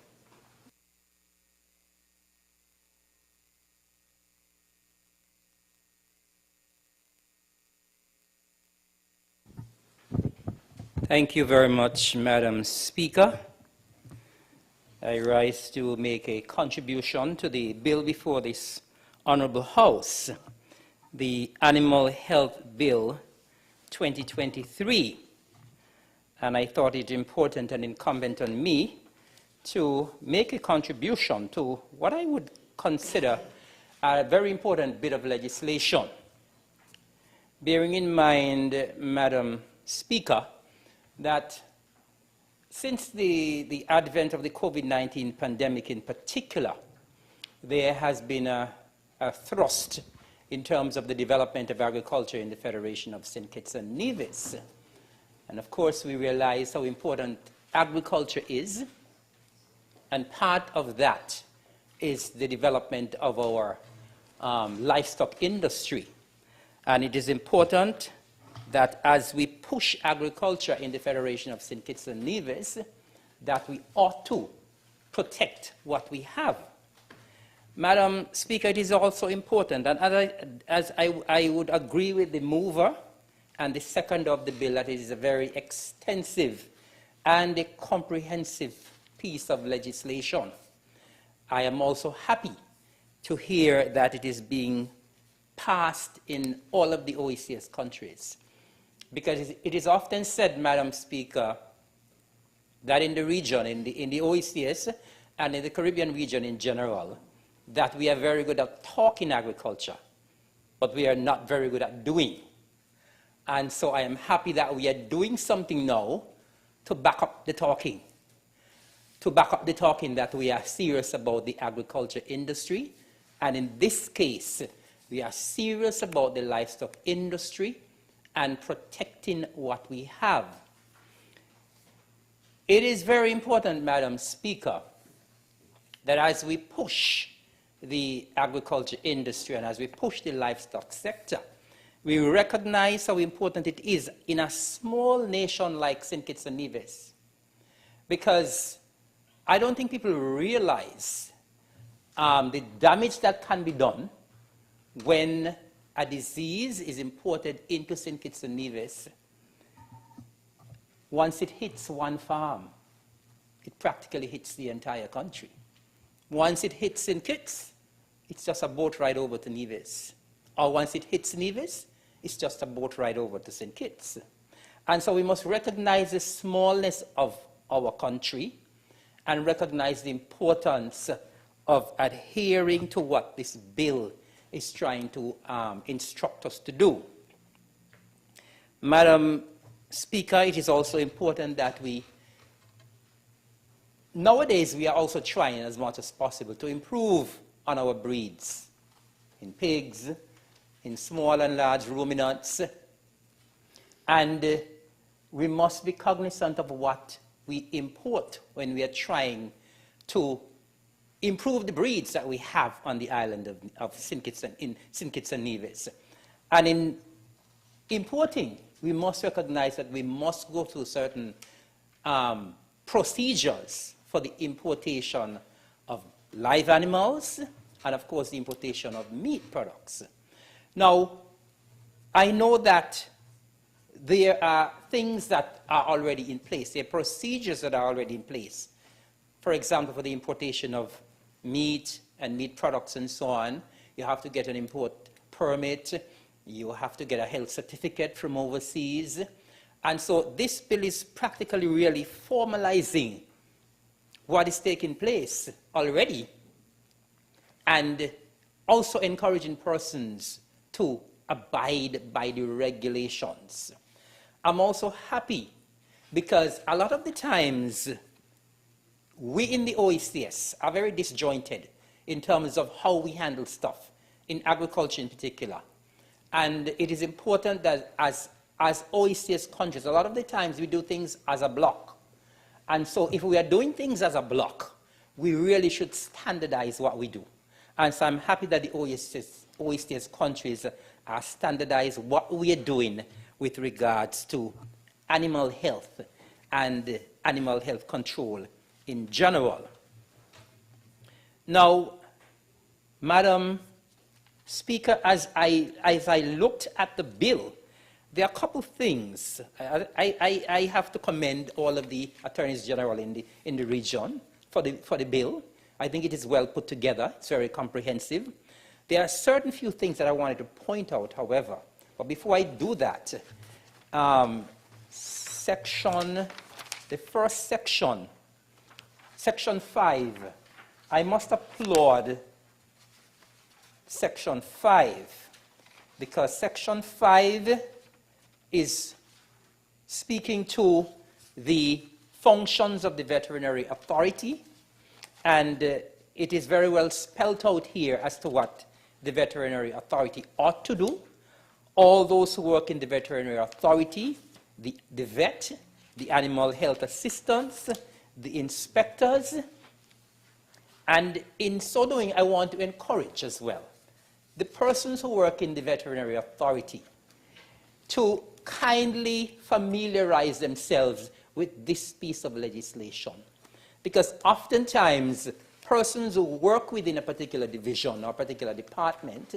Thank you very much, Madam Speaker. I rise to make a contribution to the bill before this Honourable House, the Animal Health Bill 2023. And I thought it important and incumbent on me to make a contribution to what I would consider a very important bit of legislation. Bearing in mind, Madam Speaker, that since the advent of the COVID-19 pandemic in particular, there has been a thrust in terms of the development of agriculture in the Federation of St. Kitts and Nevis. And of course, we realize how important agriculture is, and part of that is the development of our livestock industry. And it is important that as we push agriculture in the Federation of St. Kitts and Nevis, that we ought to protect what we have. Madam Speaker, it is also important, and as I would agree with the mover and the seconder of the bill, that it is a very extensive and a comprehensive piece of legislation. I am also happy to hear that it is being passed in all of the OECS countries. Because it is often said, Madam Speaker, that in the region, in the OECS and in the Caribbean region in general, that we are very good at talking agriculture, but we are not very good at doing. And so I am happy that we are doing something now to back up the talking, that we are serious about the agriculture industry. And in this case, we are serious about the livestock industry and protecting what we have. It is very important, Madam Speaker, that as we push the agriculture industry and as we push the livestock sector, we recognize how important it is in a small nation like St. Kitts and Nevis. Because I don't think people realize the damage that can be done when a disease is imported into St. Kitts and Nevis. Once it hits one farm, it practically hits the entire country. Once it hits St. Kitts, it's just a boat ride over to Nevis. Or once it hits Nevis, it's just a boat ride over to St. Kitts. And so we must recognize the smallness of our country and recognize the importance of adhering to what this bill is trying to instruct us to do. Madam Speaker, it is also important that nowadays we are also trying as much as possible to improve on our breeds in pigs, in small and large ruminants, and we must be cognizant of what we import when we are trying to improve the breeds that we have on the island of St. Kitts and Nevis. And in importing, we must recognize that we must go through certain procedures for the importation of live animals and of course the importation of meat products. Now, I know that there are things that are already in place. There are procedures that are already in place. For example, for the importation of meat and meat products and so on, you have to get an import permit, you have to get a health certificate from overseas. And so this bill is practically really formalizing what is taking place already and also encouraging persons to abide by the regulations. I'm also happy because a lot of the times we in the OECS are very disjointed in terms of how we handle stuff, in agriculture in particular. And it is important that as OECS countries, a lot of the times we do things as a bloc. And so if we are doing things as a bloc, we really should standardize what we do. And so I'm happy that the OECS countries are standardized what we are doing with regards to animal health and animal health control in general. Now, Madam Speaker, as I looked at the bill, there are a couple of things. I have to commend all of the attorneys general in the region for the bill. I think it is well put together. It's very comprehensive. There are certain few things that I wanted to point out, however. But before I do that, the first section, Section 5, I must applaud Section 5, because Section 5 is speaking to the functions of the veterinary authority, and it is very well spelled out here as to what the veterinary authority ought to do. All those who work in the veterinary authority, the vet, the animal health assistants, the inspectors, and in so doing, I want to encourage as well the persons who work in the veterinary authority to kindly familiarize themselves with this piece of legislation. Because oftentimes, persons who work within a particular division or a particular department,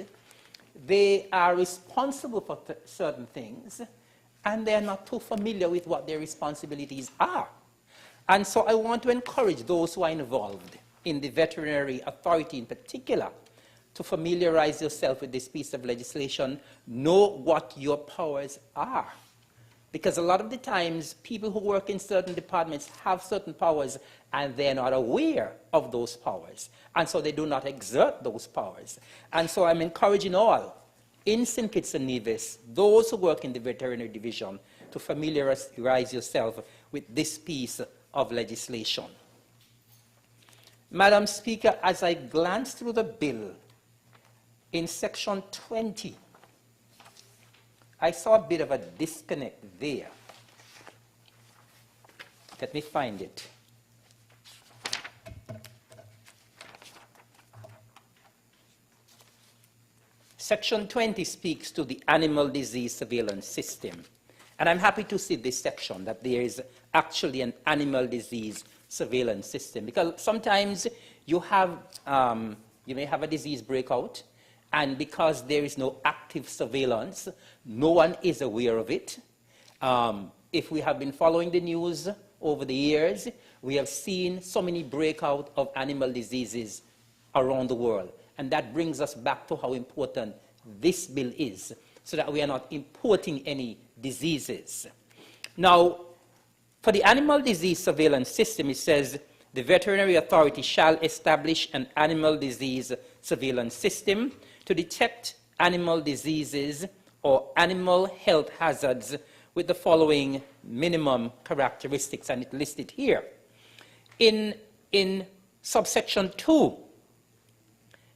they are responsible for certain things, and they're not too familiar with what their responsibilities are. And so I want to encourage those who are involved in the veterinary authority in particular to familiarize yourself with this piece of legislation, know what your powers are. Because a lot of the times, people who work in certain departments have certain powers and they're not aware of those powers. And so they do not exert those powers. And so I'm encouraging all in St. Kitts and Nevis, those who work in the veterinary division, to familiarize yourself with this piece of legislation. Madam Speaker, as I glance through the bill, in Section 20, I saw a bit of a disconnect there. Let me find it. Section 20 speaks to the animal disease surveillance system. And I'm happy to see this section, that there is actually an animal disease surveillance system. Because sometimes you may have a disease breakout, and because there is no active surveillance, no one is aware of it. If we have been following the news over the years, we have seen so many breakouts of animal diseases around the world. And that brings us back to how important this bill is, so that we are not importing any diseases. Now, for the animal disease surveillance system, it says, the veterinary authority shall establish an animal disease surveillance system to detect animal diseases or animal health hazards with the following minimum characteristics, and it's listed here. In subsection 2,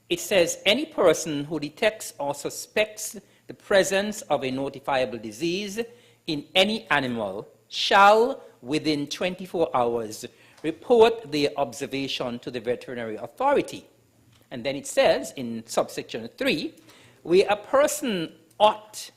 it says, any person who detects or suspects the presence of a notifiable disease in any animal shall, within 24 hours, report the observation to the veterinary authority. And then it says in subsection 3, where a person ought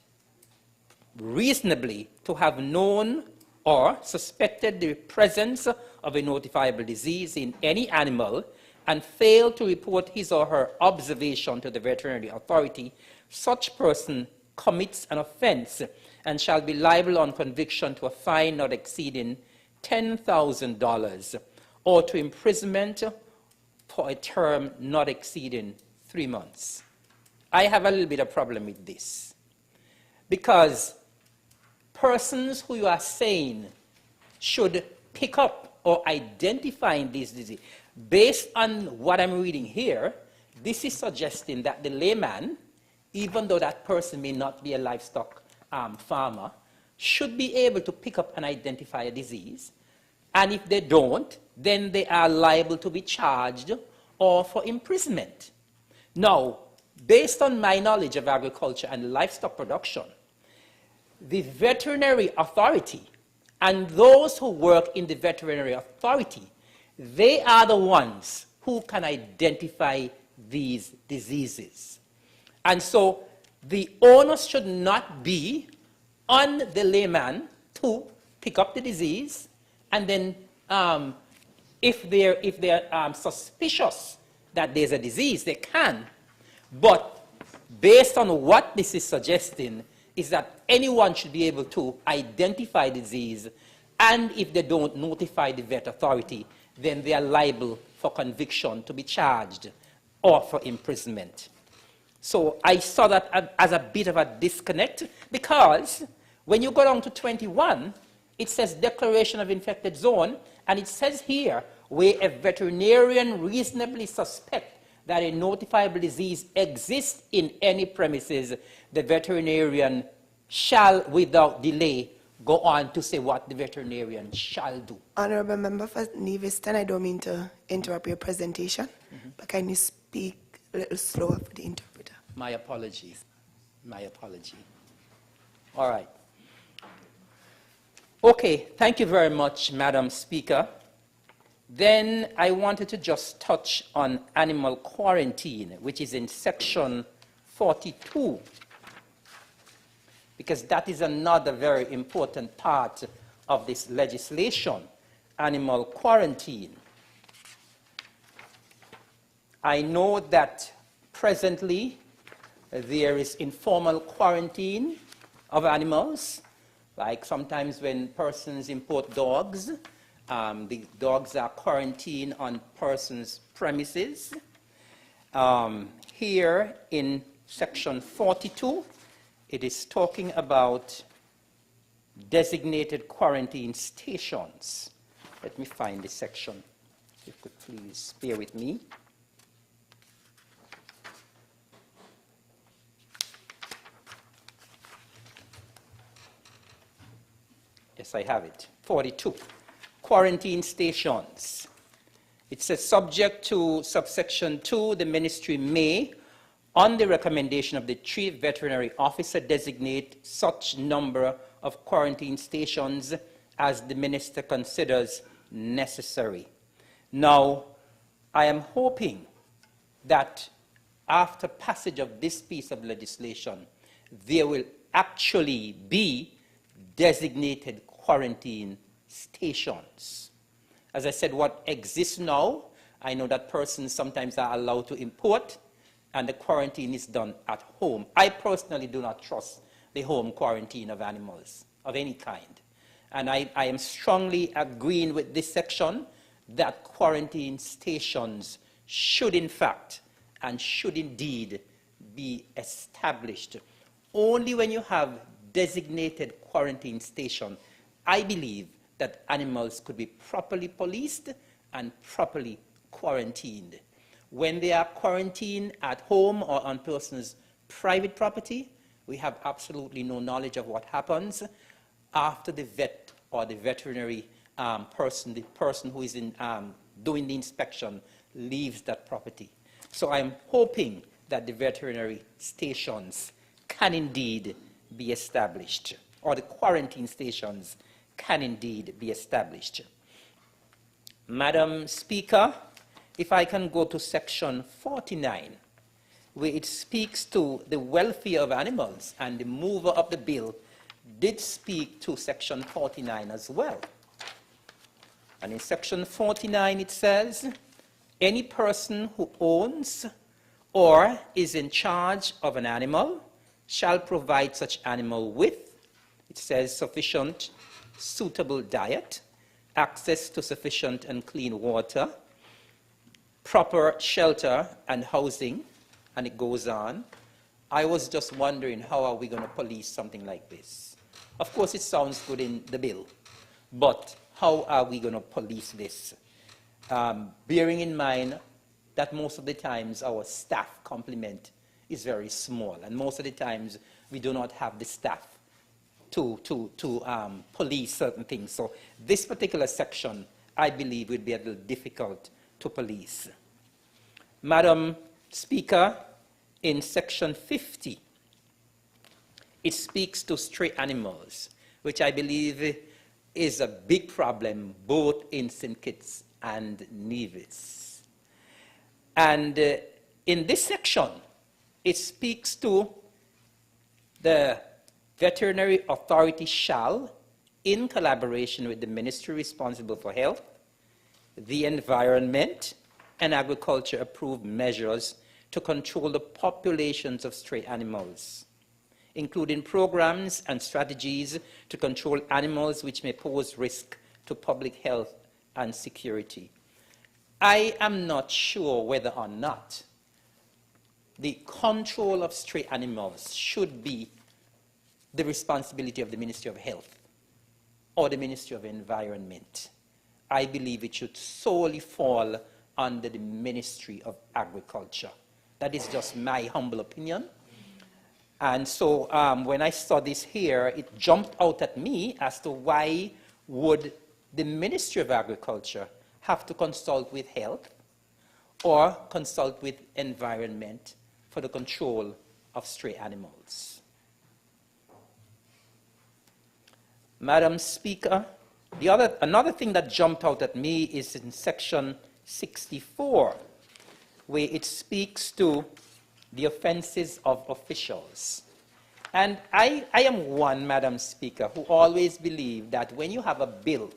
reasonably to have known or suspected the presence of a notifiable disease in any animal, and fail to report his or her observation to the veterinary authority, such person commits an offense and shall be liable on conviction to a fine not exceeding $10,000 or to imprisonment for a term not exceeding 3 months. I have a little bit of problem with this because persons who you are saying should pick up or identify this disease, based on what I'm reading here, this is suggesting that the layman, even though that person may not be a livestock farmer, should be able to pick up and identify a disease. And if they don't, then they are liable to be charged or for imprisonment. Now, based on my knowledge of agriculture and livestock production, the veterinary authority and those who work in the veterinary authority, they are the ones who can identify these diseases. And so the onus should not be on the layman to pick up the disease, and then if they're suspicious that there's a disease, they can. But based on what this is suggesting is that anyone should be able to identify disease, and if they don't notify the vet authority, then they are liable for conviction to be charged or for imprisonment. So I saw that as a bit of a disconnect, because when you go down to 21, it says declaration of infected zone, and it says here, where a veterinarian reasonably suspects that a notifiable disease exists in any premises, the veterinarian shall, without delay, go on to say what the veterinarian shall do. Honourable Member for Nevis, I don't mean to interrupt your presentation, but can you speak a little slower for the interpreter? My apologies. My apology. All right. Okay, thank you very much, Madam Speaker. Then I wanted to just touch on animal quarantine, which is in section 42, because that is another very important part of this legislation, animal quarantine. I know that presently there is informal quarantine of animals, like sometimes when persons import dogs, the dogs are quarantined on persons' premises. Here in section 42, it is talking about designated quarantine stations. Let me find the section. If you could please bear with me. Yes, I have it. 42. Quarantine stations. It says, subject to subsection 2, the ministry may, on the recommendation of the chief veterinary officer, designate such number of quarantine stations as the minister considers necessary. Now, I am hoping that after passage of this piece of legislation, there will actually be designated quarantine stations. As I said, what exists now, I know that persons sometimes are allowed to import, and the quarantine is done at home. I personally do not trust the home quarantine of animals of any kind. And I am strongly agreeing with this section that quarantine stations should in fact and should indeed be established. Only when you have designated quarantine station, I believe that animals could be properly policed and properly quarantined. When they are quarantined at home or on persons' private property, we have absolutely no knowledge of what happens after the vet or the veterinary person, the person who is doing the inspection, leaves that property. So I'm hoping that the veterinary stations can indeed be established, or the quarantine stations can indeed be established. Madam Speaker, if I can go to section 49, where it speaks to the welfare of animals, and the mover of the bill did speak to section 49 as well. And in section 49 it says, any person who owns or is in charge of an animal shall provide such animal with, it says, sufficient, suitable diet, access to sufficient and clean water, proper shelter and housing, and it goes on. I was just wondering, how are we going to police something like this? Of course, it sounds good in the bill, but how are we going to police this? Bearing in mind that most of the times our staff complement is very small, and most of the times we do not have the staff to police certain things. So this particular section, I believe, would be a little difficult to police. Madam Speaker, in section 50, it speaks to stray animals, which I believe is a big problem both in St. Kitts and Nevis. And in this section, it speaks to the veterinary authority shall, in collaboration with the ministry responsible for health, the environment, and agriculture, approve measures to control the populations of stray animals, including programs and strategies to control animals which may pose risk to public health and security. I am not sure whether or not the control of stray animals should be the responsibility of the Ministry of Health or the Ministry of Environment. I believe it should solely fall under the Ministry of Agriculture. That is just my humble opinion. And so when I saw this here, it jumped out at me as to why would the Ministry of Agriculture have to consult with health or consult with environment for the control of stray animals. Madam Speaker, another thing that jumped out at me is in section 64, where it speaks to the offenses of officials. And I am one, Madam Speaker, who always believe that when you have a bill,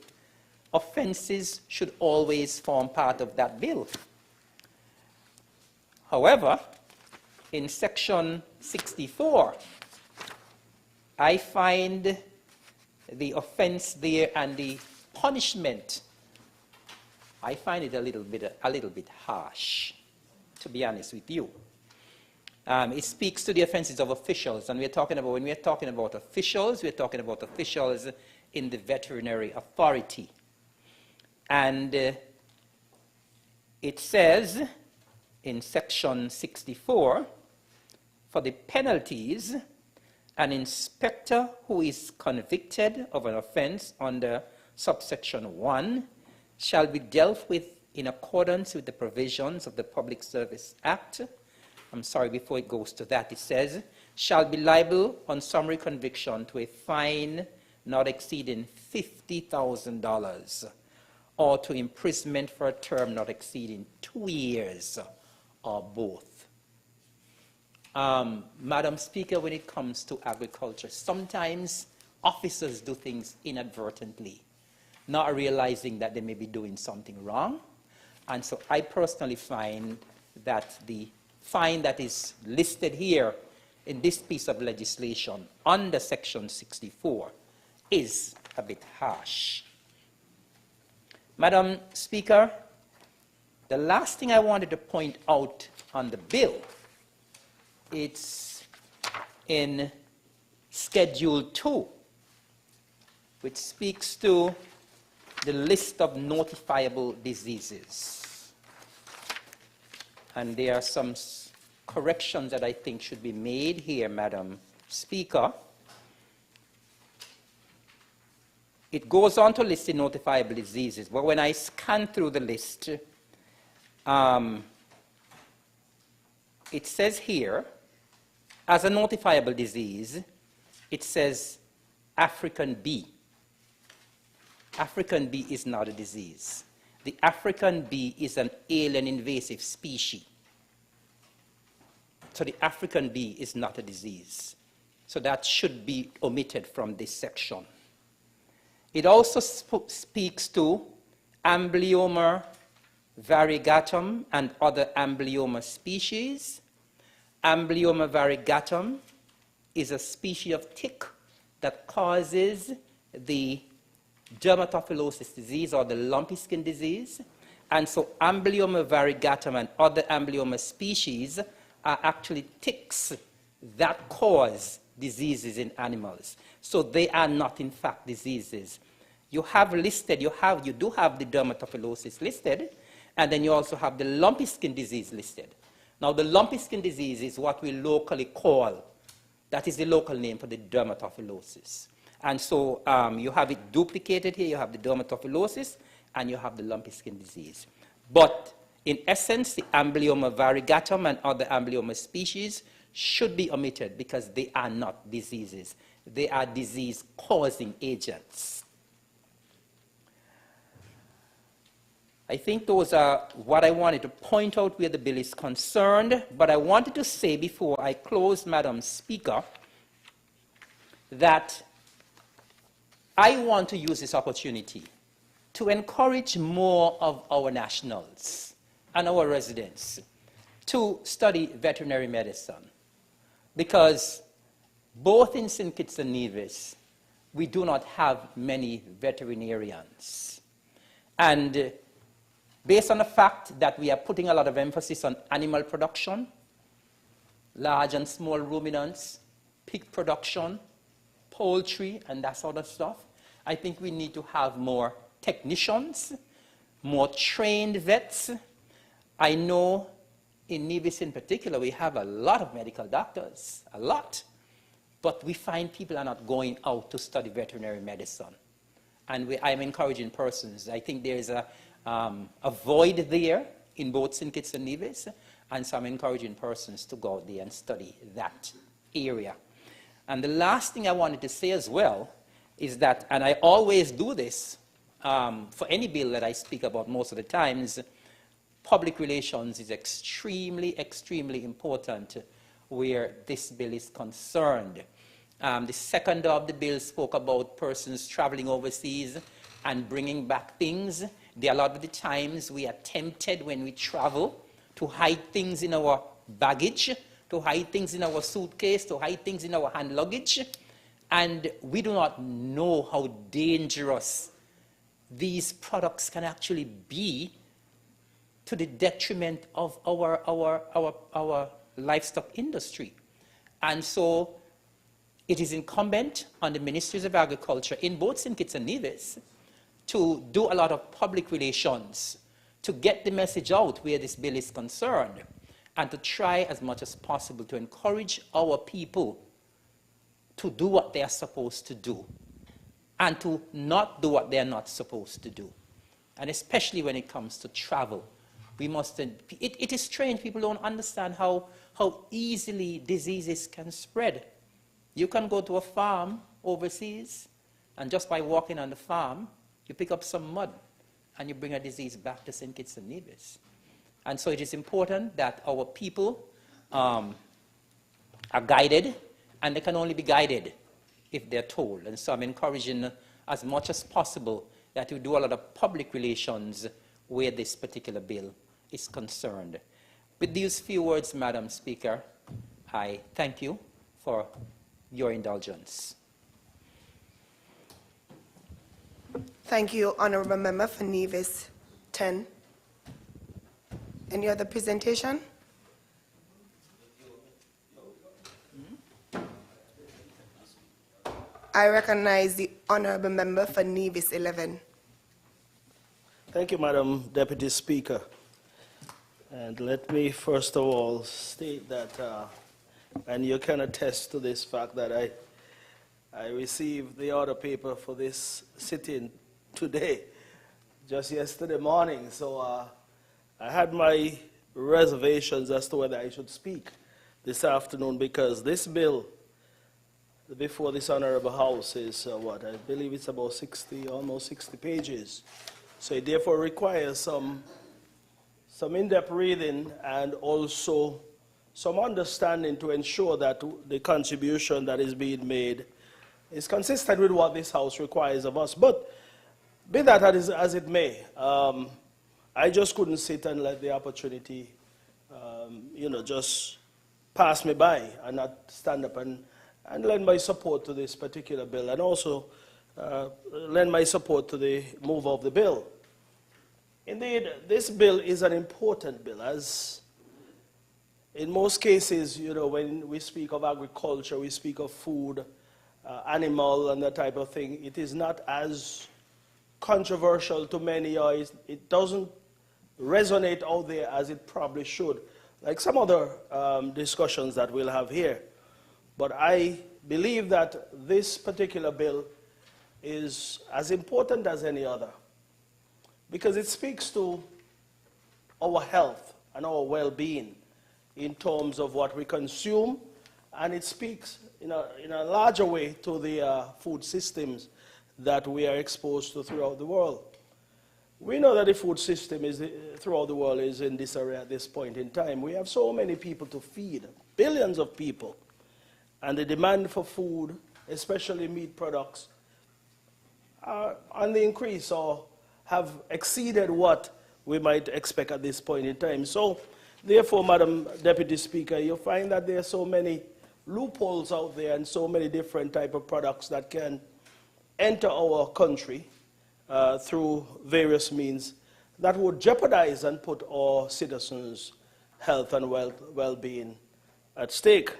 offenses should always form part of that bill. However, in section 64, I find the offense there and the punishment, I find it a little bit harsh, to be honest with you. It speaks to the offenses of officials, and when we're talking about officials, we're talking about officials in the veterinary authority. And it says in section 64, for the penalties, an inspector who is convicted of an offense under subsection 1 shall be dealt with in accordance with the provisions of the Public Service Act. I'm sorry, before it goes to that, it says, shall be liable on summary conviction to a fine not exceeding $50,000 or to imprisonment for a term not exceeding 2 years or both. Madam Speaker, when it comes to agriculture, sometimes officers do things inadvertently, not realizing that they may be doing something wrong. And so I personally find that the fine that is listed here in this piece of legislation under section 64 is a bit harsh. Madam Speaker, the last thing I wanted to point out on the bill, it's in Schedule 2, which speaks to the list of notifiable diseases. And there are some corrections that I think should be made here, Madam Speaker. It goes on to list the notifiable diseases, but when I scan through the list, it says here, as a notifiable disease, it says African bee. African bee is not a disease. The African bee is an alien invasive species. So the African bee is not a disease. So that should be omitted from this section. It also speaks to amblyomma variegatum, and other amblyoma species. Amblyoma variegatum is a species of tick that causes the dermatophilosis disease or the lumpy skin disease. And so amblyoma variegatum and other amblyoma species are actually ticks that cause diseases in animals. So they are not, in fact, diseases. You have listed, you do have the dermatophilosis listed, and then you also have the lumpy skin disease listed. Now, the lumpy skin disease is what we locally call, that is the local name for the dermatophilosis. And so you have it duplicated here. You have the dermatophilosis, and you have the lumpy skin disease. But in essence, the amblyoma variegatum and other amblyoma species should be omitted because they are not diseases. They are disease-causing agents. I think those are what I wanted to point out where the bill is concerned, but I wanted to say before I close, Madam Speaker, that I want to use this opportunity to encourage more of our nationals and our residents to study veterinary medicine, because both in St. Kitts and Nevis, we do not have many veterinarians. And based on the fact that we are putting a lot of emphasis on animal production, large and small ruminants, pig production, poultry, and that sort of stuff, I think we need to have more technicians, more trained vets. I know in Nevis in particular, we have a lot of medical doctors, a lot, but we find people are not going out to study veterinary medicine. And I'm encouraging persons. I think there is a void there in both St. Kitts and Nevis, and so I'm encouraging persons to go out there and study that area. And the last thing I wanted to say as well is that, and I always do this for any bill that I speak about most of the times, public relations is extremely, extremely important where this bill is concerned. The second of the bill spoke about persons traveling overseas and bringing back things. There are a lot of the times we are tempted when we travel to hide things in our baggage, to hide things in our suitcase, to hide things in our hand luggage, and we do not know how dangerous these products can actually be to the detriment of our livestock industry. And so it is incumbent on the Ministries of Agriculture in both St. Kitts and Nevis to do a lot of public relations to get the message out where this bill is concerned, and to try as much as possible to encourage our people to do what they are supposed to do and to not do what they are not supposed to do. And especially when it comes to travel, we must, it is strange, people don't understand how easily diseases can spread. You can go to a farm overseas, and just by walking on the farm, you pick up some mud, and you bring a disease back to St. Kitts and Nevis. And so it is important that our people are guided, and they can only be guided if they're told. And so I'm encouraging as much as possible that we do a lot of public relations where this particular bill is concerned. With these few words, Madam Speaker, I thank you for your indulgence. Thank you, Honourable Member for Nevis 10. Any other presentation? I recognize the Honourable Member for Nevis 11. Thank you, Madam Deputy Speaker. And let me first of all state that, and you can attest to this fact, that I received the order paper for this sitting today, just yesterday morning. So I had my reservations as to whether I should speak this afternoon, because this bill before this Honourable House is what, I believe it's about 60, almost 60 pages. So it therefore requires some in-depth reading and also some understanding to ensure that the contribution that is being made is consistent with what this House requires of us. But be that as it may, I just couldn't sit and let the opportunity, just pass me by and not stand up and lend my support to this particular bill, and also lend my support to the move of the bill. Indeed, this bill is an important bill, as in most cases, when we speak of agriculture, we speak of food, animal, and that type of thing. It is not as controversial to many, or it doesn't resonate out there as it probably should, like some other discussions that we'll have here. But I believe that this particular bill is as important as any other, because it speaks to our health and our well-being in terms of what we consume, and it speaks in a larger way to the food systems that we are exposed to throughout the world. We know that the food system throughout the world is in disarray at this point in time. We have so many people to feed, billions of people, and the demand for food, especially meat products, are on the increase or have exceeded what we might expect at this point in time. So, therefore, Madam Deputy Speaker, you find that there are so many loopholes out there and so many different type of products that can enter our country through various means that would jeopardize and put our citizens' health and well-being at stake.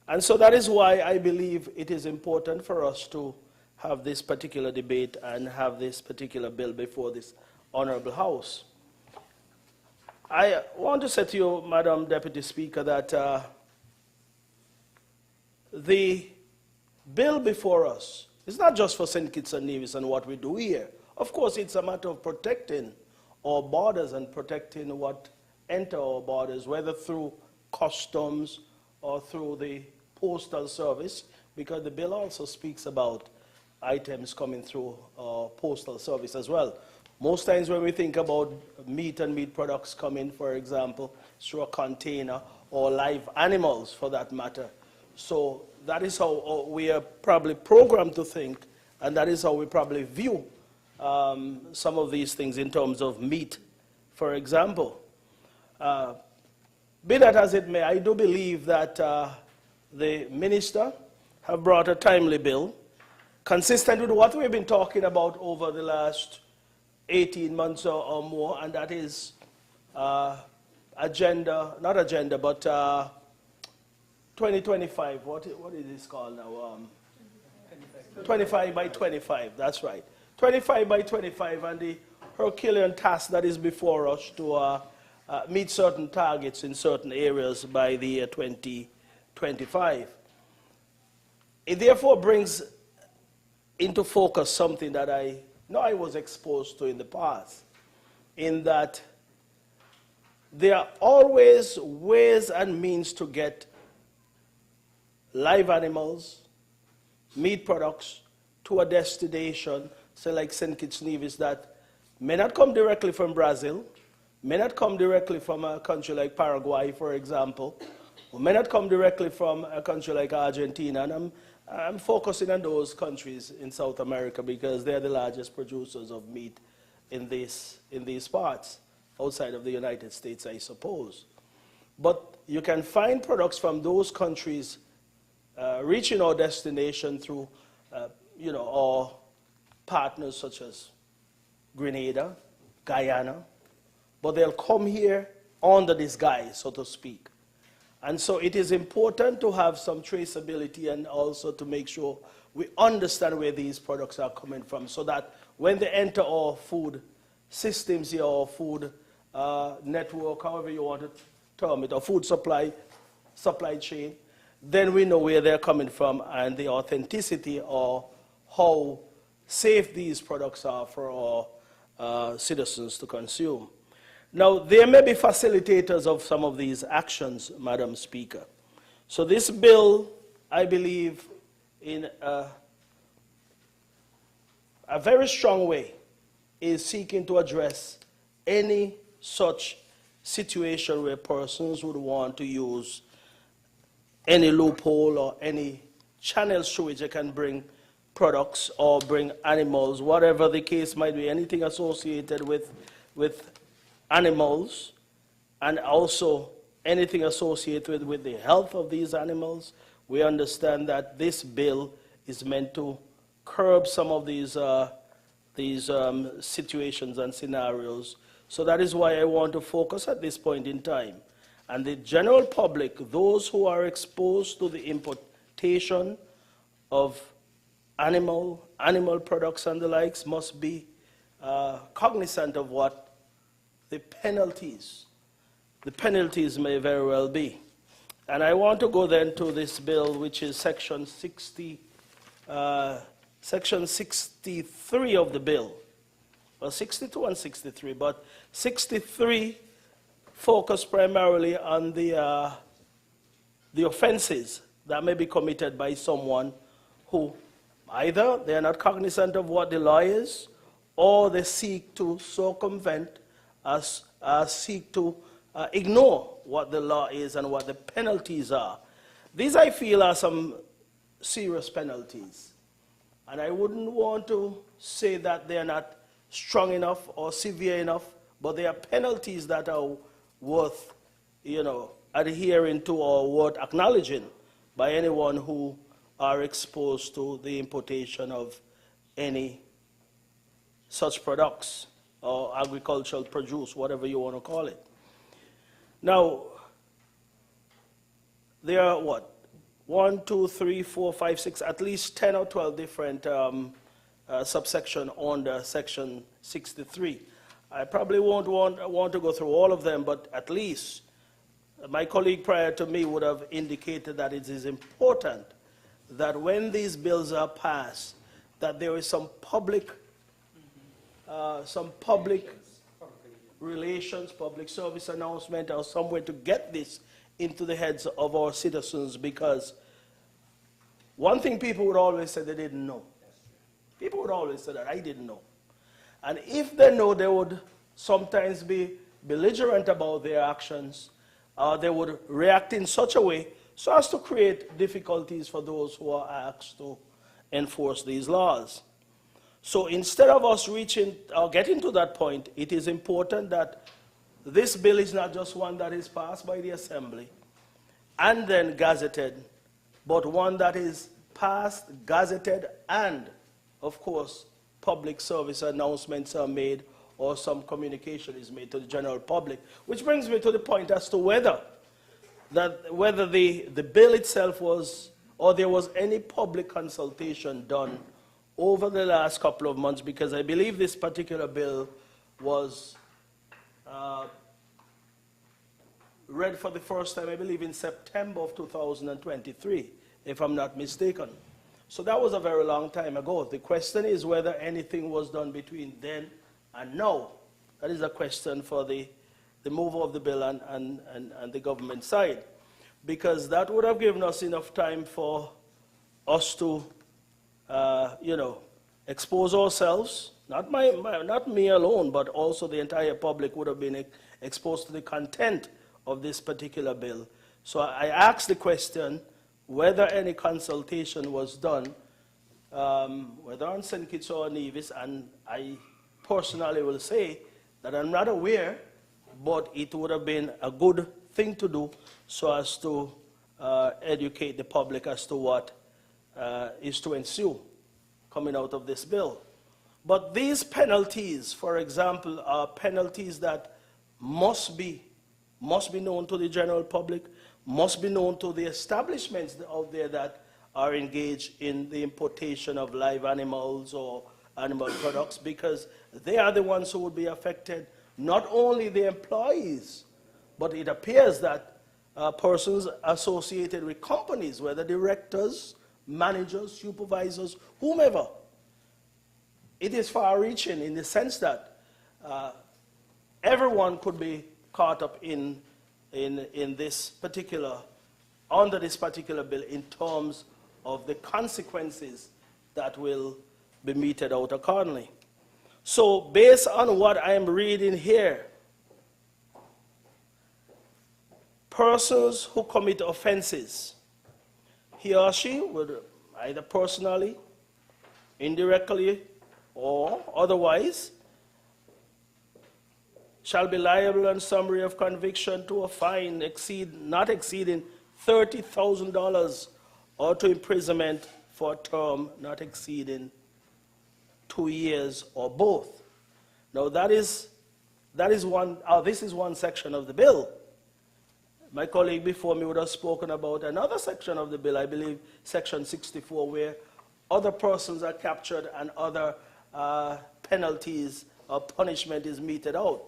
And so that is why I believe it is important for us to have this particular debate and have this particular bill before this Honourable House. I want to say to you, Madam Deputy Speaker, that the bill before us is not just for St. Kitts and Nevis and what we do here. Of course, it's a matter of protecting our borders and protecting what enter our borders, whether through customs or through the postal service, because the bill also speaks about items coming through postal service as well. Most times when we think about meat and meat products coming, for example, through a container, or live animals for that matter. So that is how we are probably programmed to think, and that is how we probably view some of these things in terms of meat, for example. Be that as it may, I do believe that the Minister have brought a timely bill, consistent with what we've been talking about over the last 18 months or more, and that is agenda, not agenda, but 2025, what is this called now? 25 by 25, that's right. 25 by 25, and the Herculean task that is before us to meet certain targets in certain areas by the year 2025. It therefore brings into focus something that I know I was exposed to in the past, in that there are always ways and means to get live animals, meat products, to a destination, say like St. Kitts Nevis, that may not come directly from Brazil, may not come directly from a country like Paraguay, for example, or may not come directly from a country like Argentina. And I'm focusing on those countries in South America because they're the largest producers of meat in these parts, outside of the United States, I suppose. But you can find products from those countries reaching our destination through, our partners such as Grenada, Guyana, but they'll come here under this guise, so to speak. And so it is important to have some traceability and also to make sure we understand where these products are coming from, so that when they enter our food systems here, or food network, however you want to term it, or food supply chain, then we know where they're coming from and the authenticity or how safe these products are for our citizens to consume. Now, there may be facilitators of some of these actions, Madam Speaker. So this bill, I believe, in a very strong way, is seeking to address any such situation where persons would want to use any loophole or any channels through which they can bring products or bring animals, whatever the case might be, anything associated with animals and also anything associated with the health of these animals. We understand that this bill is meant to curb some of these situations and scenarios. So that is why I want to focus at this point in time. And the general public, those who are exposed to the importation of animal products and the likes, must be cognizant of what the penalties may very well be. And I want to go then to this bill, which is section 63 of the bill. Well, 62 and 63, but 63 focus primarily on the offenses that may be committed by someone who either they are not cognizant of what the law is, or they seek to circumvent, seek to ignore what the law is and what the penalties are. These, I feel, are some serious penalties. And I wouldn't want to say that they are not strong enough or severe enough, but they are penalties that are worth, adhering to or worth acknowledging by anyone who are exposed to the importation of any such products or agricultural produce, whatever you want to call it. Now, there are what? 1, 2, 3, 4, 5, 6, at least 10 or 12 different subsection under section 63. I probably won't want to go through all of them, but at least my colleague prior to me would have indicated that it is important that when these bills are passed, that there is some public relations, public service announcement, or somewhere to get this into the heads of our citizens, because one thing people would always say they didn't know. People would always say that, I didn't know. And if they know, they would sometimes be belligerent about their actions. They would react in such a way so as to create difficulties for those who are asked to enforce these laws. So instead of us reaching or getting to that point, it is important that this bill is not just one that is passed by the Assembly and then gazetted, but one that is passed, gazetted, and, of course, public service announcements are made or some communication is made to the general public. Which brings me to the point as to whether the bill itself was, or there was any public consultation done over the last couple of months, because I believe this particular bill was read for the first time, I believe, in September of 2023, if I'm not mistaken. So that was a very long time ago. The question is whether anything was done between then and now. That is a question for the mover of the bill and the government side, because that would have given us enough time for us to expose ourselves, not me alone, but also the entire public would have been exposed to the content of this particular bill. So I asked the question whether any consultation was done, whether on St. Kitts or Nevis, and I personally will say that I'm not aware, but it would have been a good thing to do so as to educate the public as to what is to ensue coming out of this bill. But these penalties, for example, are penalties that must be known to the general public, must be known to the establishments out there that are engaged in the importation of live animals or animal products, because they are the ones who would be affected, not only the employees, but it appears that persons associated with companies, whether directors, managers, supervisors, whomever. It is far-reaching in the sense that everyone could be caught up in this particular, under this particular bill, in terms of the consequences that will be meted out accordingly. So based on what I am reading here, persons who commit offenses, he or she would either personally, indirectly, or otherwise shall be liable on summary of conviction to a fine not exceeding $30,000 or to imprisonment for a term not exceeding 2 years or both. Now this is one section of the bill. My colleague before me would have spoken about another section of the bill, I believe section 64, where other persons are captured and other penalties or punishment is meted out.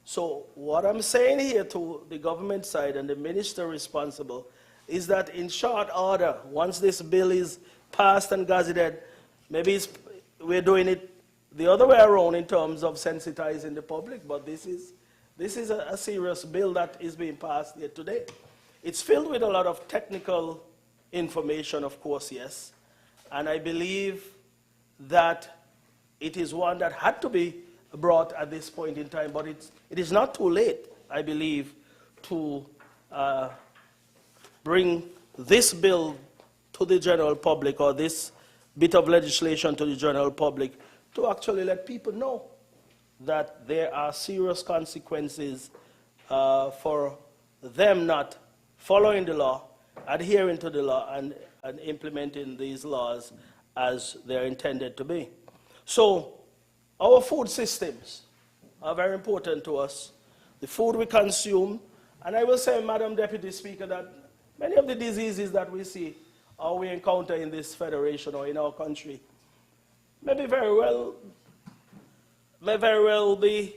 So what I'm saying here to the government side and the minister responsible is that in short order, once this bill is passed and gazetted, maybe we're doing it the other way around in terms of sensitizing the public, but this is a serious bill that is being passed here today. It's filled with a lot of technical information, of course, yes, and I believe that it is one that had to be brought at this point in time, but it is not too late, I believe, to bring this bill to the general public, or this bit of legislation to the general public, to actually let people know that there are serious consequences for them not following the law, adhering to the law, and implementing these laws as they're intended to be. So our food systems are very important to us. The food we consume, and I will say, Madam Deputy Speaker, that many of the diseases that we see or we encounter in this federation or in our country may very well be,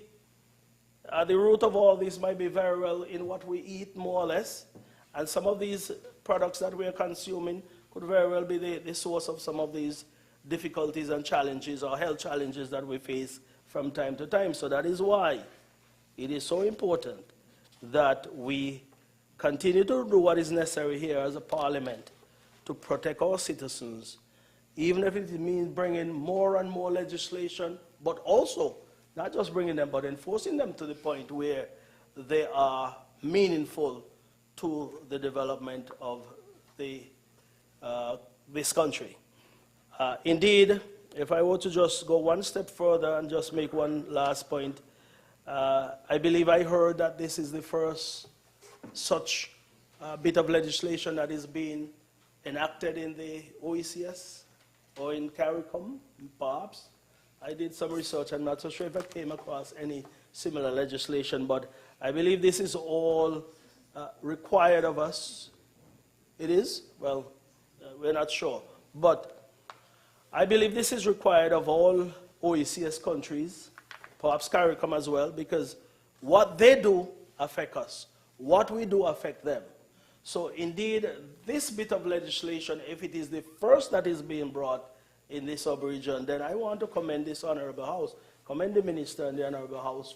the root of all this might be very well in what we eat, more or less, and some of these products that we are consuming could very well be the source of some of these difficulties and challenges or health challenges that we face from time to time. So that is why it is so important that we continue to do what is necessary here as a parliament to protect our citizens, even if it means bringing more and more legislation, but also not just bringing them, but enforcing them to the point where they are meaningful to the development of this country. Indeed, if I were to just go one step further and just make one last point, I believe I heard that this is the first such bit of legislation that is being enacted in the OECS or in CARICOM, perhaps. I did some research. I'm not so sure if I came across any similar legislation, but I believe this is all required of us. It is? Well, we're not sure. But I believe this is required of all OECS countries, perhaps CARICOM as well, because what they do affect us. What we do affect them. So indeed, this bit of legislation, if it is the first that is being brought in this sub-region, then I want to commend this Honourable House, commend the Minister and the Honourable House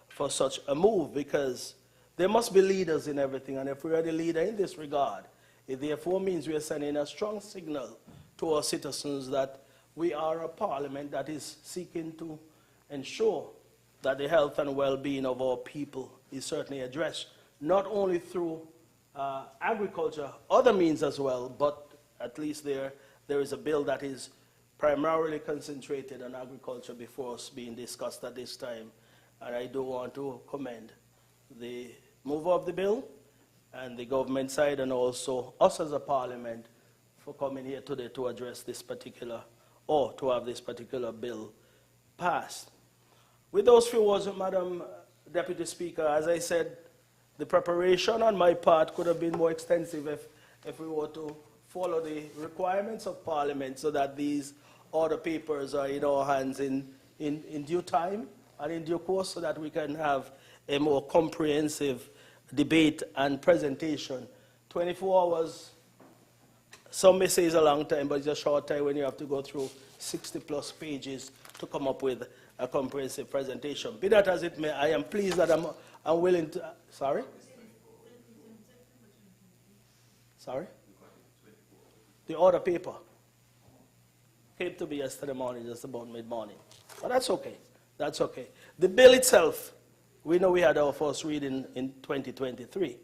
for such a move, because there must be leaders in everything, and if we are the leader in this regard, it therefore means we are sending a strong signal to our citizens that we are a parliament that is seeking to ensure that the health and well-being of our people is certainly addressed, not only through agriculture, other means as well, but at least there is a bill that is primarily concentrated on agriculture before us being discussed at this time. And I do want to commend the mover of the bill and the government side, and also us as a parliament, for coming here today to address this particular, or to have this particular bill passed. With those few words, Madam Deputy Speaker, as I said, the preparation on my part could have been more extensive if we were to follow the requirements of Parliament, so that these order papers are in our hands in due time and in due course, so that we can have a more comprehensive debate and presentation. 24 hours, some may say is a long time, but it's a short time when you have to go through 60+ pages to come up with a comprehensive presentation. Be that as it may, I am pleased that I'm willing to, sorry? Sorry? The order paper came to me yesterday morning, just about mid-morning. But that's okay. That's okay. The bill itself, we know we had our first reading in 2023.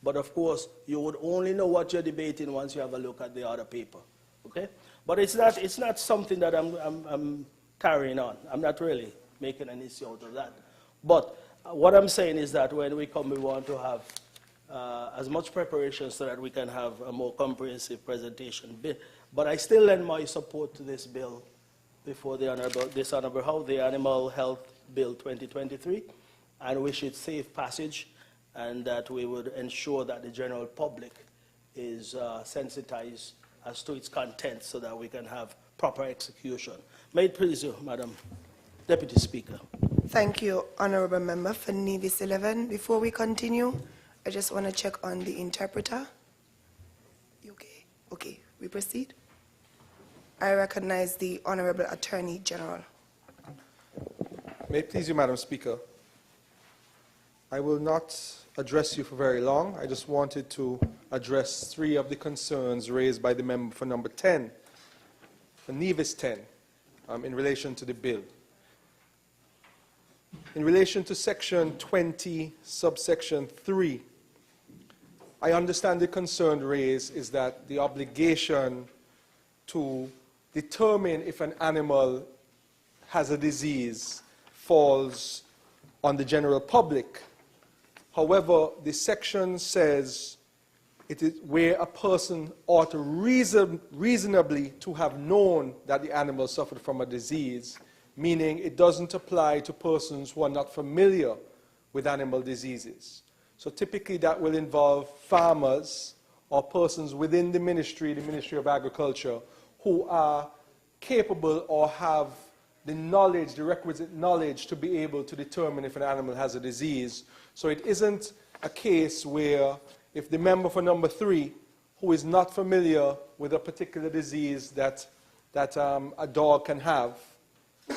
But of course, you would only know what you're debating once you have a look at the order paper. Okay? But it's not something that I'm carrying on. I'm not really making an issue out of that. But what I'm saying is that when we come, we want to have as much preparation so that we can have a more comprehensive presentation. But I still lend my support to this bill before this Honourable House, the Animal Health Bill 2023, and wish it safe passage, and that we would ensure that the general public is sensitized as to its content so that we can have proper execution. May it please you, Madam Deputy Speaker. Thank you, Honourable Member for Nevis 11. Before we continue, I just want to check on the interpreter. You okay? Okay, we proceed. I recognize the Honourable Attorney-General. May it please you, Madam Speaker. I will not address you for very long. I just wanted to address 3 of the concerns raised by the member for number 10, for Nevis 10, in relation to the bill. In relation to section 20, subsection 3, I understand the concern raised is that the obligation to determine if an animal has a disease falls on the general public. However, the section says it is where a person ought to reasonably to have known that the animal suffered from a disease, meaning it doesn't apply to persons who are not familiar with animal diseases. So typically that will involve farmers or persons within the Ministry of Agriculture, who are capable or have the knowledge, the requisite knowledge to be able to determine if an animal has a disease. So it isn't a case where if the member for number 3, who is not familiar with a particular disease that a dog can have,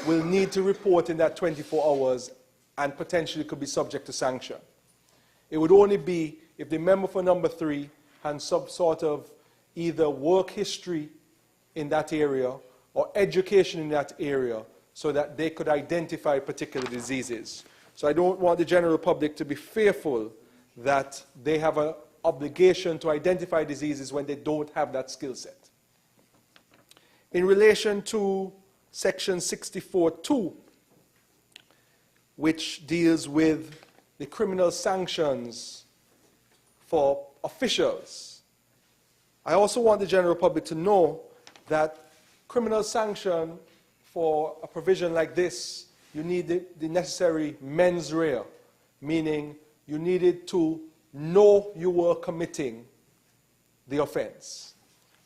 will need to report in that 24 hours and potentially could be subject to sanction. It would only be if the member for number 3 had some sort of either work history in that area or education in that area so that they could identify particular diseases. So I don't want the general public to be fearful that they have an obligation to identify diseases when they don't have that skill set. In relation to section 64(2), which deals with the criminal sanctions for officials, I also want the general public to know that criminal sanction for a provision like this, you need the necessary mens rea, meaning you needed to know you were committing the offense.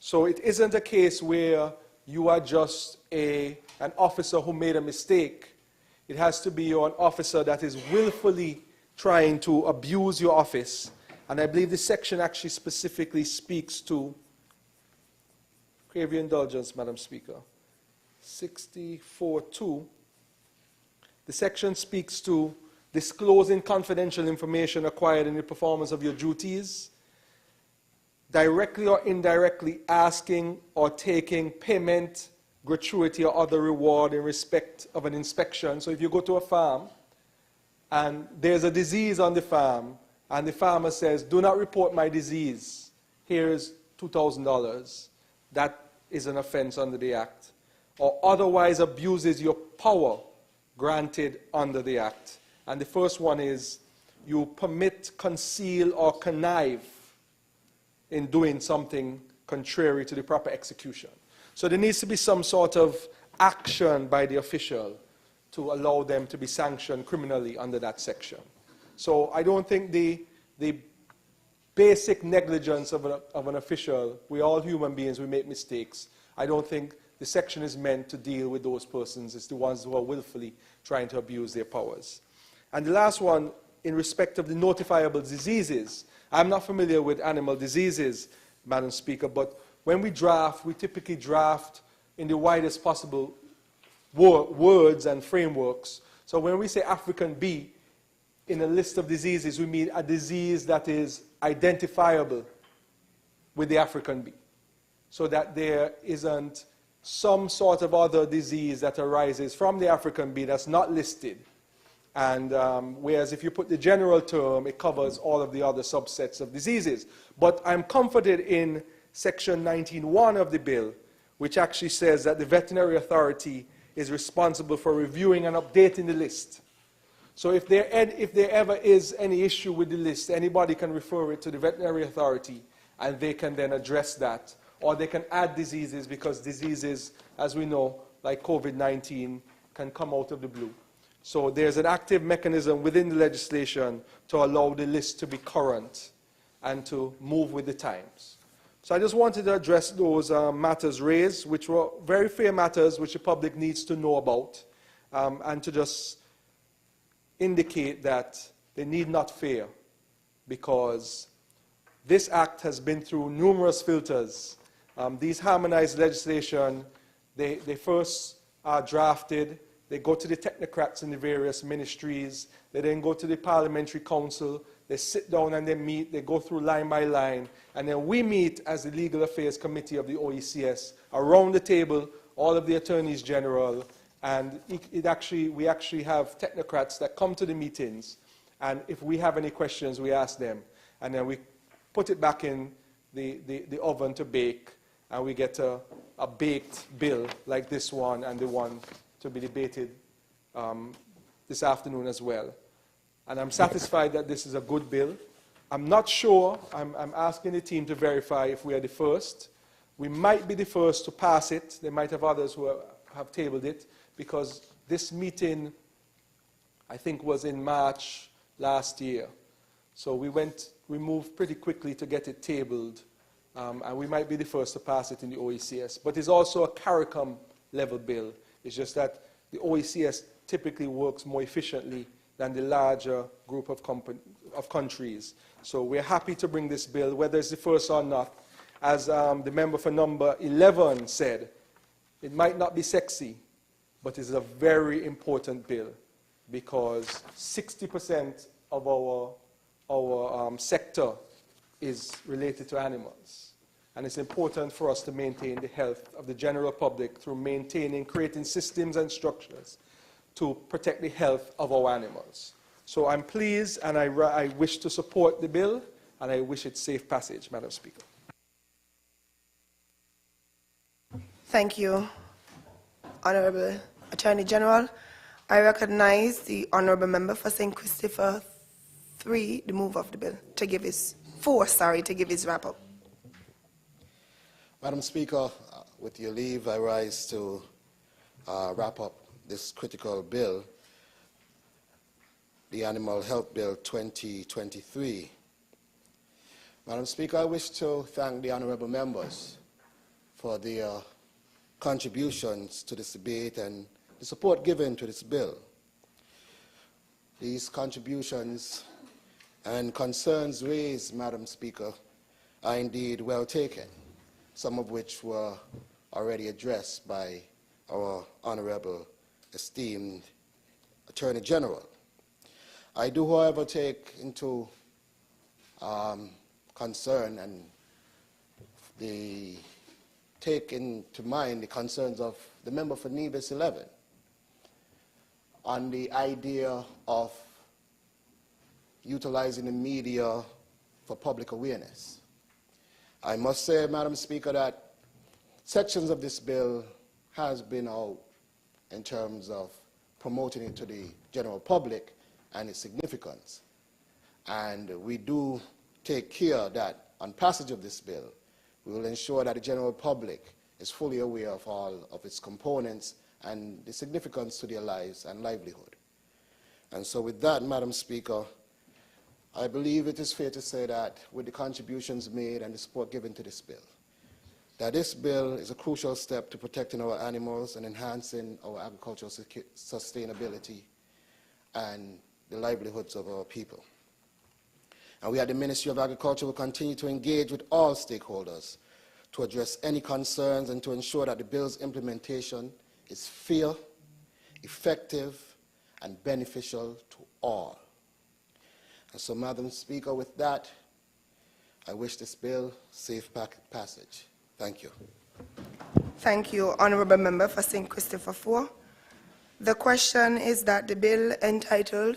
So it isn't a case where you are just an officer who made a mistake. It has to be an officer that is willfully trying to abuse your office. And I believe this section actually specifically speaks to, crave your indulgence, Madam Speaker, 64(2). The section speaks to disclosing confidential information acquired in the performance of your duties, directly or indirectly asking or taking payment, gratuity, or other reward in respect of an inspection. So if you go to a farm and there's a disease on the farm and the farmer says, do not report my disease, here's $2,000, that is an offense under the Act, or otherwise abuses your power granted under the Act. And the first one is you permit, conceal, or connive in doing something contrary to the proper execution. So there needs to be some sort of action by the official to allow them to be sanctioned criminally under that section. So I don't think the basic negligence of an official, we're all human beings, we make mistakes. I don't think the section is meant to deal with those persons. It's the ones who are willfully trying to abuse their powers. And the last one, in respect of the notifiable diseases, I'm not familiar with animal diseases, Madam Speaker, but when we draft, we typically draft in the widest possible words and frameworks. So when we say African bee in a list of diseases, we mean a disease that is identifiable with the African bee, so that there isn't some sort of other disease that arises from the African bee that's not listed. And whereas if you put the general term, it covers all of the other subsets of diseases. But I'm comforted in section 19(1) of the bill, which actually says that the veterinary authority is responsible for reviewing and updating the list. So if there ever is any issue with the list, anybody can refer it to the veterinary authority and they can then address that. Or they can add diseases, because diseases, as we know, like COVID-19, can come out of the blue. So there's an active mechanism within the legislation to allow the list to be current and to move with the times. So I just wanted to address those matters raised, which were very fair matters which the public needs to know about, and to just indicate that they need not fear, because this act has been through numerous filters. These harmonized legislation, they first are drafted, they go to the technocrats in the various ministries, they then go to the parliamentary council, they sit down and they meet, they go through line by line, and then we meet as the Legal Affairs Committee of the OECS, around the table, all of the attorneys general, and we actually have technocrats that come to the meetings, and if we have any questions, we ask them, and then we put it back in the oven to bake, and we get a baked bill like this one and the one to be debated this afternoon as well. And I'm satisfied that this is a good bill. I'm not sure, I'm asking the team to verify if we are the first. We might be the first to pass it. There might have others who have tabled it, because this meeting, I think, was in March last year. So we moved pretty quickly to get it tabled, and we might be the first to pass it in the OECS. But it's also a CARICOM level bill. It's just that the OECS typically works more efficiently than the larger group of countries. So we're happy to bring this bill, whether it's the first or not. As the member for number 11 said, it might not be sexy, but it's a very important bill, because 60% of our sector is related to animals. And it's important for us to maintain the health of the general public through creating systems and structures to protect the health of our animals. So I'm pleased, and I wish to support the bill, and I wish it safe passage, Madam Speaker. Thank you, Honourable Attorney-General. I recognize the Honourable Member for St. Christopher 3, the move of the bill, to give his wrap-up. Madam Speaker, with your leave, I rise to wrap up this critical bill, the Animal Health Bill 2023. Madam Speaker, I wish to thank the honourable members for their contributions to this debate and the support given to this bill. These contributions and concerns raised, Madam Speaker, are indeed well taken, some of which were already addressed by our honourable, esteemed Attorney-General. I do, however, take into concern and take into mind the concerns of the member for Nevis 11 on the idea of utilizing the media for public awareness. I must say, Madam Speaker, that sections of this bill has been out in terms of promoting it to the general public and its significance. And we do take care that on passage of this bill, we will ensure that the general public is fully aware of all of its components and the significance to their lives and livelihood. And so with that, Madam Speaker, I believe it is fair to say that with the contributions made and the support given to this bill, that this bill is a crucial step to protecting our animals and enhancing our agricultural sustainability and the livelihoods of our people. And we at the Ministry of Agriculture will continue to engage with all stakeholders to address any concerns and to ensure that the bill's implementation is fair, effective, and beneficial to all. And so, Madam Speaker, with that, I wish this bill safe passage. Thank you. Thank you, Honourable Member for St. Christopher 4. The question is that the bill entitled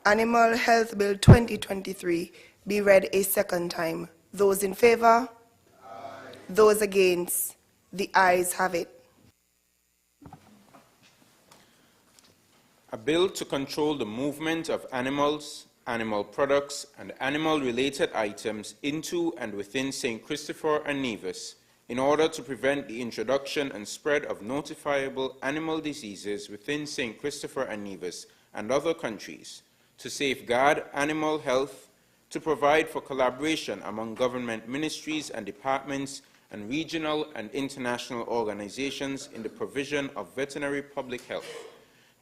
Animal Health Bill 2023 be read a second time. Those in favour? Aye. Those against? The ayes have it. A bill to control the movement of animals, animal products, and animal-related items into and within St. Christopher and Nevis in order to prevent the introduction and spread of notifiable animal diseases within St. Christopher and Nevis and other countries, to safeguard animal health, to provide for collaboration among government ministries and departments and regional and international organizations in the provision of veterinary public health,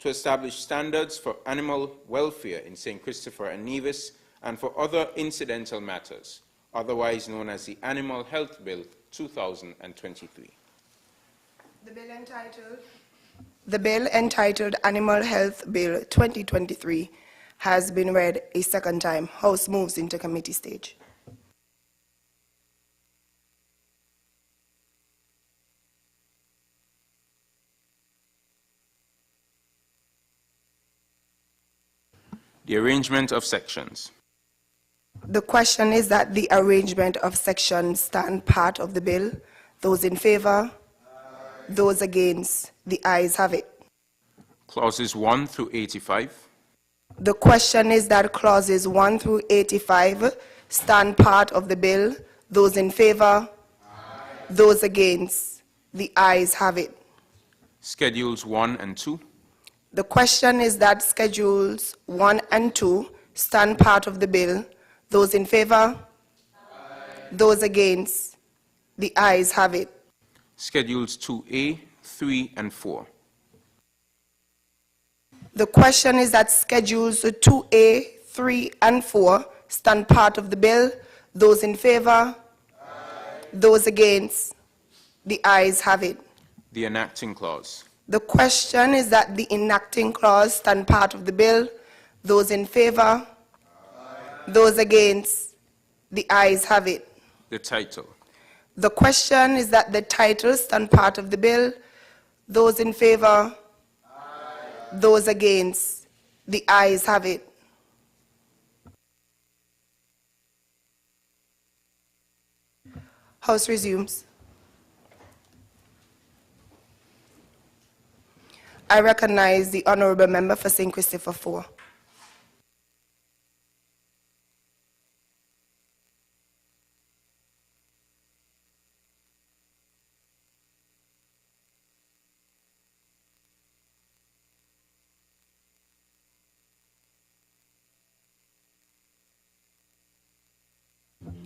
to establish standards for animal welfare in St. Christopher and Nevis and for other incidental matters, otherwise known as the Animal Health Bill 2023. The bill entitled Animal Health Bill 2023 has been read a second time. House moves into committee stage. The arrangement of sections. The question is that the arrangement of sections stand part of the bill. Those in favor? Aye. Those against? The ayes have it. Clauses 1 through 85. The question is that clauses 1 through 85 stand part of the bill. Those in favor? Aye. Those against? The ayes have it. Schedules 1 and 2. The question is that schedules 1 and 2 stand part of the bill. Those in favor? Aye. Those against? The ayes have it. Schedules 2A, 3, and 4. The question is that schedules 2A, 3, and 4 stand part of the bill. Those in favor? Aye. Those against? The ayes have it. The enacting clause. The question is that the enacting clause stand part of the bill. Those in favor? Those against? The ayes have it. The title. The question is that the title stand part of the bill. Those in favor? Aye. Those against? The ayes have it. House resumes. I recognize the Honourable Member for St. Christopher 4.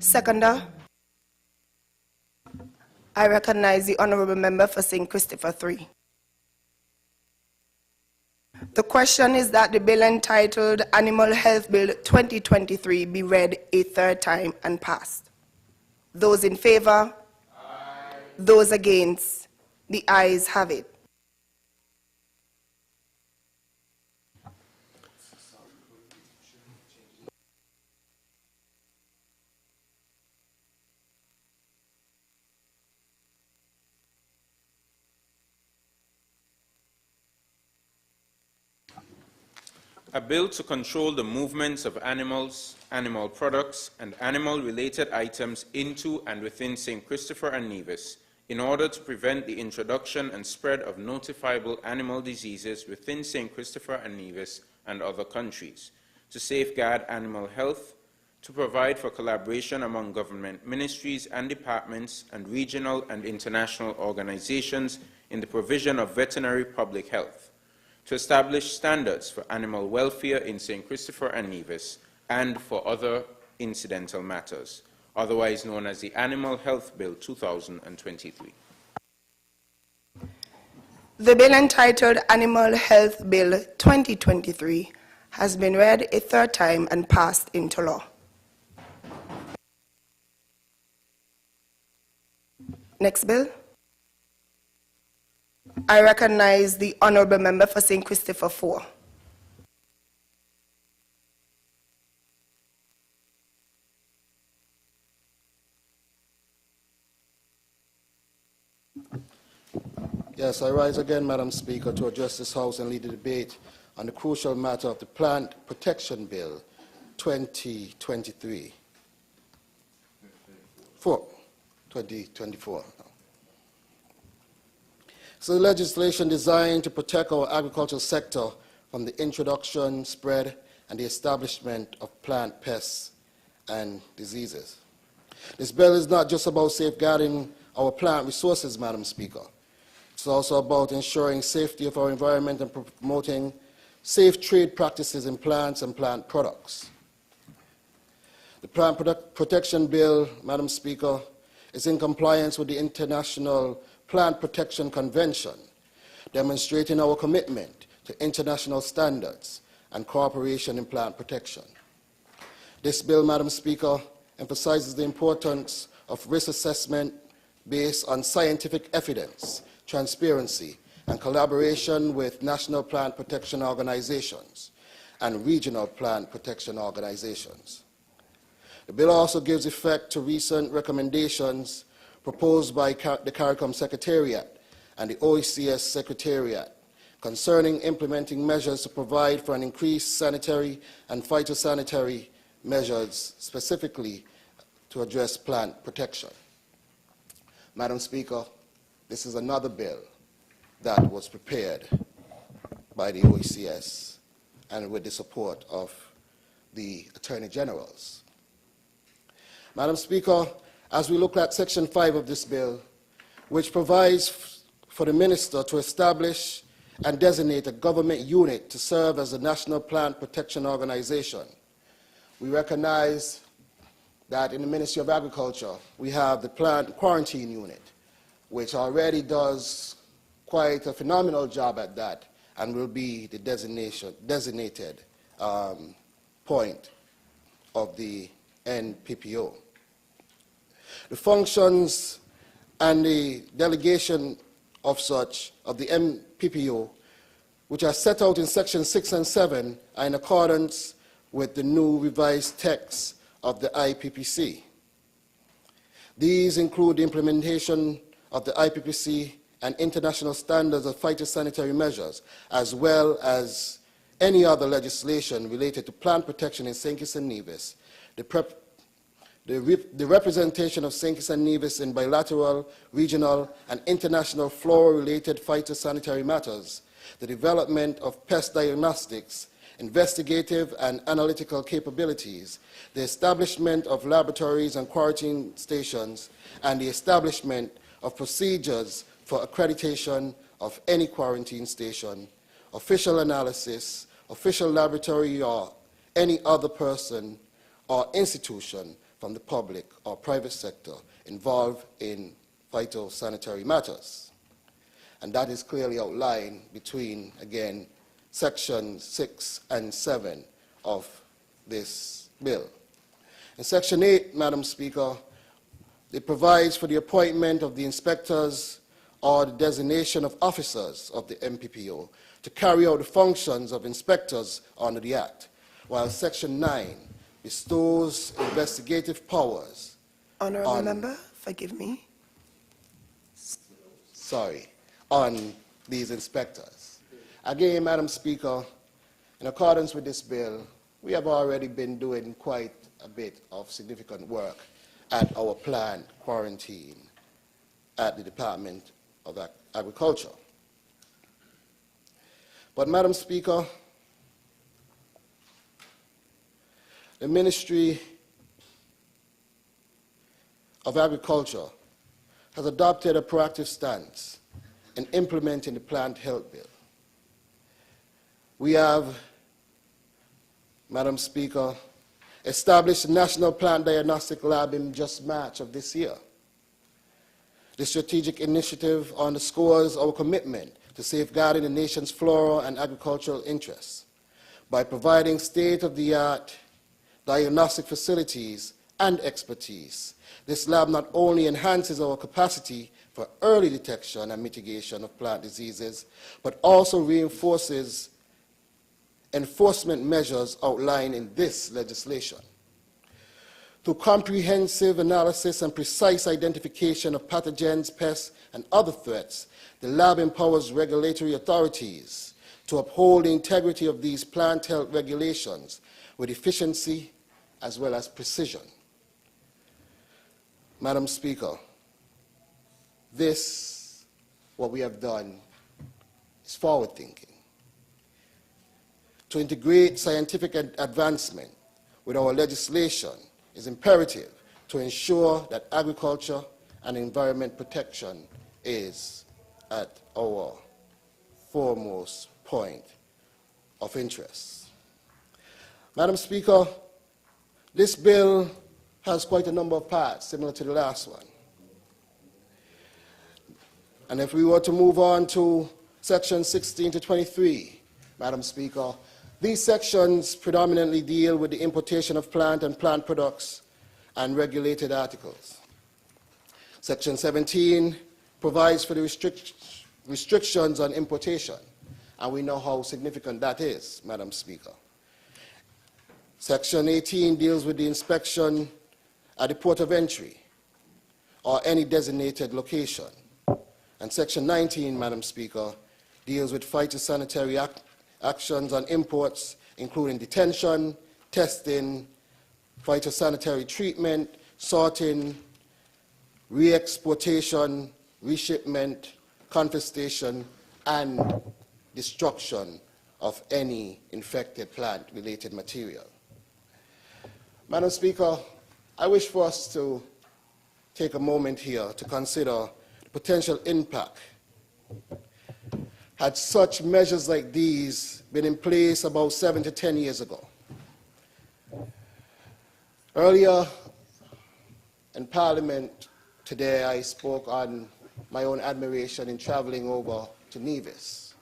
Seconder, I recognize the Honourable Member for St. Christopher 3. The question is that the bill entitled Animal Health Bill 2023 be read a third time and passed. Those in favor? Aye. Those against? The ayes have it. A bill to control the movements of animals, animal products, and animal-related items into and within St. Christopher and Nevis in order to prevent the introduction and spread of notifiable animal diseases within St. Christopher and Nevis and other countries, to safeguard animal health, to provide for collaboration among government ministries and departments and regional and international organizations in the provision of veterinary public health, to establish standards for animal welfare in St. Christopher and Nevis and for other incidental matters, otherwise known as the Animal Health Bill 2023. The bill entitled Animal Health Bill 2023 has been read a third time and passed into law. Next bill. I recognize the Honourable Member for St. Christopher 4. Yes, I rise again, Madam Speaker, to address this House and lead the debate on the crucial matter of the Plant Protection Bill 2023. 2024. So the legislation designed to protect our agricultural sector from the introduction, spread, and the establishment of plant pests and diseases. This bill is not just about safeguarding our plant resources, Madam Speaker. It's also about ensuring safety of our environment and promoting safe trade practices in plants and plant products. The Plant Protection Bill, Madam Speaker, is in compliance with the International Plant Protection Convention, demonstrating our commitment to international standards and cooperation in plant protection. This bill, Madam Speaker, emphasizes the importance of risk assessment based on scientific evidence, transparency, and collaboration with national plant protection organizations and regional plant protection organizations. The bill also gives effect to recent recommendations proposed by the CARICOM Secretariat and the OECS Secretariat concerning implementing measures to provide for an increased sanitary and phytosanitary measures specifically to address plant protection. Madam Speaker, this is another bill that was prepared by the OECS and with the support of the Attorney-Generals. Madam Speaker, as we look at Section 5 of this bill, which provides for the Minister to establish and designate a government unit to serve as a national plant protection organization, we recognize that in the Ministry of Agriculture, we have the Plant Quarantine Unit, which already does quite a phenomenal job at that and will be the designated point of the NPPO. The functions and the delegation of the NPPO, which are set out in Section 6 and 7, are in accordance with the new revised text of the IPPC. These include the implementation of the IPPC and international standards of phytosanitary measures, as well as any other legislation related to plant protection in St. Kitts and Nevis, the representation of St. Kitts and Nevis in bilateral, regional, and international flora-related phytosanitary matters, the development of pest diagnostics, investigative and analytical capabilities, the establishment of laboratories and quarantine stations, and the establishment of procedures for accreditation of any quarantine station, official analysis, official laboratory, or any other person or institution from the public or private sector involved in phytosanitary matters. And that is clearly outlined between, again, Section 6 and 7 of this bill. In Section 8, Madam Speaker, it provides for the appointment of the inspectors or the designation of officers of the MPPO to carry out the functions of inspectors under the Act, while Section 9 bestows investigative powers Honourable Member, forgive me. On these inspectors. Again, Madam Speaker, in accordance with this bill, we have already been doing quite a bit of significant work at our plant quarantine at the Department of Agriculture. But, Madam Speaker, the Ministry of Agriculture has adopted a proactive stance in implementing the Plant Health Bill. We have, Madam Speaker, established a National Plant Diagnostic Lab in just March of this year. This strategic initiative underscores our commitment to safeguarding the nation's flora and agricultural interests by providing state-of-the-art diagnostic facilities and expertise. This lab not only enhances our capacity for early detection and mitigation of plant diseases, but also reinforces enforcement measures outlined in this legislation. Through comprehensive analysis and precise identification of pathogens, pests, and other threats, the lab empowers regulatory authorities to uphold the integrity of these plant health regulations with efficiency as well as precision. Madam Speaker, what we have done, is forward-thinking. to integrate scientific advancement with our legislation is imperative to ensure that agriculture and environment protection is at our foremost point of interest. Madam Speaker, this bill has quite a number of parts, similar to the last one. And if we were to move on to sections 16 to 23, Madam Speaker, these sections predominantly deal with the importation of plant and plant products and regulated articles. Section 17 provides for the restrictions on importation, and we know how significant that is, Madam Speaker. Section 18 deals with the inspection at the port of entry or any designated location. And Section 19, Madam Speaker, deals with phytosanitary actions on imports, including detention, testing, phytosanitary treatment, sorting, re-exportation, reshipment, confiscation, and destruction of any infected plant-related material. Madam Speaker, I wish for us to take a moment here to consider the potential impact had such measures like these been in place about 7 to 10 years ago. Earlier in Parliament today, I spoke on my own admiration in traveling over to Nevis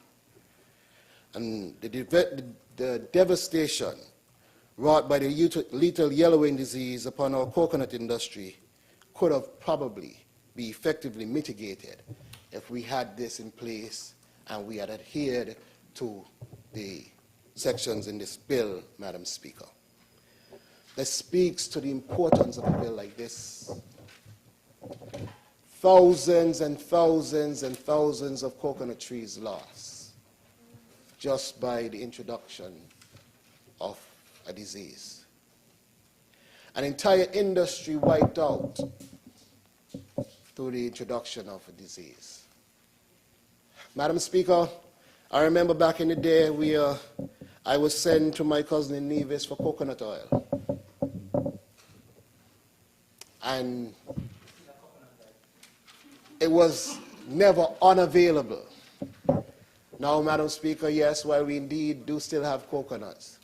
and the devastation wrought by the lethal yellowing disease upon our coconut industry could have probably be effectively mitigated if we had this in place and we had adhered to the sections in this bill, Madam Speaker. This speaks to the importance of a bill like this. Thousands and thousands and thousands of coconut trees lost just by the introduction of a disease. An entire industry wiped out through the introduction of a disease. Madam Speaker, I remember back in the day I was sent to my cousin in Nevis for coconut oil. And it was never unavailable. Now, Madam Speaker, yes, while we indeed do still have coconuts,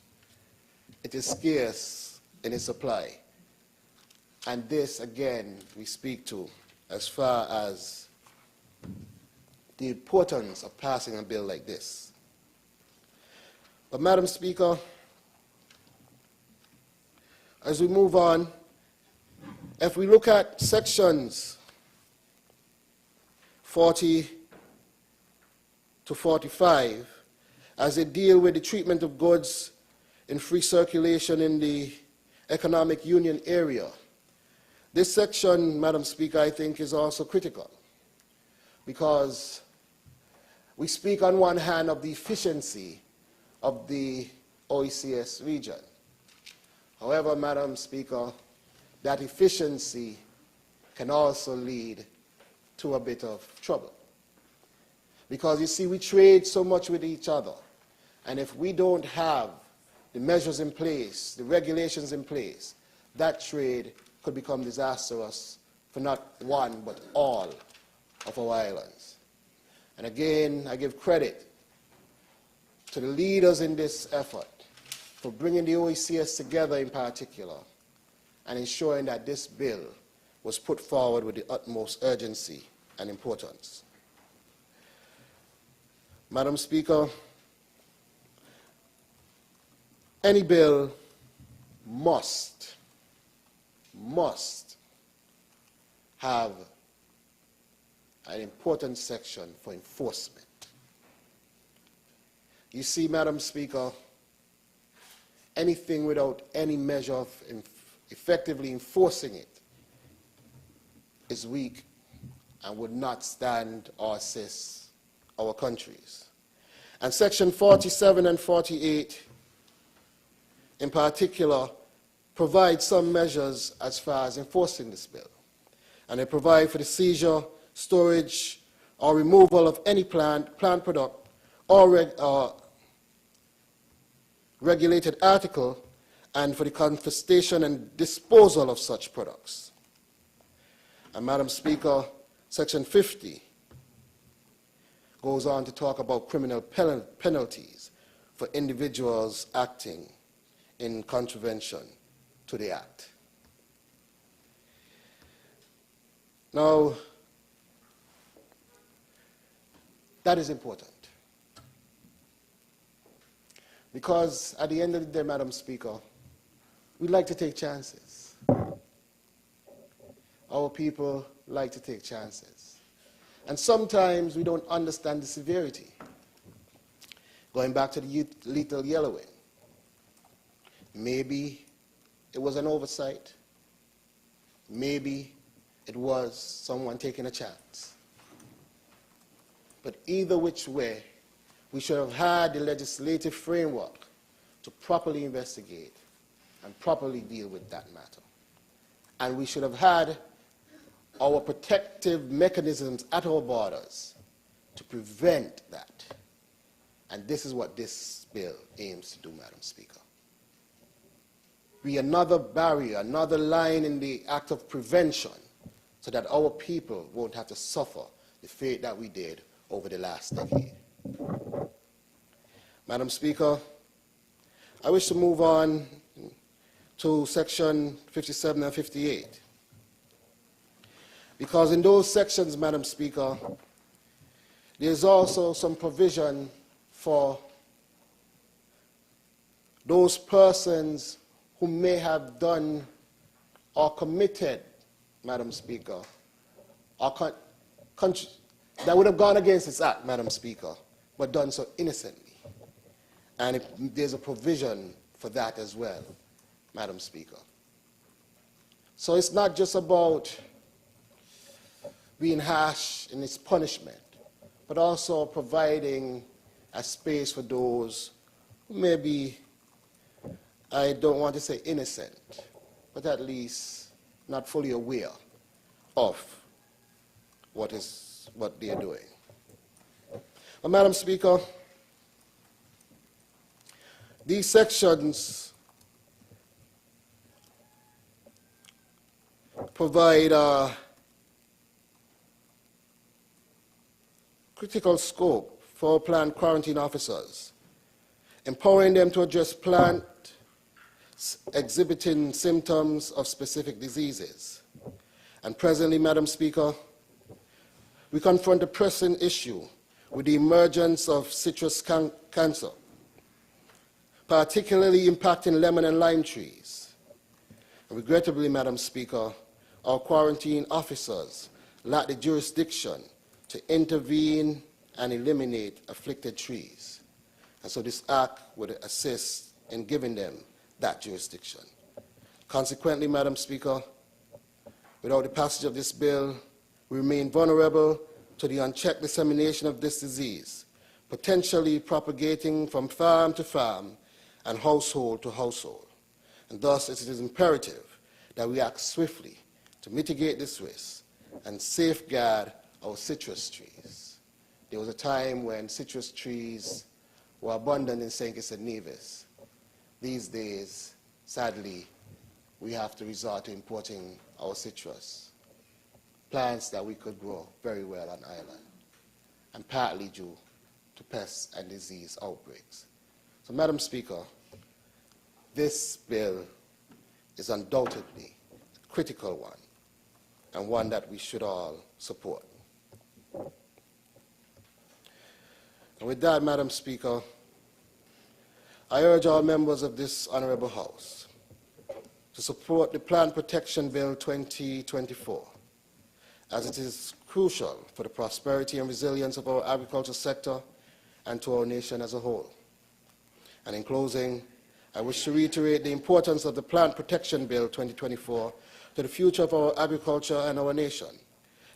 it is scarce in its supply. And this, again, we speak to as far as the importance of passing a bill like this. But, Madam Speaker, as we move on, if we look at sections 40 to 45, as they deal with the treatment of goods in free circulation in the Economic Union area, this section, Madam Speaker, I think is also critical because we speak on one hand of the efficiency of the OECS region. However, Madam Speaker, that efficiency can also lead to a bit of trouble. Because you see, we trade so much with each other, and if we don't have the measures in place, the regulations in place, that trade could become disastrous for not one but all of our islands. And again, I give credit to the leaders in this effort for bringing the OECS together in particular and ensuring that this bill was put forward with the utmost urgency and importance. Madam Speaker, any bill must have an important section for enforcement. You see, Madam Speaker, anything without any measure of effectively enforcing it is weak and would not stand or assist our countries. And section 47 and 48 in particular provide some measures as far as enforcing this bill. And they provide for the seizure, storage, or removal of any plant product or regulated article and for the confiscation and disposal of such products. And Madam Speaker, Section 50 goes on to talk about criminal penalties for individuals acting in contravention to the Act. Now, that is important, because at the end of the day, Madam Speaker, we like to take chances. Our people like to take chances. And sometimes we don't understand the severity. Going back to the lethal yellowing, maybe it was an oversight. Maybe it was someone taking a chance. But either which way, we should have had the legislative framework to properly investigate and properly deal with that matter. And we should have had our protective mechanisms at our borders to prevent that. And this is what this bill aims to do, Madam Speaker. Be another barrier, another line in the act of prevention, so that our people won't have to suffer the fate that we did over the last decade. Madam Speaker, I wish to move on to Section 57 and 58. Because in those sections, Madam Speaker, there's also some provision for those persons who may have done or committed, Madam Speaker, or that would have gone against this act, Madam Speaker, but done so innocently. And there's a provision for that as well, Madam Speaker. So it's not just about being harsh in its punishment, but also providing a space for those who may be, I don't want to say innocent, but at least not fully aware of what they're doing. But Madam Speaker, these sections provide critical scope for plant quarantine officers, empowering them to address plants exhibiting symptoms of specific diseases. And presently, Madam Speaker, we confront a pressing issue with the emergence of citrus cancer, particularly impacting lemon and lime trees. And regrettably, Madam Speaker, our quarantine officers lack the jurisdiction to intervene and eliminate afflicted trees. And so this act would assist in giving them that jurisdiction. Consequently, Madam Speaker, without the passage of this bill, we remain vulnerable to the unchecked dissemination of this disease, potentially propagating from farm to farm and household to household. And thus, it is imperative that we act swiftly to mitigate this risk and safeguard our citrus trees. There was a time when citrus trees were abundant in St. Kitts and Nevis. These days, sadly, we have to resort to importing our citrus, plants that we could grow very well on island, and partly due to pest and disease outbreaks. So, Madam Speaker, this bill is undoubtedly a critical one, and one that we should all support. And with that, Madam Speaker, I urge all members of this Honourable House to support the Plant Protection Bill 2024, as it is crucial for the prosperity and resilience of our agriculture sector and to our nation as a whole. And in closing, I wish to reiterate the importance of the Plant Protection Bill 2024 to the future of our agriculture and our nation.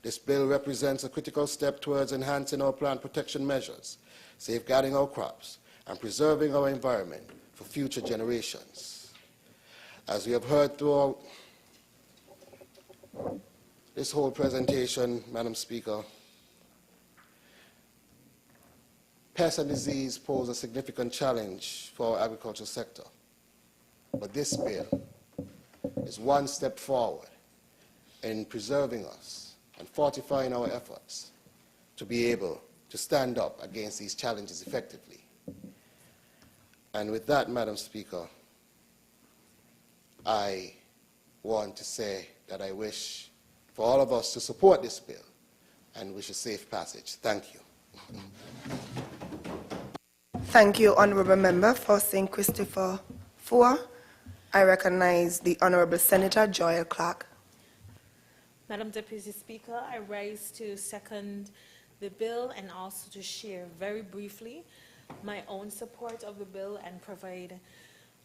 This bill represents a critical step towards enhancing our plant protection measures, safeguarding our crops, and preserving our environment for future generations. As we have heard throughout this whole presentation, Madam Speaker, pest and disease pose a significant challenge for our agricultural sector. But this bill is one step forward in preserving us and fortifying our efforts to be able to stand up against these challenges effectively. And with that, Madam Speaker, I want to say that I wish for all of us to support this bill and wish a safe passage. Thank you. Thank you, Honourable Member for St. Christopher 4. I recognize the Honourable Senator Joel Clark. Madam Deputy Speaker, I rise to second the bill and also to share very briefly my own support of the bill and provide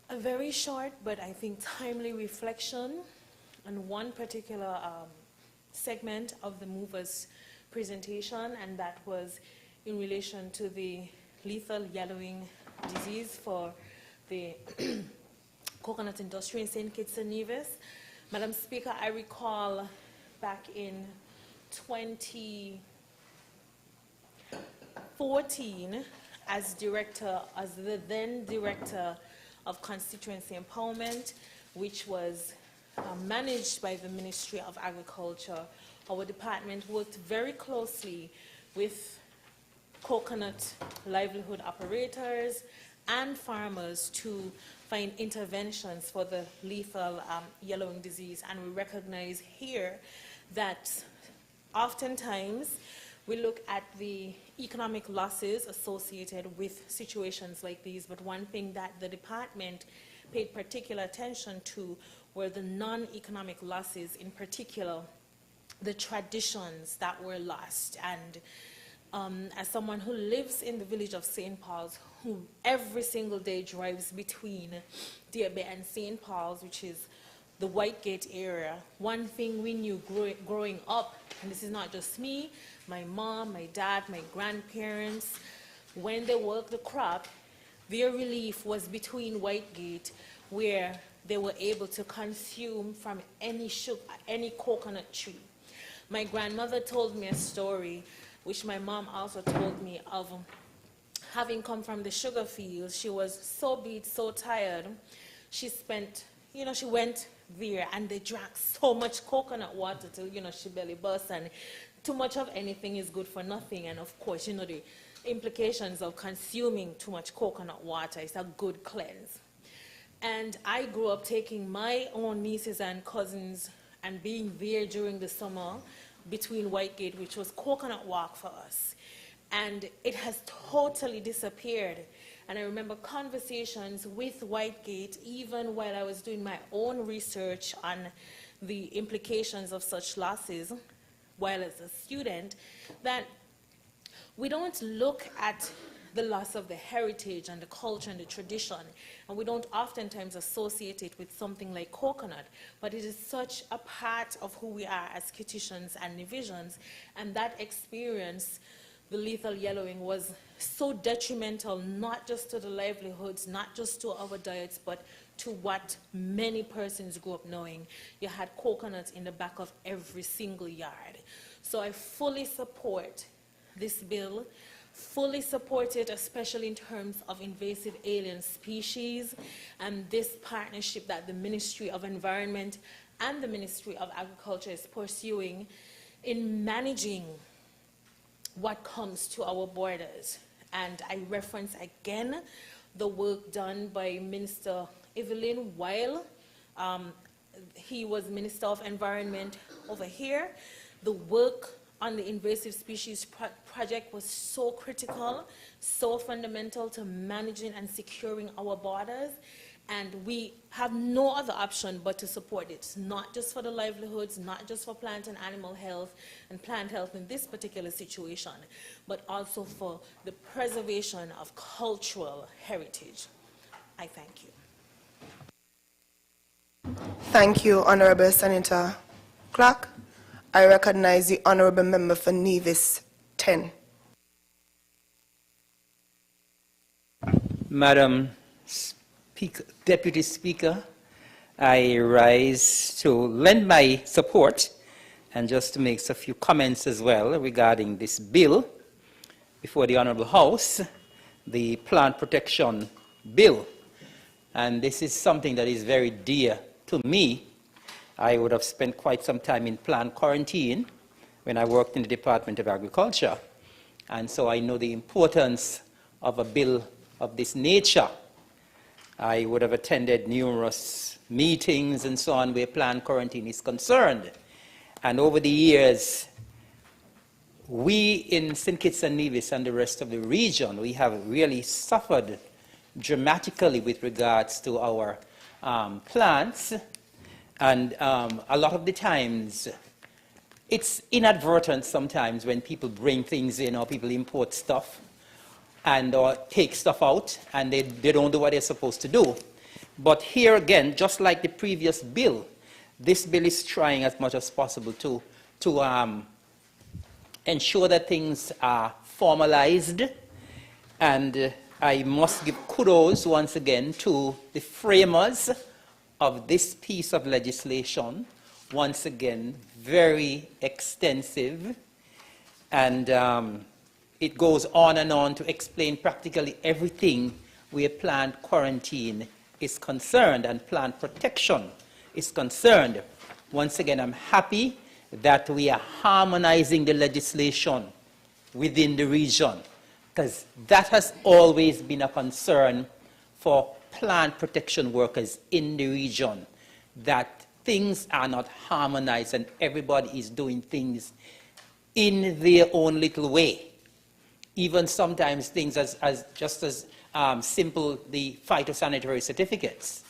a very short but I think timely reflection on one particular segment of the mover's presentation, and that was in relation to the lethal yellowing disease for the coconut industry in St. Kitts and Nevis. Madam Speaker, I recall back in 2014 as the then director of Constituency Empowerment, which was managed by the Ministry of Agriculture. Our department worked very closely with coconut livelihood operators and farmers to find interventions for the lethal yellowing disease. And we recognize here that oftentimes we look at the economic losses associated with situations like these, but one thing that the department paid particular attention to were the non-economic losses, in particular the traditions that were lost. And as someone who lives in the village of St. Paul's, who every single day drives between Diabe and St. Paul's, which is the Whitegate area, one thing we knew growing up, and this is not just me, my mom, my dad, my grandparents, when they worked the crop, their relief was between Whitegate, where they were able to consume from any coconut tree. My grandmother told me a story, which my mom also told me, of having come from the sugar fields. She was so beat, so tired. She spent, she went there and they drank so much coconut water till, she belly burst, and too much of anything is good for nothing. And of course, the implications of consuming too much coconut water is a good cleanse. And I grew up taking my own nieces and cousins and being there during the summer between Whitegate, which was coconut walk for us. And it has totally disappeared. And I remember conversations with Whitegate, even while I was doing my own research on the implications of such losses while as a student, that we don't look at the loss of the heritage and the culture and the tradition, and we don't oftentimes associate it with something like coconut, but it is such a part of who we are as Kittitians and Nevisians, and that experience, the lethal yellowing, was so detrimental, not just to the livelihoods, not just to our diets, but to what many persons grew up knowing. You had coconuts in the back of every single yard. So I fully support this bill, fully support it, especially in terms of invasive alien species, and this partnership that the Ministry of Environment and the Ministry of Agriculture is pursuing in managing what comes to our borders. And I reference again the work done by Minister Evelyn while he was Minister of Environment over here. The work on the invasive species project was so critical, so fundamental to managing and securing our borders, and we have no other option but to support it, not just for the livelihoods, not just for plant and animal health and plant health in this particular situation, but also for the preservation of cultural heritage. I thank you. Thank you, Honourable Senator Clark. I recognize the Honourable Member for Nevis 10. Madam Deputy Speaker, I rise to lend my support and just to make a few comments as well regarding this bill before the Honourable House. the plant protection bill. And this is something that is very dear to me. I would have spent quite some time in plant quarantine when I worked in the Department of Agriculture. And so I know the importance of a bill of this nature. I would have attended numerous meetings and so on where plant quarantine is concerned. And over the years, we in St. Kitts and Nevis and the rest of the region, we have really suffered dramatically with regards to our plants. And a lot of the times, it's inadvertent sometimes when people bring things in or people import stuff and or take stuff out and they don't do what they're supposed to do. But here again, just like the previous bill, this bill is trying as much as possible to ensure that things are formalized. And I must give kudos once again to the framers of this piece of legislation. Once again, very extensive, and it goes on and on to explain practically everything where plant quarantine is concerned and plant protection is concerned. Once again, I'm happy that we are harmonizing the legislation within the region, because that has always been a concern for plant protection workers in the region, that things are not harmonized and everybody is doing things in their own little way. Even sometimes things as simple, the phytosanitary certificates.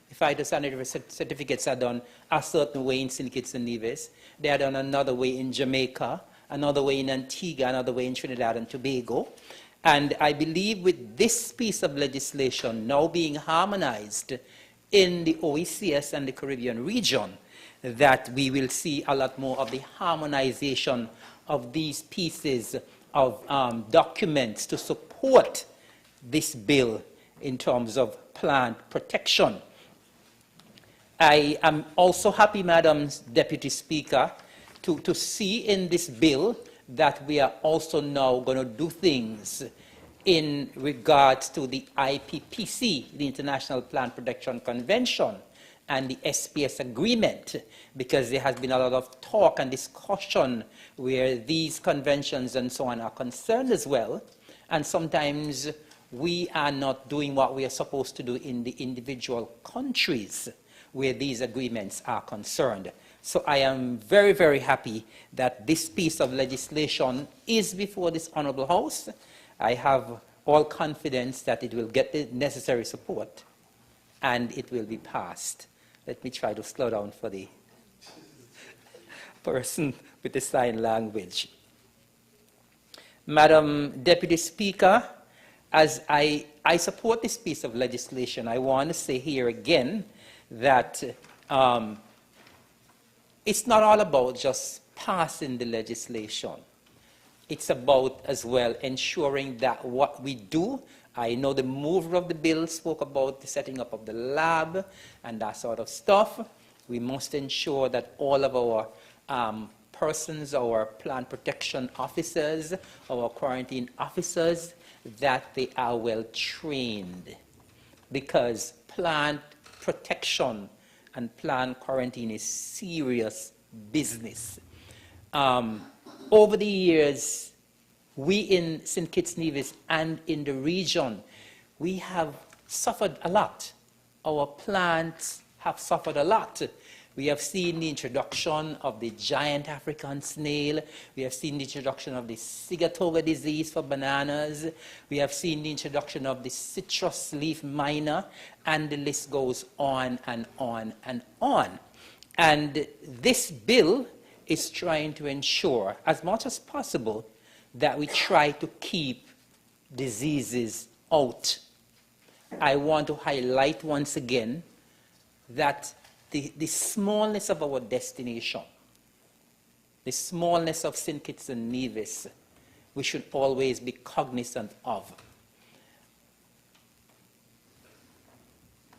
The phytosanitary certificates are done a certain way in St. Kitts and Nevis. They are done another way in Jamaica, another way in Antigua, another way in Trinidad and Tobago. And I believe with this piece of legislation now being harmonized in the OECS and the Caribbean region, that we will see a lot more of the harmonization of these pieces of documents to support this bill in terms of plant protection. I am also happy, Madam Deputy Speaker, to see in this bill that we are also now going to do things in regards to the IPPC, the International Plant Protection Convention, and the SPS agreement, because there has been a lot of talk and discussion where these conventions and so on are concerned as well. And sometimes we are not doing what we are supposed to do in the individual countries where these agreements are concerned. So I am very, very happy that this piece of legislation is before this Honourable House. I have all confidence that it will get the necessary support and it will be passed. Let me try to slow down for the person with the sign language. Madam Deputy Speaker, as I support this piece of legislation, I want to say here again that it's not all about just passing the legislation. It's about as well ensuring that what we do, I know the mover of the bill spoke about the setting up of the lab and that sort of stuff. We must ensure that all of our persons, our plant protection officers, our quarantine officers, that they are well trained, because plant protection and plant quarantine is serious business. Over the years, we in St. Kitts Nevis and in the region, we have suffered a lot. Our plants have suffered a lot. We have seen the introduction of the giant African snail. We have seen the introduction of the Sigatoga disease for bananas. We have seen the introduction of the citrus leaf miner, and the list goes on and on and on. And this bill is trying to ensure, as much as possible, that we try to keep diseases out. I want to highlight once again that the smallness of our destination, the smallness of St. Kitts and Nevis, we should always be cognizant of.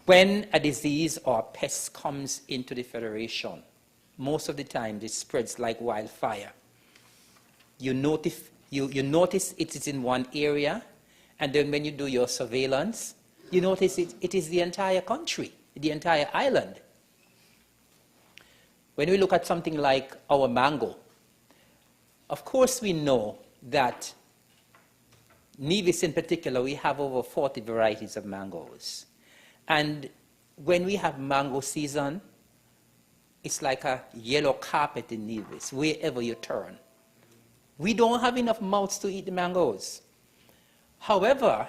When a disease or a pest comes into the Federation, most of the time it spreads like wildfire. You notice it is in one area, And then when you do your surveillance, you notice it is the entire country, the entire island. When we look at something like our mango, of course we know that Nevis in particular, we have over 40 varieties of mangoes. And when we have mango season, it's like a yellow carpet in Nevis, wherever you turn. We don't have enough mouths to eat the mangoes. However,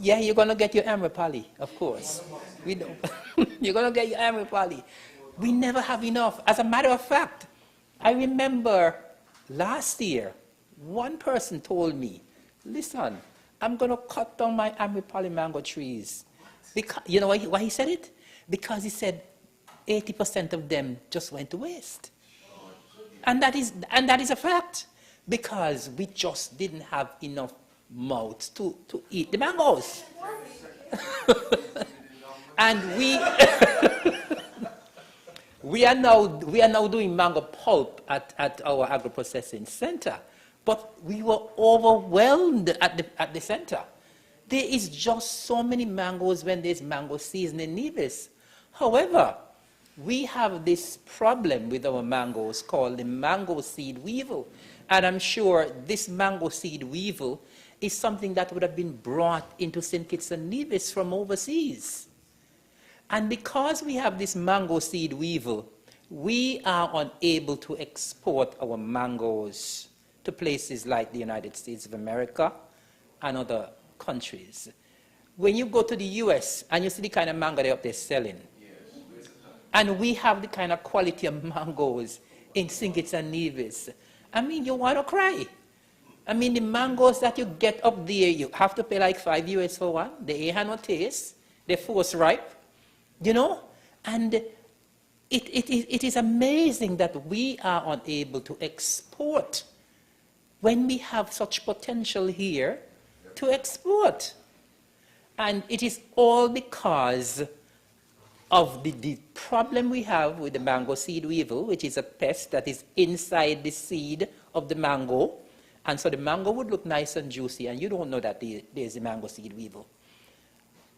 yeah, you're going to get your Amrapali, of course. We don't. You're going to get your Amrapali. We never have enough. As a matter of fact, I remember last year, one person told me, listen, I'm going to cut down my Amrapali mango trees. Because, you know why he said it? Because he said 80% of them just went to waste. And that is a fact, because we just didn't have enough mouths to eat the mangoes. And we are now doing mango pulp at our agro-processing center, but we were overwhelmed at the center. There is just so many mangoes when there's mango season in Nevis. However, we have this problem with our mangoes called the mango seed weevil. And I'm sure this mango seed weevil is something that would have been brought into St. Kitts and Nevis from overseas. And because we have this mango seed weevil, we are unable to export our mangoes to places like the United States of America and other countries. When you go to the US and you see the kind of mango they're up there selling, and we have the kind of quality of mangoes in St. Kitts and Nevis, I mean, you want to cry. I mean, the mangoes that you get up there, you have to pay like $5 US for one. They ain't have no taste. They're force ripe, you know? And it is amazing that we are unable to export when we have such potential here to export. And it is all because of the problem we have with the mango seed weevil, which is a pest that is inside the seed of the mango. And so the mango would look nice and juicy, and you don't know that there's a mango seed weevil.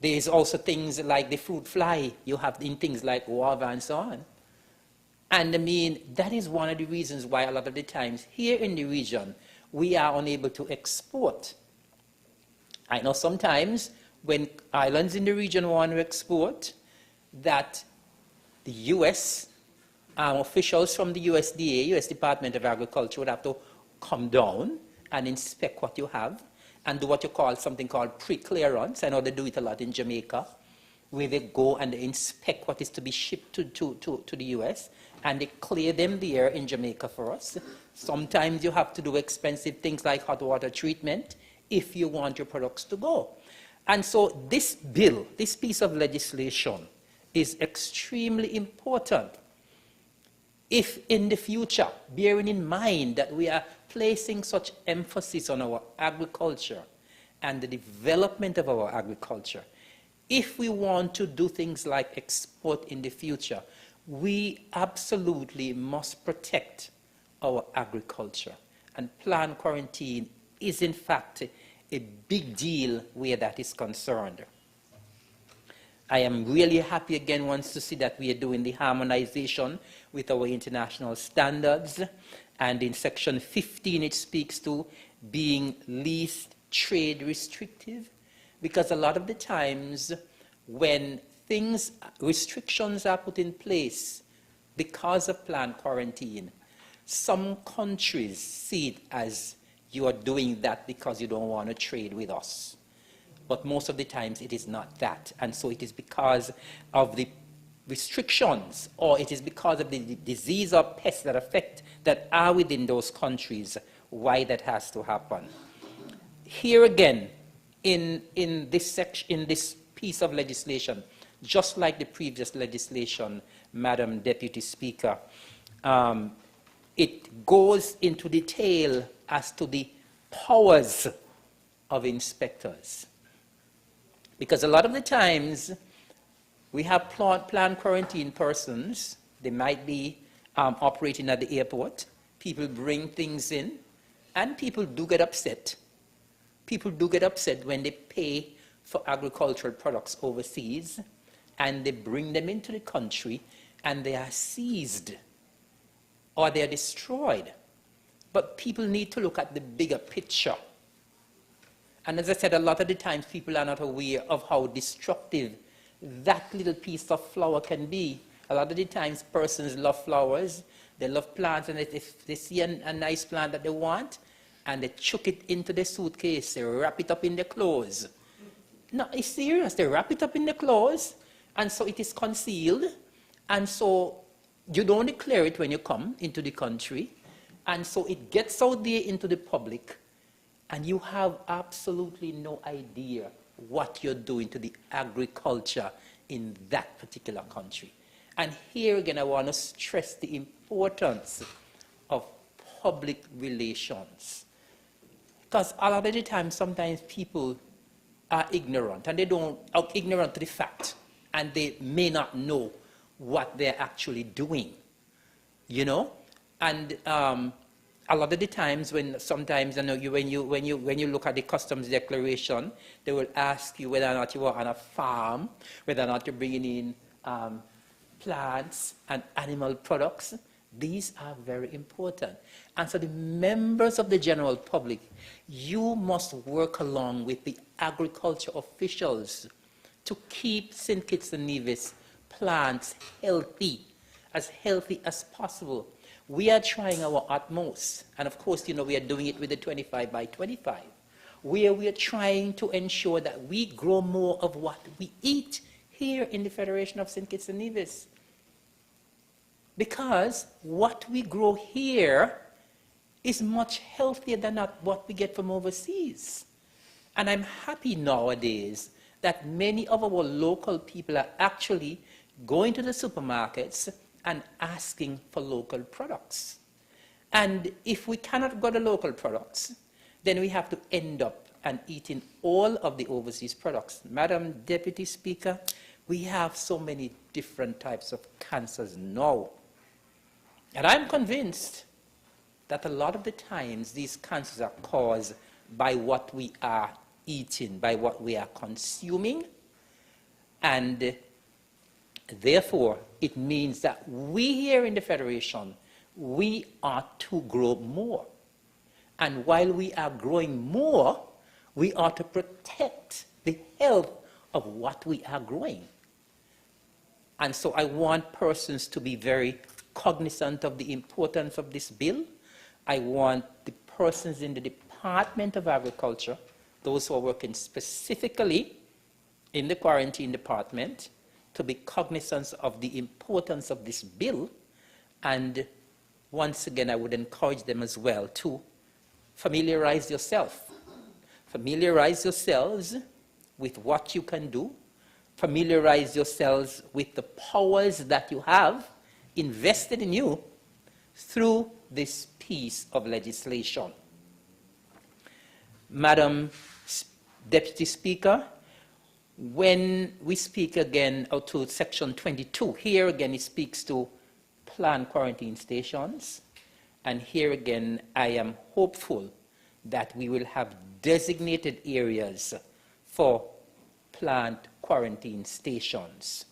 There's also things like the fruit fly you have in things like guava and so on. And I mean, that is one of the reasons why a lot of the times here in the region, we are unable to export. I know sometimes when islands in the region want to export, that the U.S. Officials from the USDA, U.S. Department of Agriculture, would have to come down and inspect what you have and do what you call something called pre-clearance. I know they do it a lot in Jamaica, where they go and they inspect what is to be shipped to the U.S. and they clear them there in Jamaica for us. Sometimes you have to do expensive things like hot water treatment if you want your products to go. And so this bill, this piece of legislation, is extremely important. If in the future, bearing in mind that we are placing such emphasis on our agriculture and the development of our agriculture, if we want to do things like export in the future, we absolutely must protect our agriculture. And planned quarantine is in fact a big deal where that is concerned. I am really happy again once to see that we are doing the harmonization with our international standards. And in section 15, it speaks to being least trade restrictive. Because a lot of the times when restrictions are put in place because of planned quarantine, some countries see it as you are doing that because you don't want to trade with us. But most of the times it is not that. And so it is because of the restrictions, or it is because of the disease or pests that are within those countries, why that has to happen. Here again, in this piece of legislation, just like the previous legislation, Madam Deputy Speaker, it goes into detail as to the powers of inspectors. Because a lot of the times, we have planned quarantine persons. They might be operating at the airport. People bring things in, and people do get upset people do get upset when they pay for agricultural products overseas and they bring them into the country and they are seized or they are destroyed. But people need to look at the bigger picture. And as I said, a lot of the times people are not aware of how destructive that little piece of flower can be. A lot of the times persons love flowers, they love plants, and if they see a nice plant that they want, and they chuck it into the suitcase, they wrap it up in their clothes. No, it's serious. They wrap it up in the clothes, and so it is concealed, and so you don't declare it when you come into the country, and so it gets out there into the public, and you have absolutely no idea what you're doing to the agriculture in that particular country. And here again, I want to stress the importance of public relations. Because a lot of the time, sometimes people are ignorant, and are ignorant to the fact, and they may not know what they're actually doing, you know? And a lot of the times when sometimes, you know, when you look at the customs declaration, they will ask you whether or not you are on a farm, whether or not you're bringing in plants and animal products. These are very important. And so the members of the general public, you must work along with the agriculture officials to keep St. Kitts and Nevis plants healthy as possible. We are trying our utmost, and of course, you know, we are doing it with the 25 by 25, where we are trying to ensure that we grow more of what we eat here in the Federation of St. Kitts and Nevis. Because what we grow here is much healthier than what we get from overseas. And I'm happy nowadays that many of our local people are actually going to the supermarkets and asking for local products. And if we cannot go to local products, then we have to end up and eating all of the overseas products. Madam Deputy Speaker, we have so many different types of cancers now. And I'm convinced that a lot of the times these cancers are caused by what we are eating, by what we are consuming, and therefore it means that we here in the Federation, we ought to grow more. And while we are growing more, we ought to protect the health of what we are growing. And so I want persons to be very cognizant of the importance of this bill. I want the persons in the Department of Agriculture, those who are working specifically in the quarantine department, to be cognizant of the importance of this bill. And once again, I would encourage them as well to familiarize yourself. Familiarize yourselves with what you can do. Familiarize yourselves with the powers that you have invested in you through this piece of legislation. Madam Deputy Speaker, when we speak again out to section 22, here again it speaks to planned quarantine stations, and here again I am hopeful that we will have designated areas for planned quarantine stations.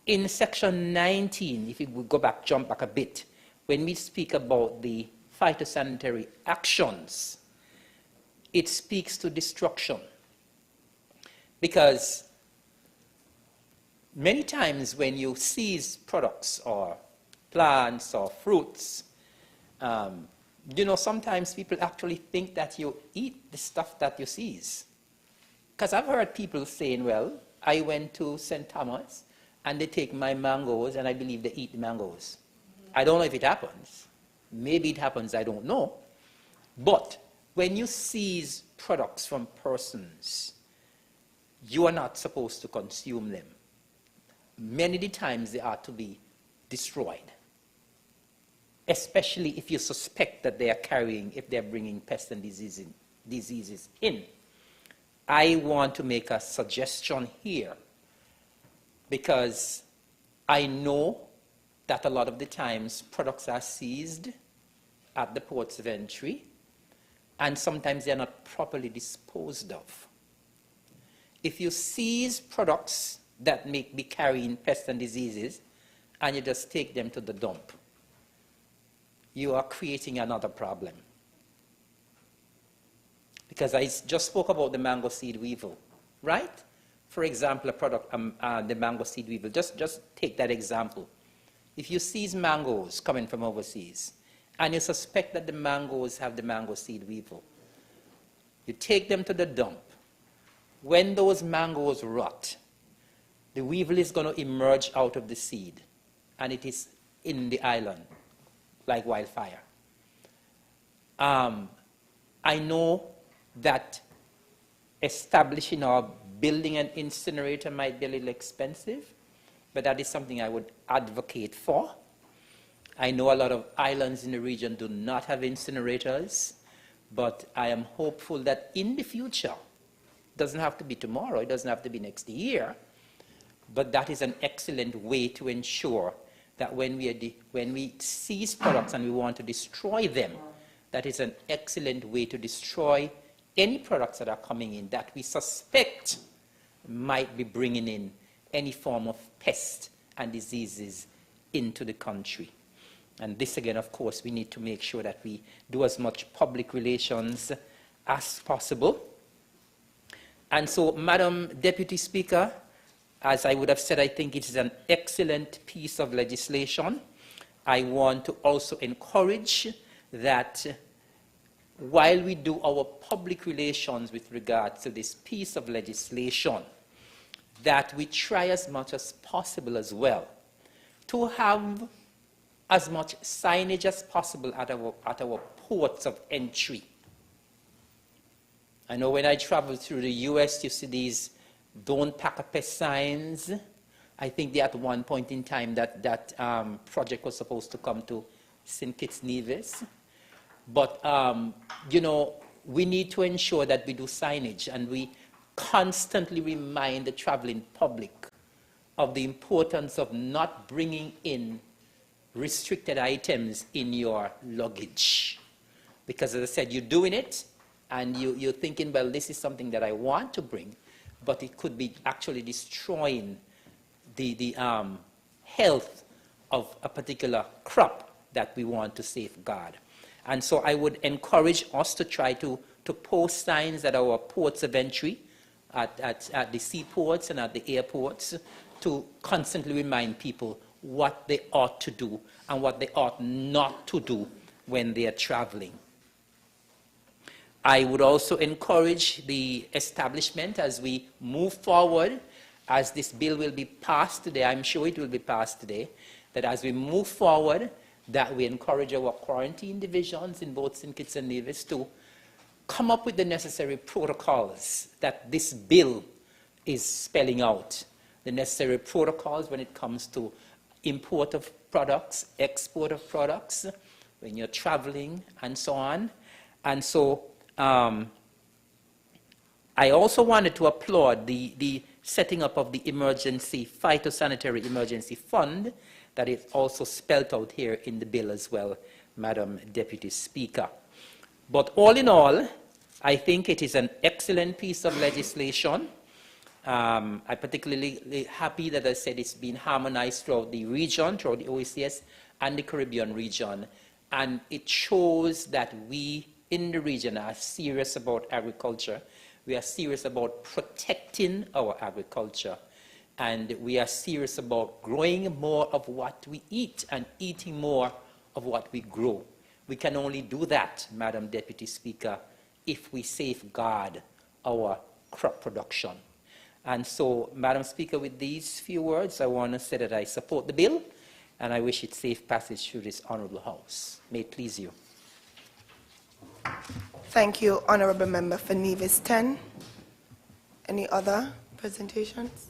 In section 19, if we go back, jump back a bit, when we speak about the phytosanitary actions, it speaks to destruction. Because many times when you seize products or plants or fruits, you know, sometimes people actually think that you eat the stuff that you seize. Because I've heard people saying, well, I went to St. Thomas and they take my mangoes and I believe they eat the mangoes. I don't know if it happens. Maybe it happens, I don't know. But when you seize products from persons, you are not supposed to consume them. Many of the times they are to be destroyed, especially if you suspect that they are carrying, if they're bringing pests and diseases in. I want to make a suggestion here because I know that a lot of the times products are seized at the ports of entry, and sometimes they're not properly disposed of. If you seize products that may be carrying pests and diseases, and you just take them to the dump, you are creating another problem. Because I just spoke about the mango seed weevil, right? For example, a product, the mango seed weevil, just take that example. If you seize mangoes coming from overseas, and you suspect that the mangoes have the mango seed weevil, you take them to the dump. When those mangoes rot, the weevil is going to emerge out of the seed, and it is in the island like wildfire. I know that establishing or building an incinerator might be a little expensive, but that is something I would advocate for. I know a lot of islands in the region do not have incinerators, but I am hopeful that in the future, it doesn't have to be tomorrow, it doesn't have to be next year, but that is an excellent way to ensure that when we seize products and we want to destroy them, that is an excellent way to destroy any products that are coming in that we suspect might be bringing in any form of pest and diseases into the country. And this again, of course, we need to make sure that we do as much public relations as possible. And so, Madam Deputy Speaker, as I would have said, I think it is an excellent piece of legislation. I want to also encourage that while we do our public relations with regards to this piece of legislation, that we try as much as possible as well to have as much signage as possible at our ports of entry. I know when I travel through the US, you see these "Don't pack a pest" signs. I think at one point in time that project was supposed to come to St. Kitts Nevis. But, you know, we need to ensure that we do signage and we constantly remind the traveling public of the importance of not bringing in restricted items in your luggage. Because as I said, you're doing it and you're thinking, well, this is something that I want to bring, but it could be actually destroying the health of a particular crop that we want to safeguard. And so I would encourage us to try to post signs at our ports of entry, at the seaports and at the airports, to constantly remind people what they ought to do and what they ought not to do when they are traveling. I would also encourage the establishment as we move forward, as this bill will be passed today, I'm sure it will be passed today, that as we move forward, that we encourage our quarantine divisions in both St. Kitts and Nevis to come up with the necessary protocols that this bill is spelling out. The necessary protocols when it comes to import of products, export of products, when you're traveling, and so on. And so I also wanted to applaud the setting up of the phytosanitary emergency fund that is also spelled out here in the bill as well, Madam Deputy Speaker. But all in all, I think it is an excellent piece of legislation. I'm particularly happy that I said it's been harmonized throughout the region, throughout the OECS and the Caribbean region. And it shows that we in the region are serious about agriculture. We are serious about protecting our agriculture. And we are serious about growing more of what we eat and eating more of what we grow. We can only do that, Madam Deputy Speaker, if we safeguard our crop production. And so, Madam Speaker, with these few words, I want to say that I support the bill, and I wish it safe passage through this Honourable House. May it please you. Thank you, Honourable Member for Nevis 10. Any other presentations?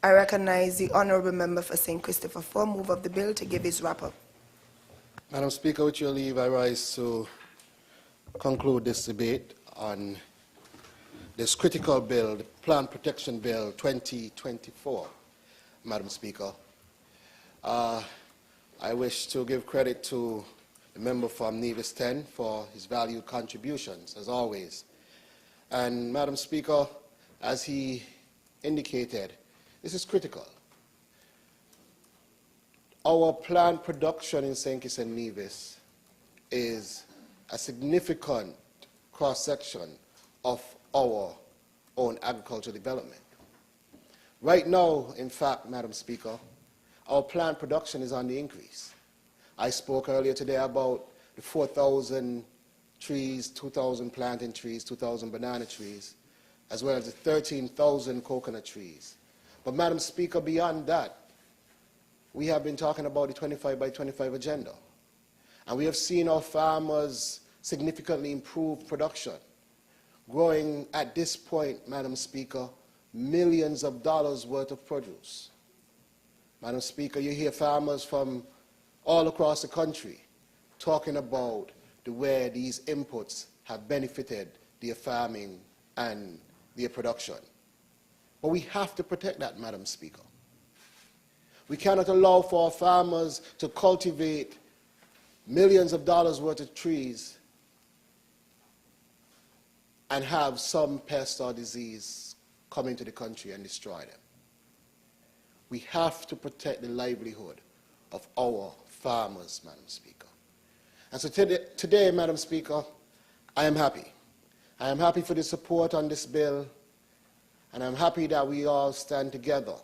I recognize the Honourable Member for St. Christopher for move of the bill to give his wrap-up. Madam Speaker, with your leave, I rise to conclude this debate on this critical bill, the Plant Protection Bill 2024, Madam Speaker. I wish to give credit to the member from Nevis 10, for his valued contributions, as always. And, Madam Speaker, as he indicated, this is critical. Our plant production in St. Kitts and Nevis is a significant cross-section of our own agricultural development. Right now, in fact, Madam Speaker, our plant production is on the increase. I spoke earlier today about the 4,000 trees, 2,000 plantain trees, 2,000 banana trees, as well as the 13,000 coconut trees. But, Madam Speaker, beyond that, we have been talking about the 25 by 25 agenda. And we have seen our farmers significantly improve production, growing at this point, Madam Speaker, millions of dollars worth of produce. Madam Speaker, you hear farmers from all across the country talking about the way these inputs have benefited their farming and their production. But we have to protect that, Madam Speaker. We cannot allow for our farmers to cultivate millions of dollars worth of trees and have some pest or disease come into the country and destroy them. We have to protect the livelihood of our farmers, Madam Speaker. And so today, Madam Speaker, I am happy. I am happy for the support on this bill, and I'm happy that we all stand together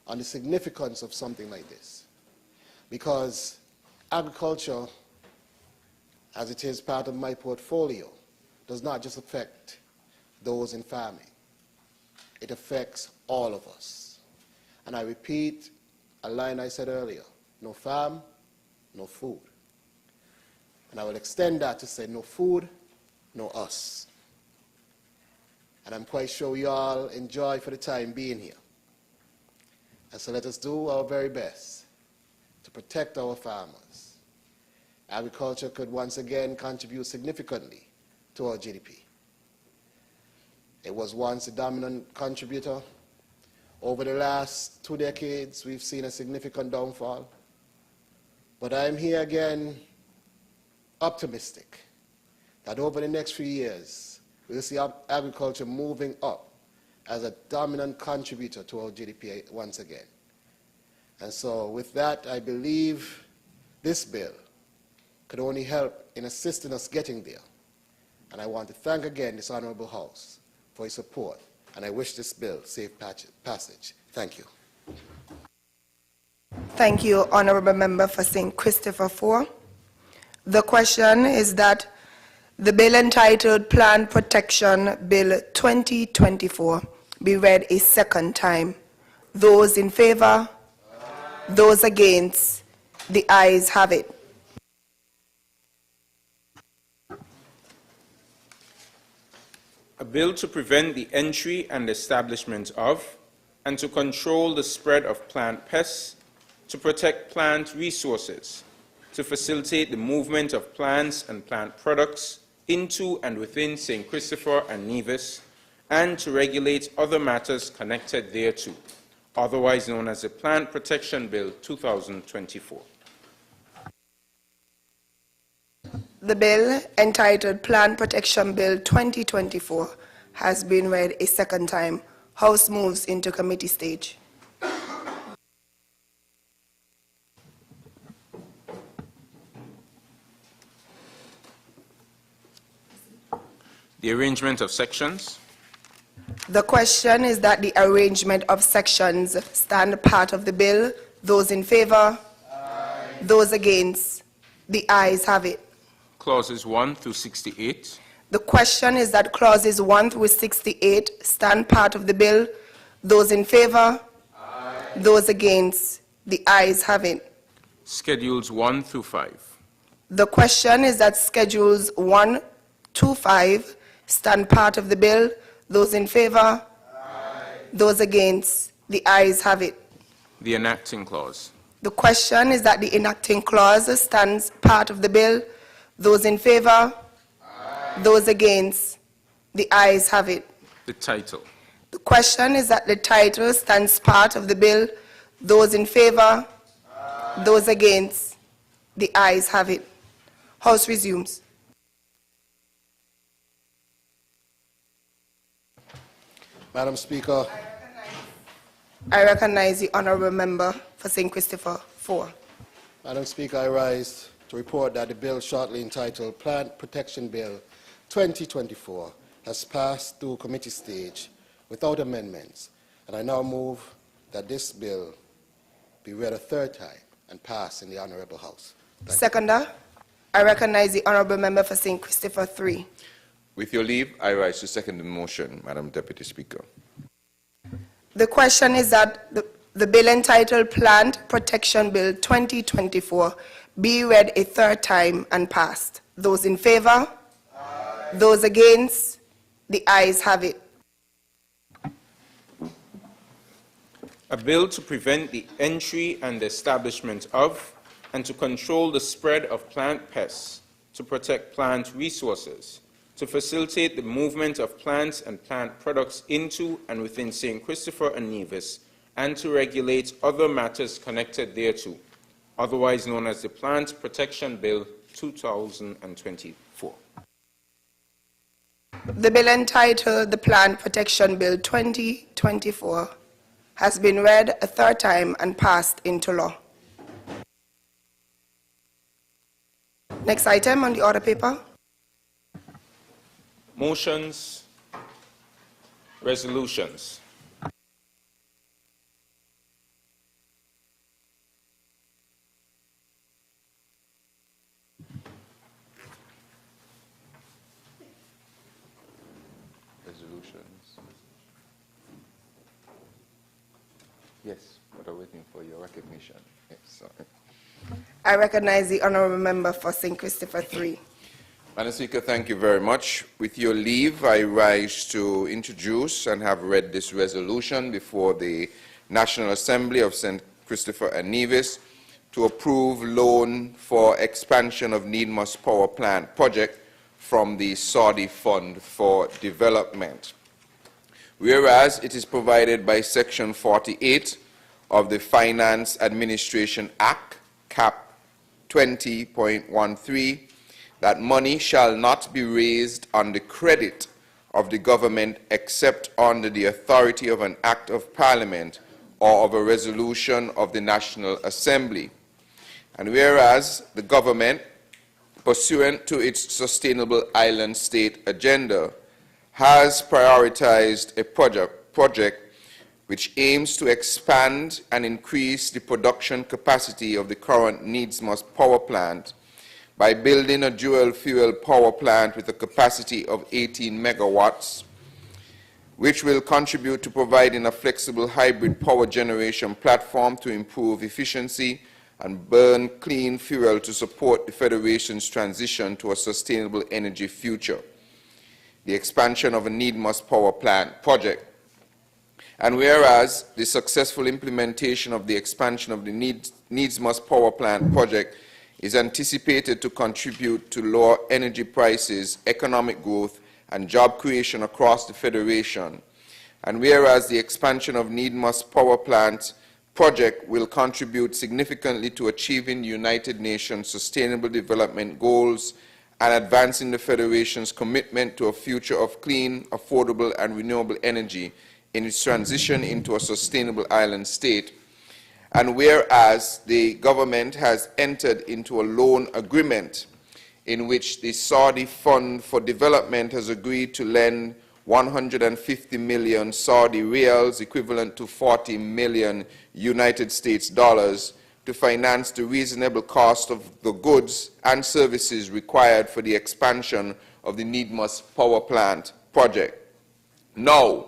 on the significance of something like this. Because agriculture, as it is part of my portfolio, does not just affect those in farming. It affects all of us. And I repeat a line I said earlier: no farm, no food. And I will extend that to say no food, no us. And I'm quite sure we all enjoy for the time being here. And so let us do our very best to protect our farmers. Agriculture could once again contribute significantly to our GDP. It was once a dominant contributor. Over the last 2 decades, we've seen a significant downfall. But I'm here again optimistic that over the next few years, we'll see agriculture moving up as a dominant contributor to our GDP once again. And so with that, I believe this bill could only help in assisting us getting there. And I want to thank again this Honourable House for its support, and I wish this bill safe passage. Thank you. Thank you, Honourable Member for St. Christopher 4. The question is that the bill entitled Plant Protection Bill 2024 be read a second time. Those in favour? Those against? The ayes have it. A bill to prevent the entry and establishment of, and to control the spread of plant pests, to protect plant resources, to facilitate the movement of plants and plant products into and within St. Christopher and Nevis, and to regulate other matters connected thereto, otherwise known as the Plant Protection Bill 2024. The bill entitled Plant Protection Bill 2024 has been read a second time. House moves into committee stage. The arrangement of sections. The question is that the arrangement of sections stand part of the bill. Those in favour? Aye. Those against? The ayes have it. Clauses 1 through 68. The question is that clauses 1 through 68 stand part of the bill. Those in favour? Aye. Those against? The ayes have it. Schedules 1 through 5. The question is that schedules 1 to 5 stand part of the bill. Those in favour? Aye. Those against? The ayes have it. The enacting clause. The question is that the enacting clause stands part of the bill. Those in favour? Aye. Those against? The ayes have it. The title. The question is that the title stands part of the bill. Those in favour? Aye. Those against? The ayes have it. House resumes. Madam Speaker, I recognize the Honourable Member for St. Christopher 4. Madam Speaker, I rise to report that the bill shortly entitled Plant Protection Bill 2024 has passed through committee stage without amendments, and I now move that this bill be read a third time and pass in the Honourable House. Seconder, I recognize the Honourable Member for St. Christopher 3. With your leave, I rise to second the motion, Madam Deputy Speaker. The question is that the bill entitled Plant Protection Bill 2024 be read a third time and passed. Those in favour? Aye. Those against? The ayes have it. A bill to prevent the entry and establishment of and to control the spread of plant pests, to protect plant resources, to facilitate the movement of plants and plant products into and within St. Christopher and Nevis, and to regulate other matters connected thereto, otherwise known as the Plant Protection Bill 2024. The bill entitled the Plant Protection Bill 2024 has been read a third time and passed into law. Next item on the order paper. Motions, resolutions. Yes, but I'm waiting for your recognition. Yes, sorry. I recognize the Honourable Member for St. Christopher 3. Madam Speaker, thank you very much. With your leave, I rise to introduce and have read this resolution before the National Assembly of St. Christopher and Nevis to approve loan for expansion of Nevis Power Plant project from the Saudi Fund for Development. Whereas it is provided by Section 48 of the Finance Administration Act, Cap 20.13, that money shall not be raised on the credit of the government except under the authority of an Act of Parliament or of a resolution of the National Assembly. And whereas the government, pursuant to its Sustainable Island State agenda, has prioritized a project which aims to expand and increase the production capacity of the current Nevis power plant by building a dual-fuel power plant with a capacity of 18 megawatts, which will contribute to providing a flexible hybrid power generation platform to improve efficiency and burn clean fuel to support the Federation's transition to a sustainable energy future. The expansion of a Nevis power plant project. And whereas the successful implementation of the expansion of the Nevis power plant project is anticipated to contribute to lower energy prices, economic growth, and job creation across the Federation. And whereas the expansion of Nevis power plant project will contribute significantly to achieving the United Nations Sustainable Development Goals and advancing the Federation's commitment to a future of clean, affordable, and renewable energy in its transition into a sustainable island state. And whereas the government has entered into a loan agreement in which the Saudi Fund for Development has agreed to lend 150 million Saudi riyals, equivalent to 40 million United States dollars, to finance the reasonable cost of the goods and services required for the expansion of the Nevis power plant project. Now,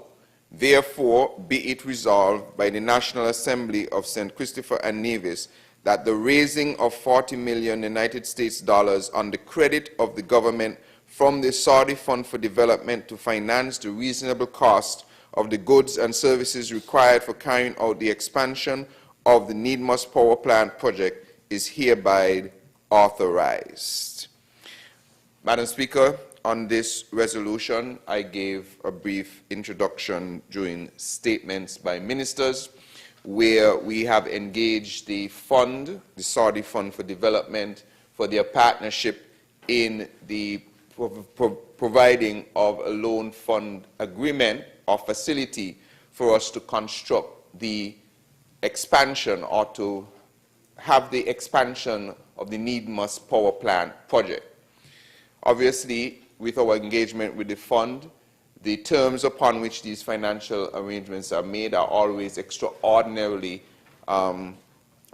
therefore, be it resolved by the National Assembly of St. Christopher and Nevis that the raising of 40 million United States dollars on the credit of the government from the Saudi Fund for Development to finance the reasonable cost of the goods and services required for carrying out the expansion of the Nevis power plant project is hereby authorized. Madam Speaker, on this resolution, I gave a brief introduction during statements by ministers, where we have engaged the fund, the Saudi Fund for Development, for their partnership in the providing of a loan fund agreement or facility for us to construct the expansion or to have the expansion of the Nevis power plant project. Obviously, with our engagement with the fund, the terms upon which these financial arrangements are made are always extraordinarily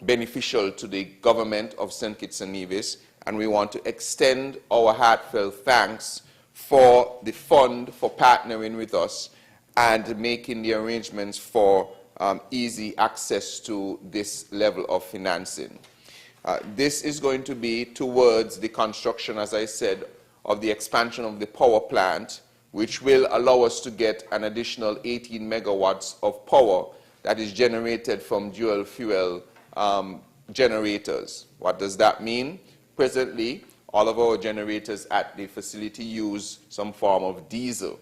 beneficial to the government of St. Kitts and Nevis, and we want to extend our heartfelt thanks for the fund for partnering with us and making the arrangements for easy access to this level of financing. This is going to be towards the construction, as I said, of the expansion of the power plant, which will allow us to get an additional 18 megawatts of power that is generated from dual fuel generators. What does that mean? Presently, all of our generators at the facility use some form of diesel.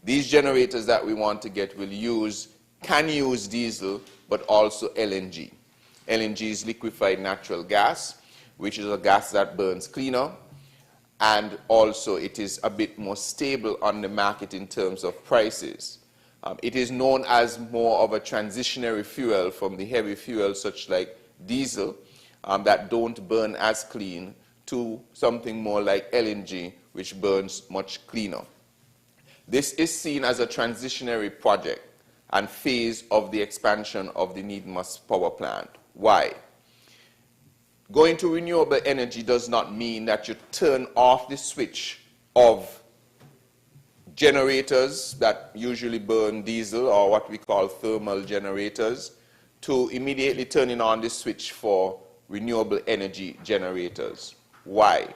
These generators that we want to get can use diesel, but also LNG. LNG is liquefied natural gas, which is a gas that burns cleaner, and also it is a bit more stable on the market in terms of prices. It is known as more of a transitionary fuel from the heavy fuels such like diesel that don't burn as clean to something more like LNG, which burns much cleaner. This is seen as a transitionary project and phase of the expansion of the Nevis power plant. Why? Going to renewable energy does not mean that you turn off the switch of generators that usually burn diesel, or what we call thermal generators, to immediately turning on the switch for renewable energy generators. Why?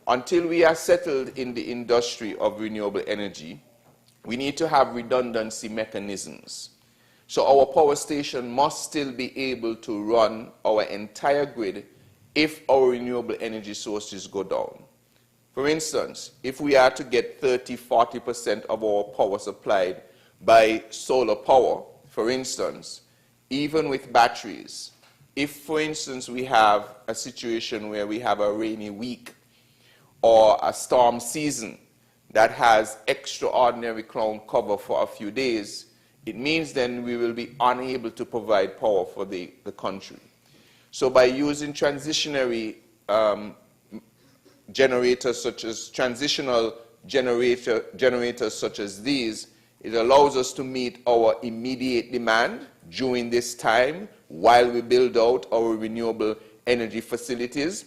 Until we are settled in the industry of renewable energy, we need to have redundancy mechanisms. So our power station must still be able to run our entire grid if our renewable energy sources go down. For instance, if we are to get 30–40% of our power supplied by solar power, for instance, even with batteries, if, for instance, we have a situation where we have a rainy week or a storm season that has extraordinary cloud cover for a few days, it means then we will be unable to provide power for the country. So by using transitionary generators such as transitional generators such as these, it allows us to meet our immediate demand during this time while we build out our renewable energy facilities,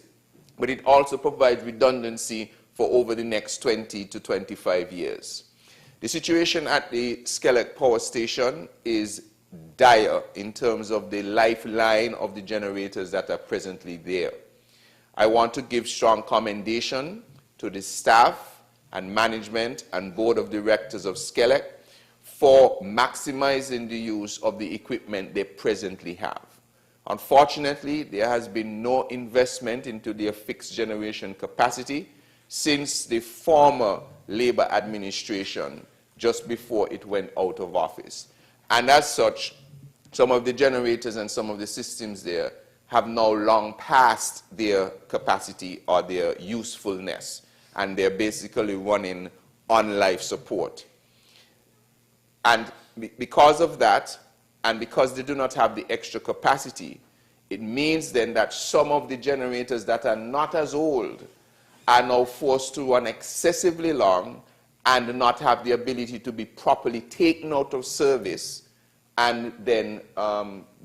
but it also provides redundancy for over the next 20 to 25 years. The situation at the Skelec Power Station is dire in terms of the lifeline of the generators that are presently there. I want to give strong commendation to the staff and management and board of directors of Skelec for maximizing the use of the equipment they presently have. Unfortunately, there has been no investment into their fixed generation capacity since the former Labour administration, just before it went out of office. And as such, some of the generators and some of the systems there have now long passed their capacity or their usefulness, and they're basically running on life support. And because of that, and because they do not have the extra capacity, it means then that some of the generators that are not as old are now forced to run excessively long and not have the ability to be properly taken out of service and then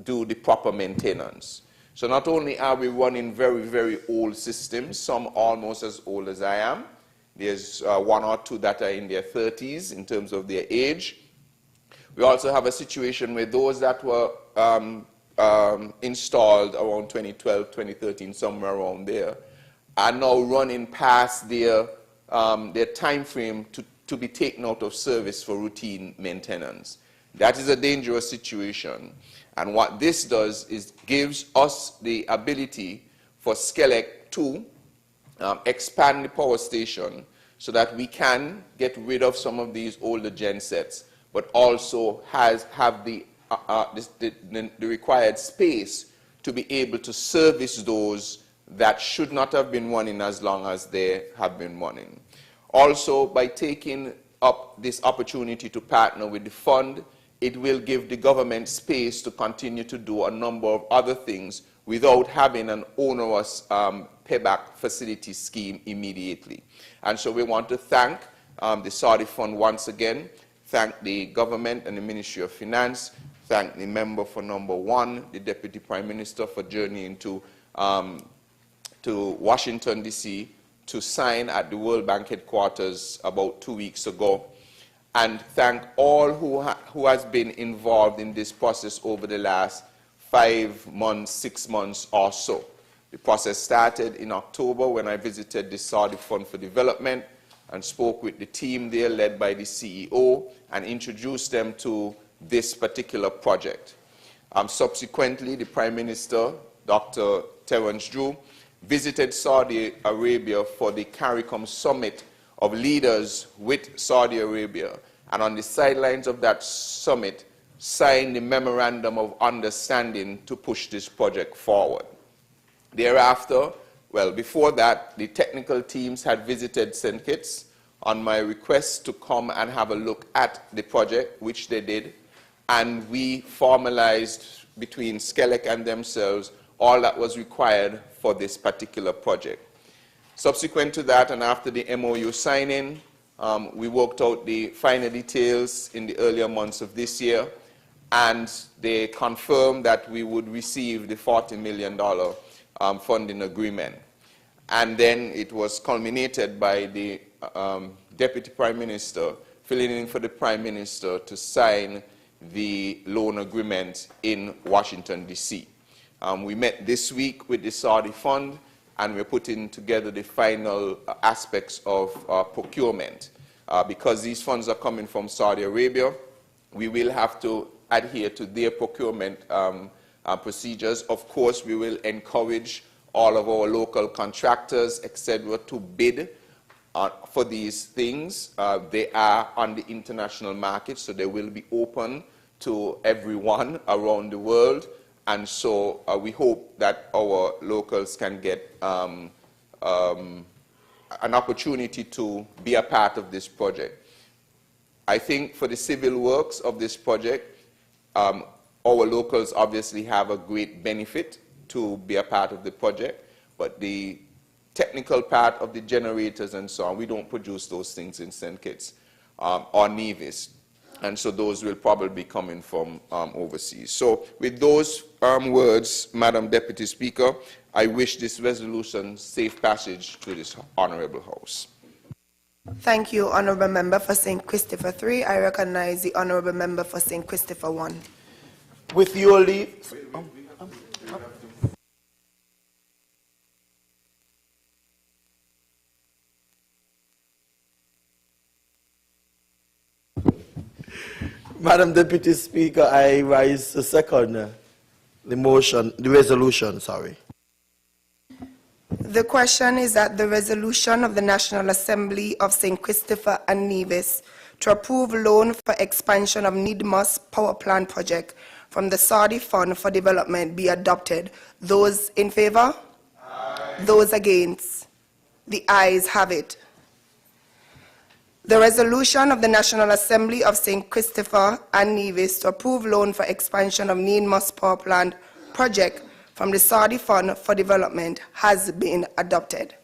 do the proper maintenance. So not only are we running very, very old systems, some almost as old as I am, there's one or two that are in their 30s in terms of their age. We also have a situation where those that were installed around 2012, 2013, somewhere around there, are now running past their time frame to be taken out of service for routine maintenance. That is a dangerous situation. And what this does is gives us the ability for Skelec to expand the power station so that we can get rid of some of these older gensets, but also have the required space to be able to service those that should not have been running as long as they have been running. Also, by taking up this opportunity to partner with the fund, it will give the government space to continue to do a number of other things without having an onerous payback facility scheme immediately. And so we want to thank the Saudi Fund once again, thank the government and the Ministry of Finance, thank the member for number 1, the Deputy Prime Minister, for journeying to Washington, D.C. to sign at the World Bank headquarters about 2 weeks ago, and thank all who has been involved in this process over the last 5 months, 6 months or so. The process started in October when I visited the Saudi Fund for Development and spoke with the team there led by the CEO and introduced them to this particular project. Subsequently, the Prime Minister, Dr. Terrance Drew, visited Saudi Arabia for the CARICOM Summit of leaders with Saudi Arabia, and on the sidelines of that summit, signed the Memorandum of Understanding to push this project forward. Thereafter, well, before that, the technical teams had visited St. Kitts on my request to come and have a look at the project, which they did, and we formalized between SCELEC and themselves all that was required for this particular project. Subsequent to that, and after the MOU signing, we worked out the final details in the earlier months of this year, and they confirmed that we would receive the $40 million funding agreement. And then it was culminated by the Deputy Prime Minister filling in for the Prime Minister to sign the loan agreement in Washington, D.C. We met this week with the Saudi Fund, and we're putting together the final aspects of procurement. Because these funds are coming from Saudi Arabia, we will have to adhere to their procurement procedures. Of course, we will encourage all of our local contractors, etc., to bid for these things. They are on the international market, so they will be open to everyone around the world. And so we hope that our locals can get an opportunity to be a part of this project. I think for the civil works of this project, our locals obviously have a great benefit to be a part of the project, but the technical part of the generators and so on, we don't produce those things in St. Kitts or Nevis. And so those will probably be coming from overseas. So with those words, Madam Deputy Speaker, I wish this resolution safe passage to this Honourable House. Thank you, Honourable Member for St. Christopher 3. I recognize the Honourable Member for St. Christopher 1. With your leave. Madam Deputy Speaker, I rise to second the resolution, sorry. The question is that the resolution of the National Assembly of St. Christopher and Nevis to approve loan for expansion of Nevis power plant project from the Saudi Fund for Development be adopted. Those in favor? Aye. Those against? The ayes have it. The resolution of the National Assembly of St. Christopher and Nevis to approve loan for expansion of Nevis power plant project from the Saudi Fund for Development has been adopted.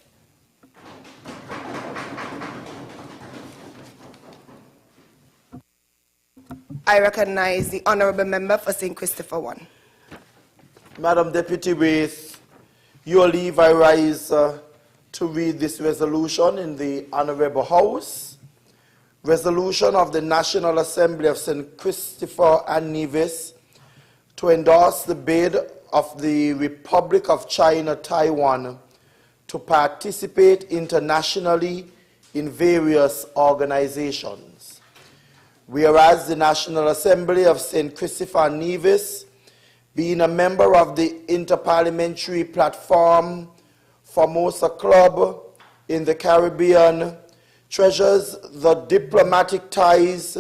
I recognize the Honourable Member for St. Christopher 1. Madam Deputy, with your leave, I rise to read this resolution in the Honourable House. Resolution of the National Assembly of St. Christopher and Nevis to endorse the bid of the Republic of China, Taiwan, to participate internationally in various organizations. Whereas the National Assembly of St. Christopher and Nevis, being a member of the Interparliamentary Platform Formosa Club in the Caribbean, treasures the diplomatic ties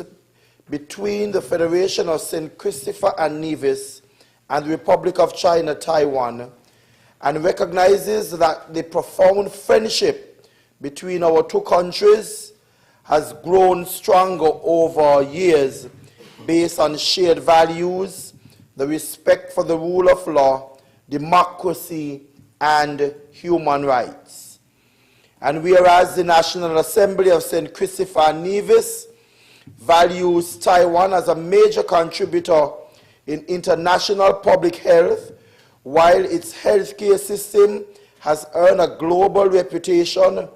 between the Federation of St. Christopher and Nevis and the Republic of China, Taiwan, and recognizes that the profound friendship between our two countries has grown stronger over years based on shared values, the respect for the rule of law, democracy, and human rights. And whereas the National Assembly of St. Christopher and Nevis values Taiwan as a major contributor in international public health, while its healthcare system has earned a global reputation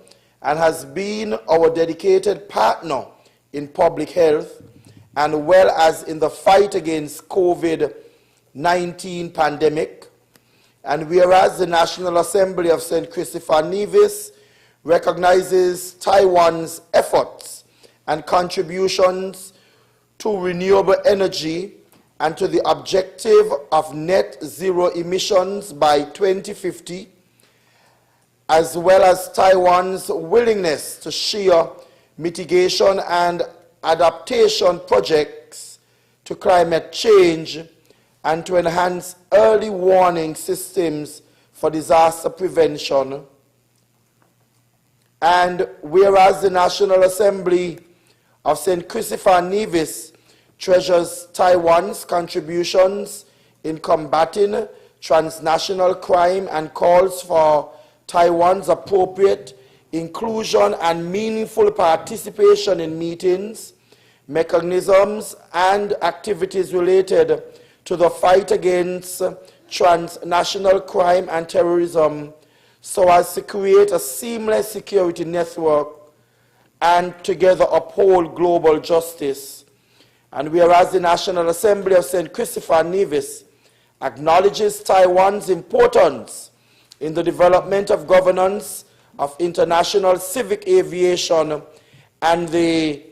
and has been our dedicated partner in public health, and well as in the fight against COVID-19 pandemic. And whereas the National Assembly of St. Christopher and Nevis recognizes Taiwan's efforts and contributions to renewable energy and to the objective of net zero emissions by 2050, as well as Taiwan's willingness to share mitigation and adaptation projects to climate change and to enhance early warning systems for disaster prevention. And whereas the National Assembly of St. Christopher and Nevis treasures Taiwan's contributions in combating transnational crime and calls for Taiwan's appropriate inclusion and meaningful participation in meetings, mechanisms, and activities related to the fight against transnational crime and terrorism, so as to create a seamless security network and together uphold global justice. And whereas the National Assembly of St. Christopher and Nevis acknowledges Taiwan's importance in the development of governance of international civic aviation and the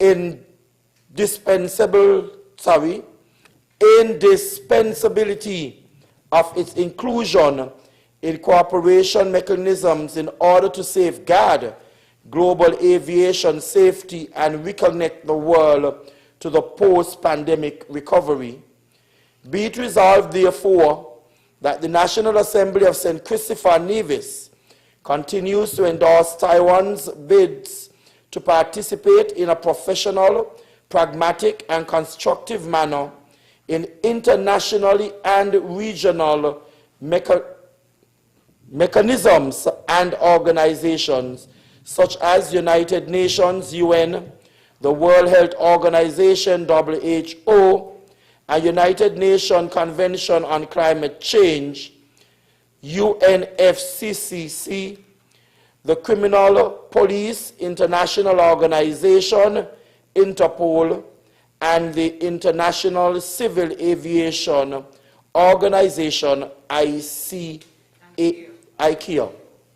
indispensability of its inclusion in cooperation mechanisms in order to safeguard global aviation safety and reconnect the world to the post-pandemic recovery. Be it resolved, therefore, that the National Assembly of St. Christopher and Nevis continues to endorse Taiwan's bids to participate in a professional, pragmatic, and constructive manner in internationally and regional mechanisms and organizations such as United Nations, UN, the World Health Organization, WHO, a United Nations Convention on Climate Change, UNFCCC, the Criminal Police International Organization, Interpol, and the International Civil Aviation Organization, ICAO.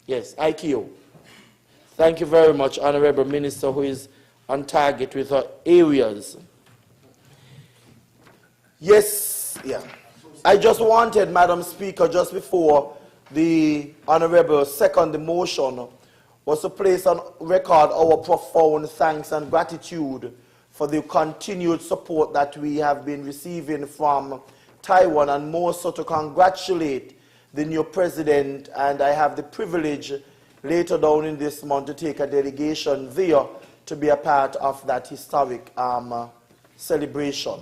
Yes, ICAO. Thank you very much, Honourable Minister, who is on target with her areas. Yes, yeah. I just wanted, Madam Speaker, just before the Honourable second the motion, was to place on record our profound thanks and gratitude for the continued support that we have been receiving from Taiwan, and more so to congratulate the new president. And I have the privilege later down in this month to take a delegation there to be a part of that historic celebration.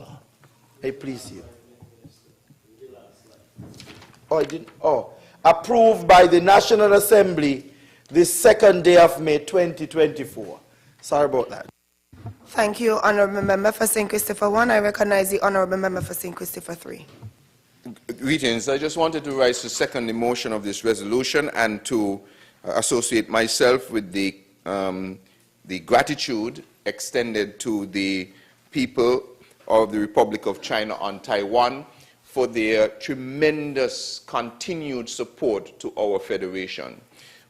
I please you. Oh, I didn't. Oh, approved by the National Assembly the second day of May 2024. Sorry about that. Thank you, Honourable Member for St. Christopher 1. I recognize the Honourable Member for St. Christopher 3. Greetings. I just wanted to rise to second the motion of this resolution and to associate myself with the gratitude extended to the people of the Republic of China and Taiwan for their tremendous continued support to our federation.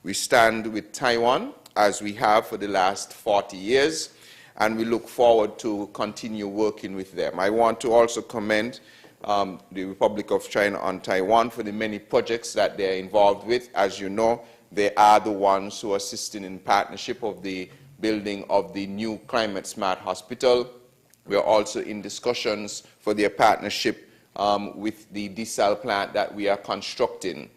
We stand with Taiwan, as we have for the last 40 years, and we look forward to continue working with them. I want to also commend the Republic of China and Taiwan for the many projects that they are involved with. As you know, they are the ones who are assisting in partnership of the building of the new climate smart hospital. We are also in discussions for their partnership with the desal plant that we are constructing.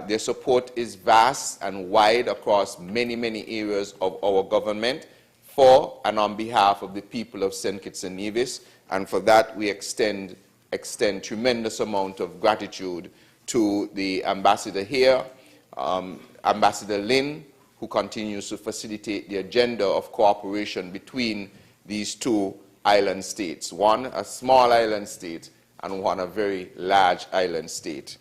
Their support is vast and wide across many, many areas of our government for and on behalf of the people of St. Kitts and Nevis, and for that we extend tremendous amount of gratitude to the ambassador here, Ambassador Lin, who continues to facilitate the agenda of cooperation between these two island states, one a small island state and one a very large island state.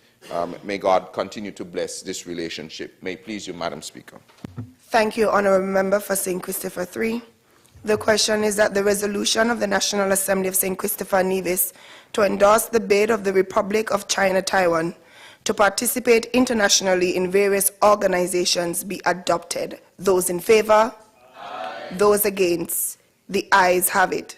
May God continue to bless this relationship. May it please you, Madam Speaker. Thank you, Honourable Member for St. Christopher 3. The question is that the resolution of the National Assembly of St. Christopher Nevis to endorse the bid of the Republic of China Taiwan to participate internationally in various organizations be adopted. Those in favor? Aye. Those against? The ayes have it.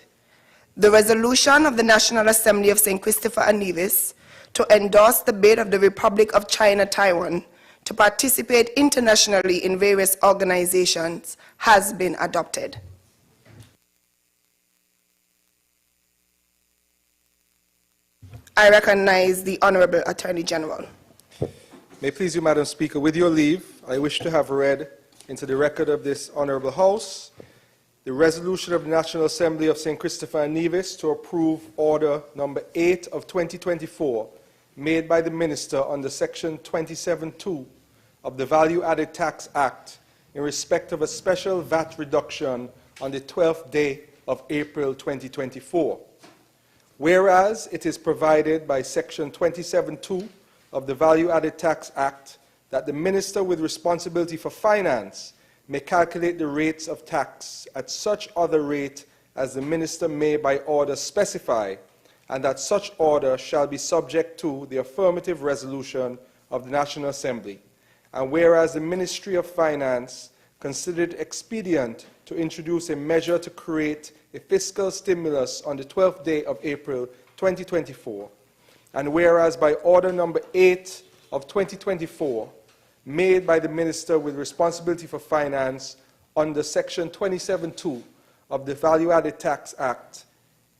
The resolution of the National Assembly of St. Christopher and Nevis to endorse the bid of the Republic of China Taiwan to participate internationally in various organizations has been adopted. I recognize the Honourable Attorney-General. May it please you, Madam Speaker, with your leave, I wish to have read into the record of this Honourable House the resolution of the National Assembly of St. Christopher and Nevis to approve Order Number 8 of 2024, made by the Minister under Section 27(2) of the Value Added Tax Act in respect of a special VAT reduction on the 12th day of April 2024. Whereas it is provided by Section 27(2) of the Value Added Tax Act that the Minister with responsibility for finance may calculate the rates of tax at such other rate as the Minister may by order specify, and that such order shall be subject to the affirmative resolution of the National Assembly. And whereas the Ministry of Finance considered expedient to introduce a measure to create a fiscal stimulus on the 12th day of April 2024, and whereas by Order Number 8 of 2024, made by the Minister with responsibility for finance under Section 27(2) of the Value Added Tax Act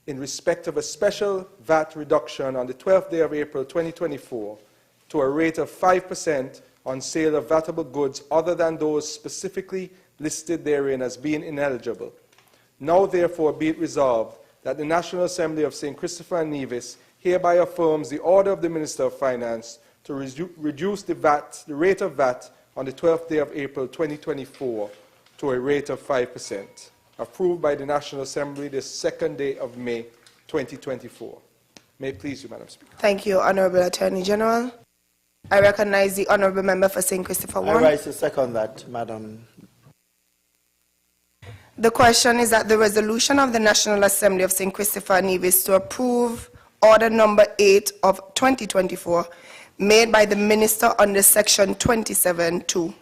in respect of a special VAT reduction on the 12th day of April 2024 to a rate of 5% on sale of vatable goods other than those specifically listed therein as being ineligible. Now therefore be it resolved that the National Assembly of St. Christopher and Nevis hereby affirms the order of the Minister of Finance to reduce the rate of VAT on the 12th day of April 2024 to a rate of 5%, approved by the National Assembly the 2nd day of May 2024. May it please you, Madam Speaker. Thank you, Honourable Attorney-General. I recognize the Honourable Member for St. Christopher 1. I rise to second that, Madam. The question is that the resolution of the National Assembly of St. Christopher and Nevis to approve Order Number 8 of 2024, made by the Minister under Section 27(2)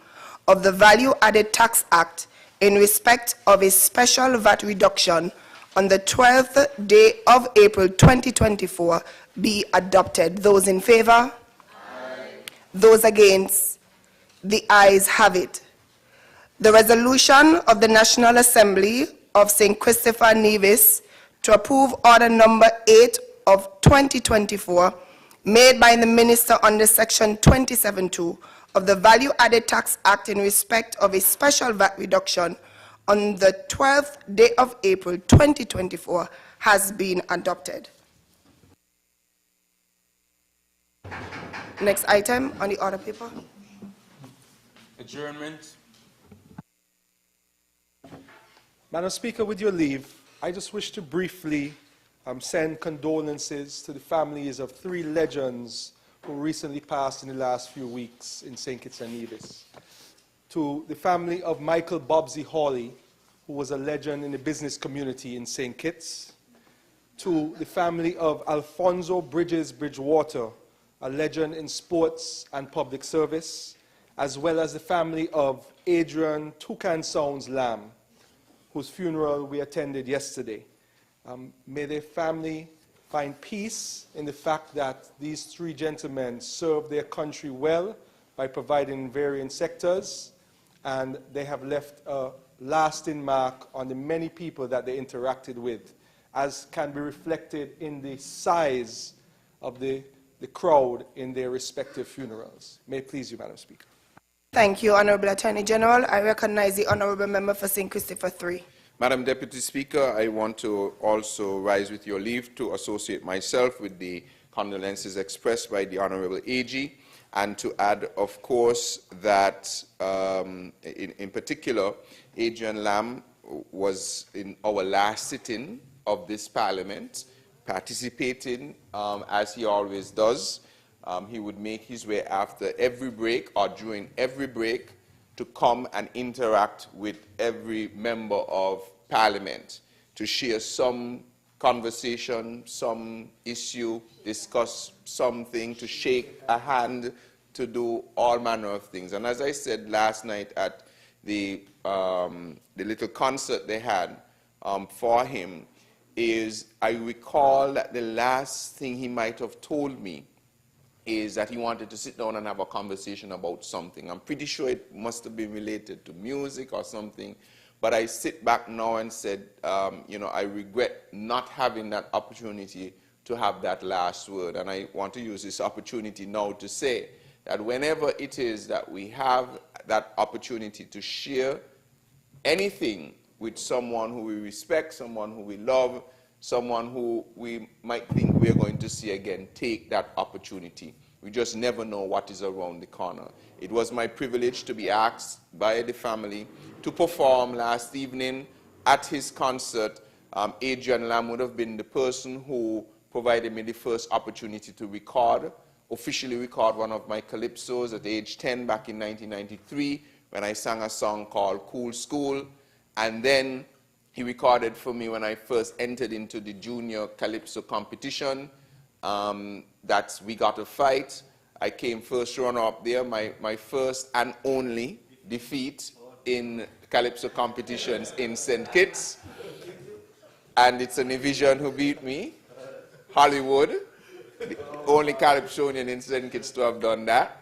of the Value Added Tax Act in respect of a special VAT reduction on the 12th day of April 2024 be adopted. Those in favor? Aye. Those against? The ayes have it. The resolution of the National Assembly of St. Christopher Nevis to approve Order Number 8 of 2024, made by the Minister under Section 27(2) of the Value Added Tax Act in respect of a special VAT reduction on the 12th day of April 2024 has been adopted. Next item on the order paper. Adjournment. Madam Speaker, with your leave, I just wish to briefly send condolences to the families of 3 legends who recently passed in the last few weeks in St. Kitts and Nevis. To the family of Michael Bobsy Hawley, who was a legend in the business community in St. Kitts. To the family of Alfonso Bridges Bridgewater, a legend in sports and public service, as well as the family of Adrian Toucan Sounds Lamb, whose funeral we attended yesterday. May their family find peace in the fact that these 3 gentlemen served their country well by providing in varying sectors, and they have left a lasting mark on the many people that they interacted with, as can be reflected in the size of the crowd in their respective funerals. May it please you, Madam Speaker. Thank you, Honourable Attorney-General. I recognize the Honourable Member for St. Christopher 3. Madam Deputy Speaker, I want to also rise with your leave to associate myself with the condolences expressed by the Honourable AG, and to add, of course, that in particular, Adrian Lamb was in our last sitting of this Parliament, participating as he always does. He would make his way after every break or during every break to come and interact with every member of Parliament to share some conversation, some issue, discuss something, to shake a hand, to do all manner of things. And as I said last night at the little concert they had for him, is I recall that the last thing he might have told me is that he wanted to sit down and have a conversation about something. I'm pretty sure it must have been related to music or something, but I sit back now and said, you know, I regret not having that opportunity to have that last word. And I want to use this opportunity now to say that whenever it is that we have that opportunity to share anything with someone who we respect, someone who we love, someone who we might think we're going to see again, take that opportunity. We just never know what is around the corner. It was my privilege to be asked by the family to perform last evening at his concert. Adrian Lamb would have been the person who provided me the first opportunity to record, officially record one of my calypsos at age 10 back in 1993 when I sang a song called Cool School. And then he recorded for me when I first entered into the junior calypso competition. That's We Got a Fight. I came first runner-up there, my first and only defeat in calypso competitions in St. Kitts. And it's a Nevision who beat me, Hollywood, the only calypsonian in St. Kitts to have done that.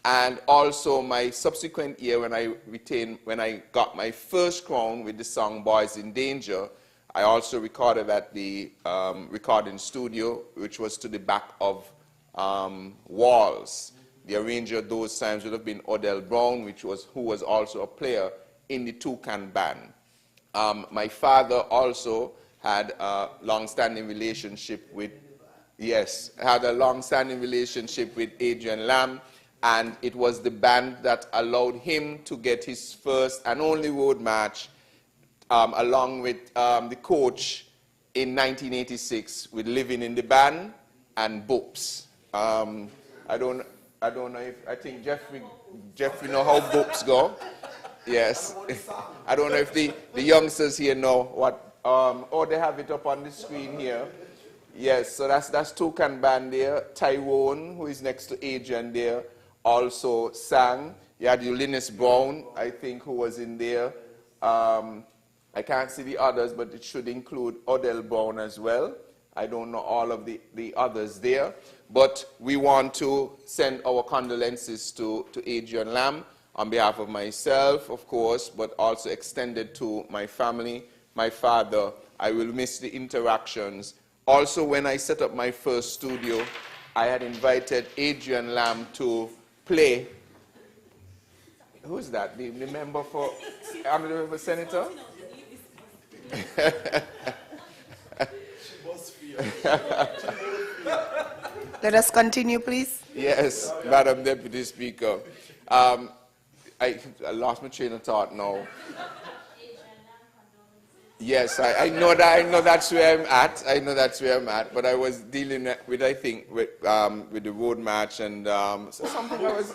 And also my subsequent year when I got my first crown with the song Boys in Danger, I also recorded at the recording studio, which was to the back of Walls. The arranger those times would have been Odell Brown, who was also a player in the Toucan band. My father also had a long-standing relationship with, Adrian Lamb. And it was the band that allowed him to get his first and only road match along with the coach in 1986 with Living in the Band and Boops. I don't know if, I think Jeffrey know how Boops go. Yes. I don't know if the youngsters here know what, oh, they have it up on the screen here. Yes, so that's Toucan band there. Taiwan, who is next to Adrian there, also sang. You had Ulysses Brown, I think, who was in there. I can't see the others, but it should include Odell Brown as well. I don't know all of the others there. But we want to send our condolences to Adrian Lamb on behalf of myself, of course, but also extended to my family, my father. I will miss the interactions. Also, when I set up my first studio, I had invited Adrian Lamb to play. Who's that? The member for Honourable Senator? Let us continue, please. Yes, Madam Deputy Speaker. I lost my train of thought now. Yes, I know that's where I'm at. I know that's where I'm at. But I was dealing with, I think, with the road match and something I was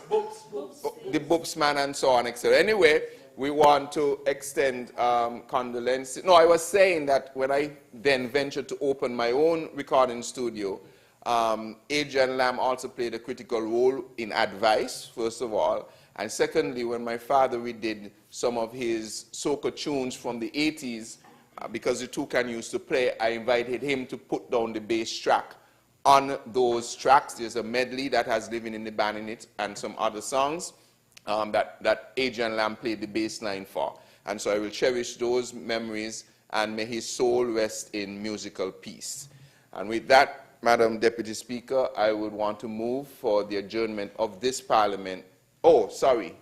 the Boops man and so on, etc. Anyway, we want to extend condolences. No, I was saying that when I then ventured to open my own recording studio, Adrian Lamb also played a critical role in advice, first of all. And secondly, when my father redid some of his soca tunes from the 80s, because the Toucan used to play, I invited him to put down the bass track on those tracks. There's a medley that has Living in the Band in it and some other songs that Adrian Lamb played the bass line for. And so I will cherish those memories, and may his soul rest in musical peace. And with that, Madam Deputy Speaker, I would want to move for the adjournment of this Parliament. Oh, sorry,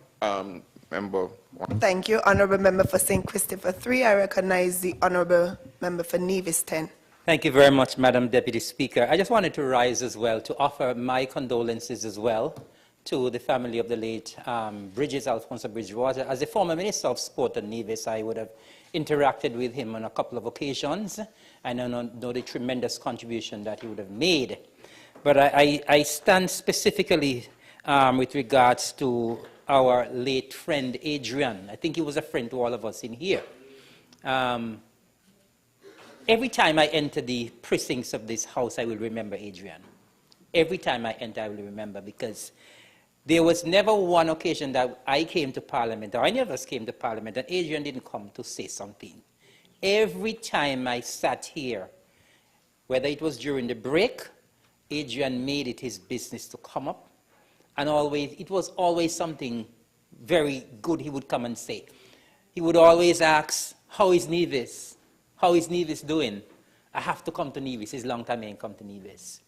Member. Thank you. Honourable Member for St. Christopher 3. I recognize the Honourable Member for Nevis 10. Thank you very much, Madam Deputy Speaker. I just wanted to rise as well to offer my condolences as well to the family of the late Bridges, Alfonso Bridgewater. As a former Minister of Sport at Nevis, I would have interacted with him on a couple of occasions, and I know the tremendous contribution that he would have made. But I stand specifically with regards to our late friend Adrian. I think he was a friend to all of us in here. Every time I enter the precincts of this house, I will remember Adrian. Every time I enter, I will remember, because there was never one occasion that I came to Parliament, or any of us came to Parliament, and Adrian didn't come to say something. Every time I sat here, whether it was during the break, Adrian made it his business to come up, and it was always something very good he would come and say. He would always ask, how is Nevis? How is Nevis doing? I have to come to Nevis. It's a long time I ain't come to Nevis.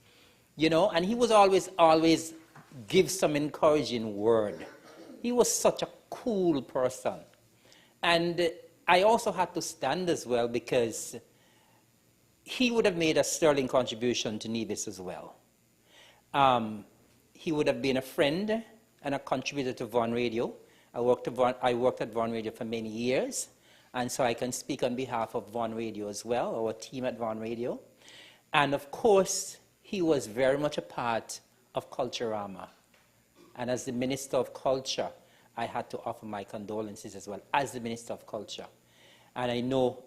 You know, and he was always give some encouraging word. He was such a cool person. And I also had to stand as well, because he would have made a sterling contribution to Nevis as well. He would have been a friend and a contributor to Vaughan Radio. I worked at Vaughan Radio for many years, and so I can speak on behalf of Vaughan Radio as well, our team at Vaughan Radio. And of course, he was very much a part of Culturama. And as the Minister of Culture, I had to offer my condolences as well as the Minister of Culture. And I know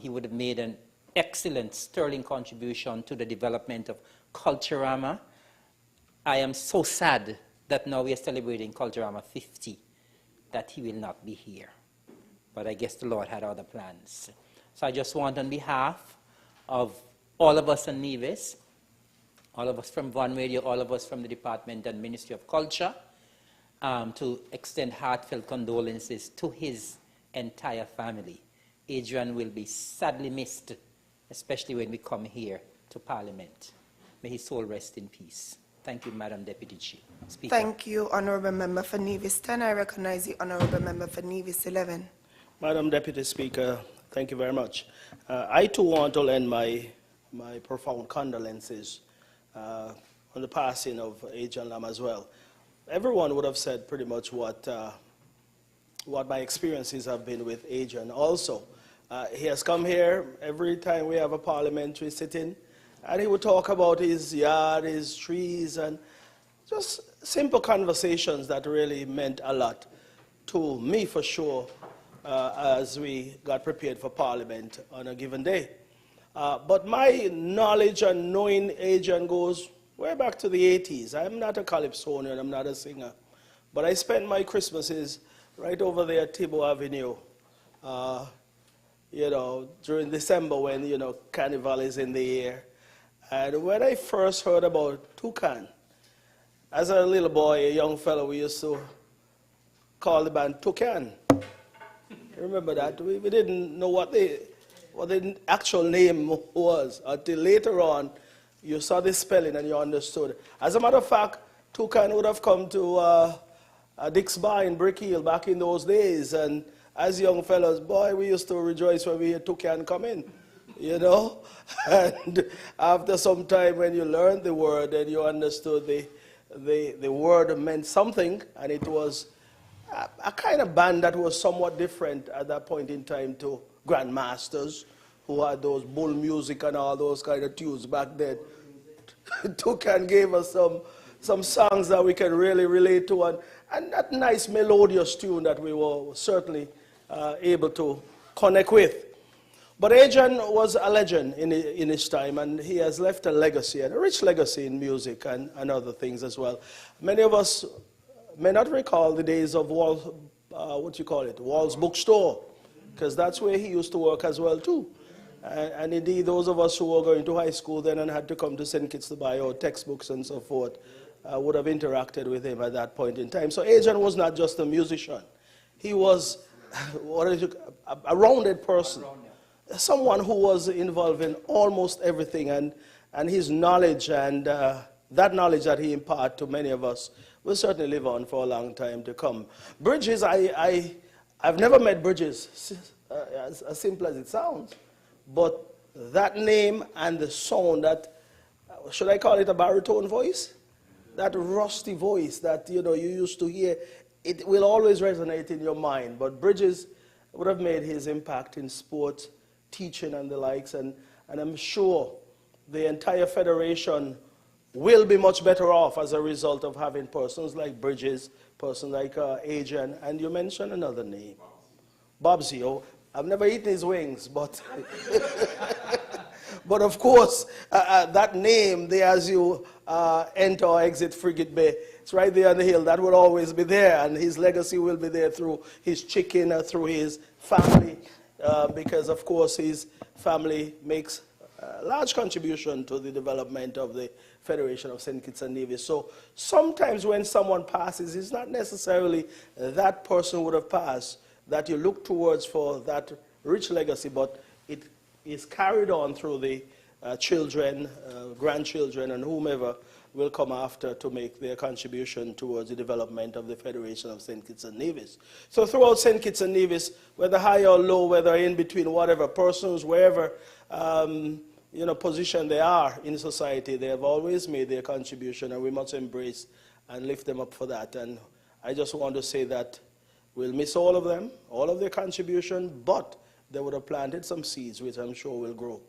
he would have made an excellent sterling contribution to the development of Culturama. I am so sad that now we are celebrating Culturama 50, that he will not be here. But I guess the Lord had other plans. So I just want, on behalf of all of us in Nevis, all of us from Vaughan Radio, all of us from the Department and Ministry of Culture, to extend heartfelt condolences to his entire family. Adrian will be sadly missed, especially when we come here to Parliament. May his soul rest in peace. Thank you, Madam Deputy Speaker. Thank you, Honourable Member for Nevis 10. I recognize the Honourable Member for Nevis 11. Madam Deputy Speaker, thank you very much. I too want to lend my profound condolences on the passing of Adrian Lam as well. Everyone would have said pretty much what my experiences have been with Adrian also. He has come here every time we have a parliamentary sitting, and he would talk about his yard, his trees, and just simple conversations that really meant a lot to me for sure, as we got prepared for Parliament on a given day. But my knowledge and knowing Adrian goes way back to the 80s. I'm not a calypsonian, I'm not a singer, but I spent my Christmases right over there at Thibault Avenue, you know, during December when, you know, Carnival is in the air. And when I first heard about Toucan, as a little boy, a young fellow, we used to call the band Toucan. Remember that? We didn't know what the actual name was until later on you saw the spelling and you understood. As a matter of fact, Toucan would have come to Dick's Bar in Brick Hill back in those days, and as young fellows, boy, we used to rejoice when we hear Toucan come in, you know? And after some time when you learned the word and you understood the word meant something, and it was a kind of band that was somewhat different at that point in time to Grandmasters, who had those bull music and all those kind of tunes back then. Toucan gave us some songs that we can really relate to, and that nice melodious tune that we were certainly able to connect with. But Adrian was a legend in his time, and he has left a legacy, and a rich legacy in music and other things as well. Many of us may not recall the days of Wall's Bookstore, because that's where he used to work as well too. And indeed, those of us who were going to high school then and had to come to St. Kitts to buy our textbooks and so forth would have interacted with him at that point in time. So Adrian was not just a musician. He was a rounded person, someone who was involved in almost everything. And and his knowledge and that knowledge that he imparted to many of us will certainly live on for a long time to come. Bridges, I've never met Bridges, as simple as it sounds, but that name and the sound, that, should I call it a baritone voice? That rusty voice that you used to hear, it will always resonate in your mind. But Bridges would have made his impact in sport, teaching and the likes, and I'm sure the entire federation will be much better off as a result of having persons like Bridges, persons like Adrian, and you mentioned another name. Bobsy. Oh, I've never eaten his wings, but but of course, that name there as you enter or exit Frigate Bay, it's right there on the hill. That will always be there, and his legacy will be there through his chicken, through his family, because of course his family makes a large contribution to the development of the Federation of St. Kitts and Nevis. So sometimes when someone passes, it's not necessarily that person would have passed that you look towards for that rich legacy, but it is carried on through the children, grandchildren, and whomever will come after to make their contribution towards the development of the Federation of St. Kitts and Nevis. So throughout St. Kitts and Nevis, whether high or low, whether in between, whatever persons, wherever position they are in society, they have always made their contribution, and we must embrace and lift them up for that. And I just want to say that we'll miss all of them, all of their contribution, but they would have planted some seeds, which I'm sure will grow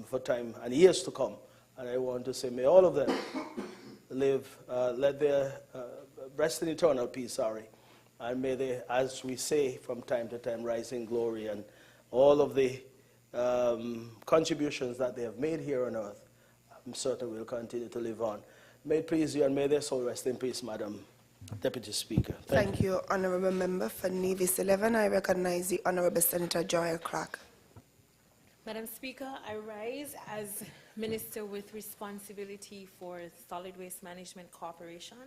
for time and years to come. And I want to say, may all of them live, let their rest in eternal peace, and may they, as we say from time to time, rise in glory, and all of the contributions that they have made here on earth, I'm certain will continue to live on. May it please you, and may their soul rest in peace, Madam Deputy Speaker. Thank you, Honourable Member. For Nevis 11, I recognize the Honourable Senator Joy Clark. Madam Speaker, I rise as Minister with responsibility for Solid Waste Management Corporation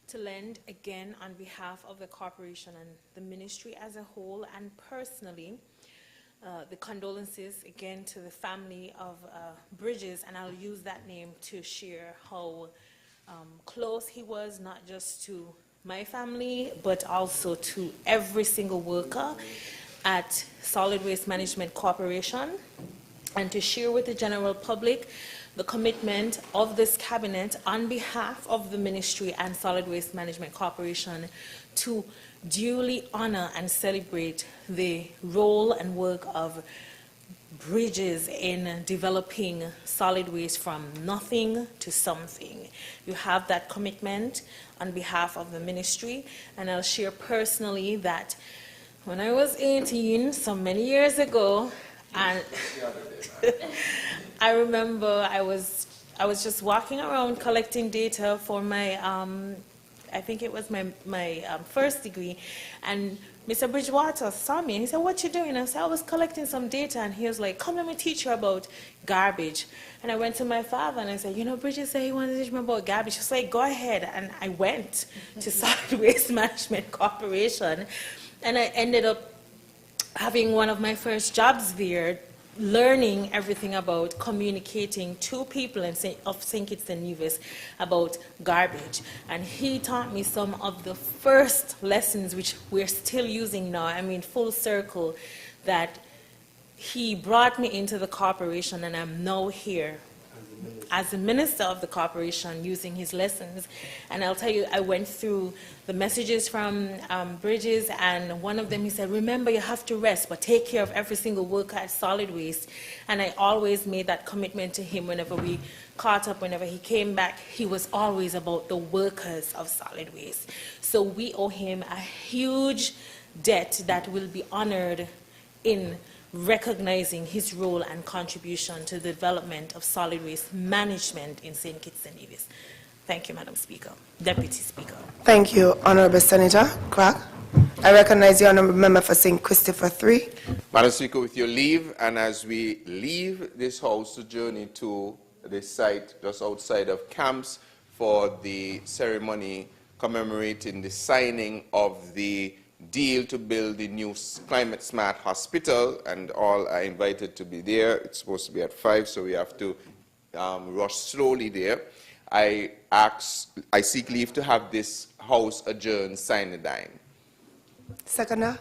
to lend again on behalf of the corporation and the ministry as a whole, and personally, the condolences again to the family of Bridges, and I'll use that name to share how close he was, not just to my family, but also to every single worker at Solid Waste Management Corporation, and to share with the general public the commitment of this cabinet on behalf of the ministry and Solid Waste Management Corporation to duly honor and celebrate the role and work of Bridges in developing solid waste from nothing to something. You have that commitment on behalf of the ministry, and I'll share personally that when I was 18, so many years ago, and I remember I was just walking around collecting data for my I think it was my first degree, and Mr. Bridgewater saw me and he said, "What you doing?" I said, "I was collecting some data," and he was like, "Come, let me teach you about garbage." And I went to my father and I said, Bridges said he wanted to teach me about garbage. He was like, "Go ahead." And I went to Solid Waste Management Corporation, and I ended up having one of my first jobs there, learning everything about communicating to people of St. Kitts and Nevis about garbage. And he taught me some of the first lessons which we're still using now. I mean, full circle, that he brought me into the corporation, and I'm now here as a minister of the corporation using his lessons. And I'll tell you, I went through the messages from Bridges, and one of them, he said, "Remember, you have to rest, but take care of every single worker at Solid Waste." And I always made that commitment to him whenever we caught up, whenever he came back. He was always about the workers of Solid Waste. So we owe him a huge debt that will be honored in recognizing his role and contribution to the development of solid waste management in St. Kitts and Nevis. Thank you, Madam Speaker. Deputy Speaker. Thank you, Honourable Senator Clark. I recognize the Honourable Member for St. Christopher 3. Madam Speaker, with your leave, and as we leave this house to journey to the site just outside of camps for the ceremony commemorating the signing of the deal to build the new climate-smart hospital, and all are invited to be there. It's supposed to be at 5, so we have to rush slowly there, I seek leave to have this House adjourned sine die. Seconder.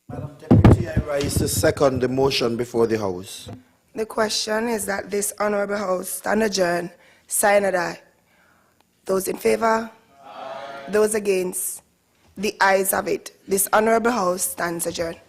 Madam Deputy, I rise to second the motion before the House. The question is that this Honourable House stand adjourned, sine die. Those in favour? Aye. Those against? The ayes have it. This Honourable House stands adjourned.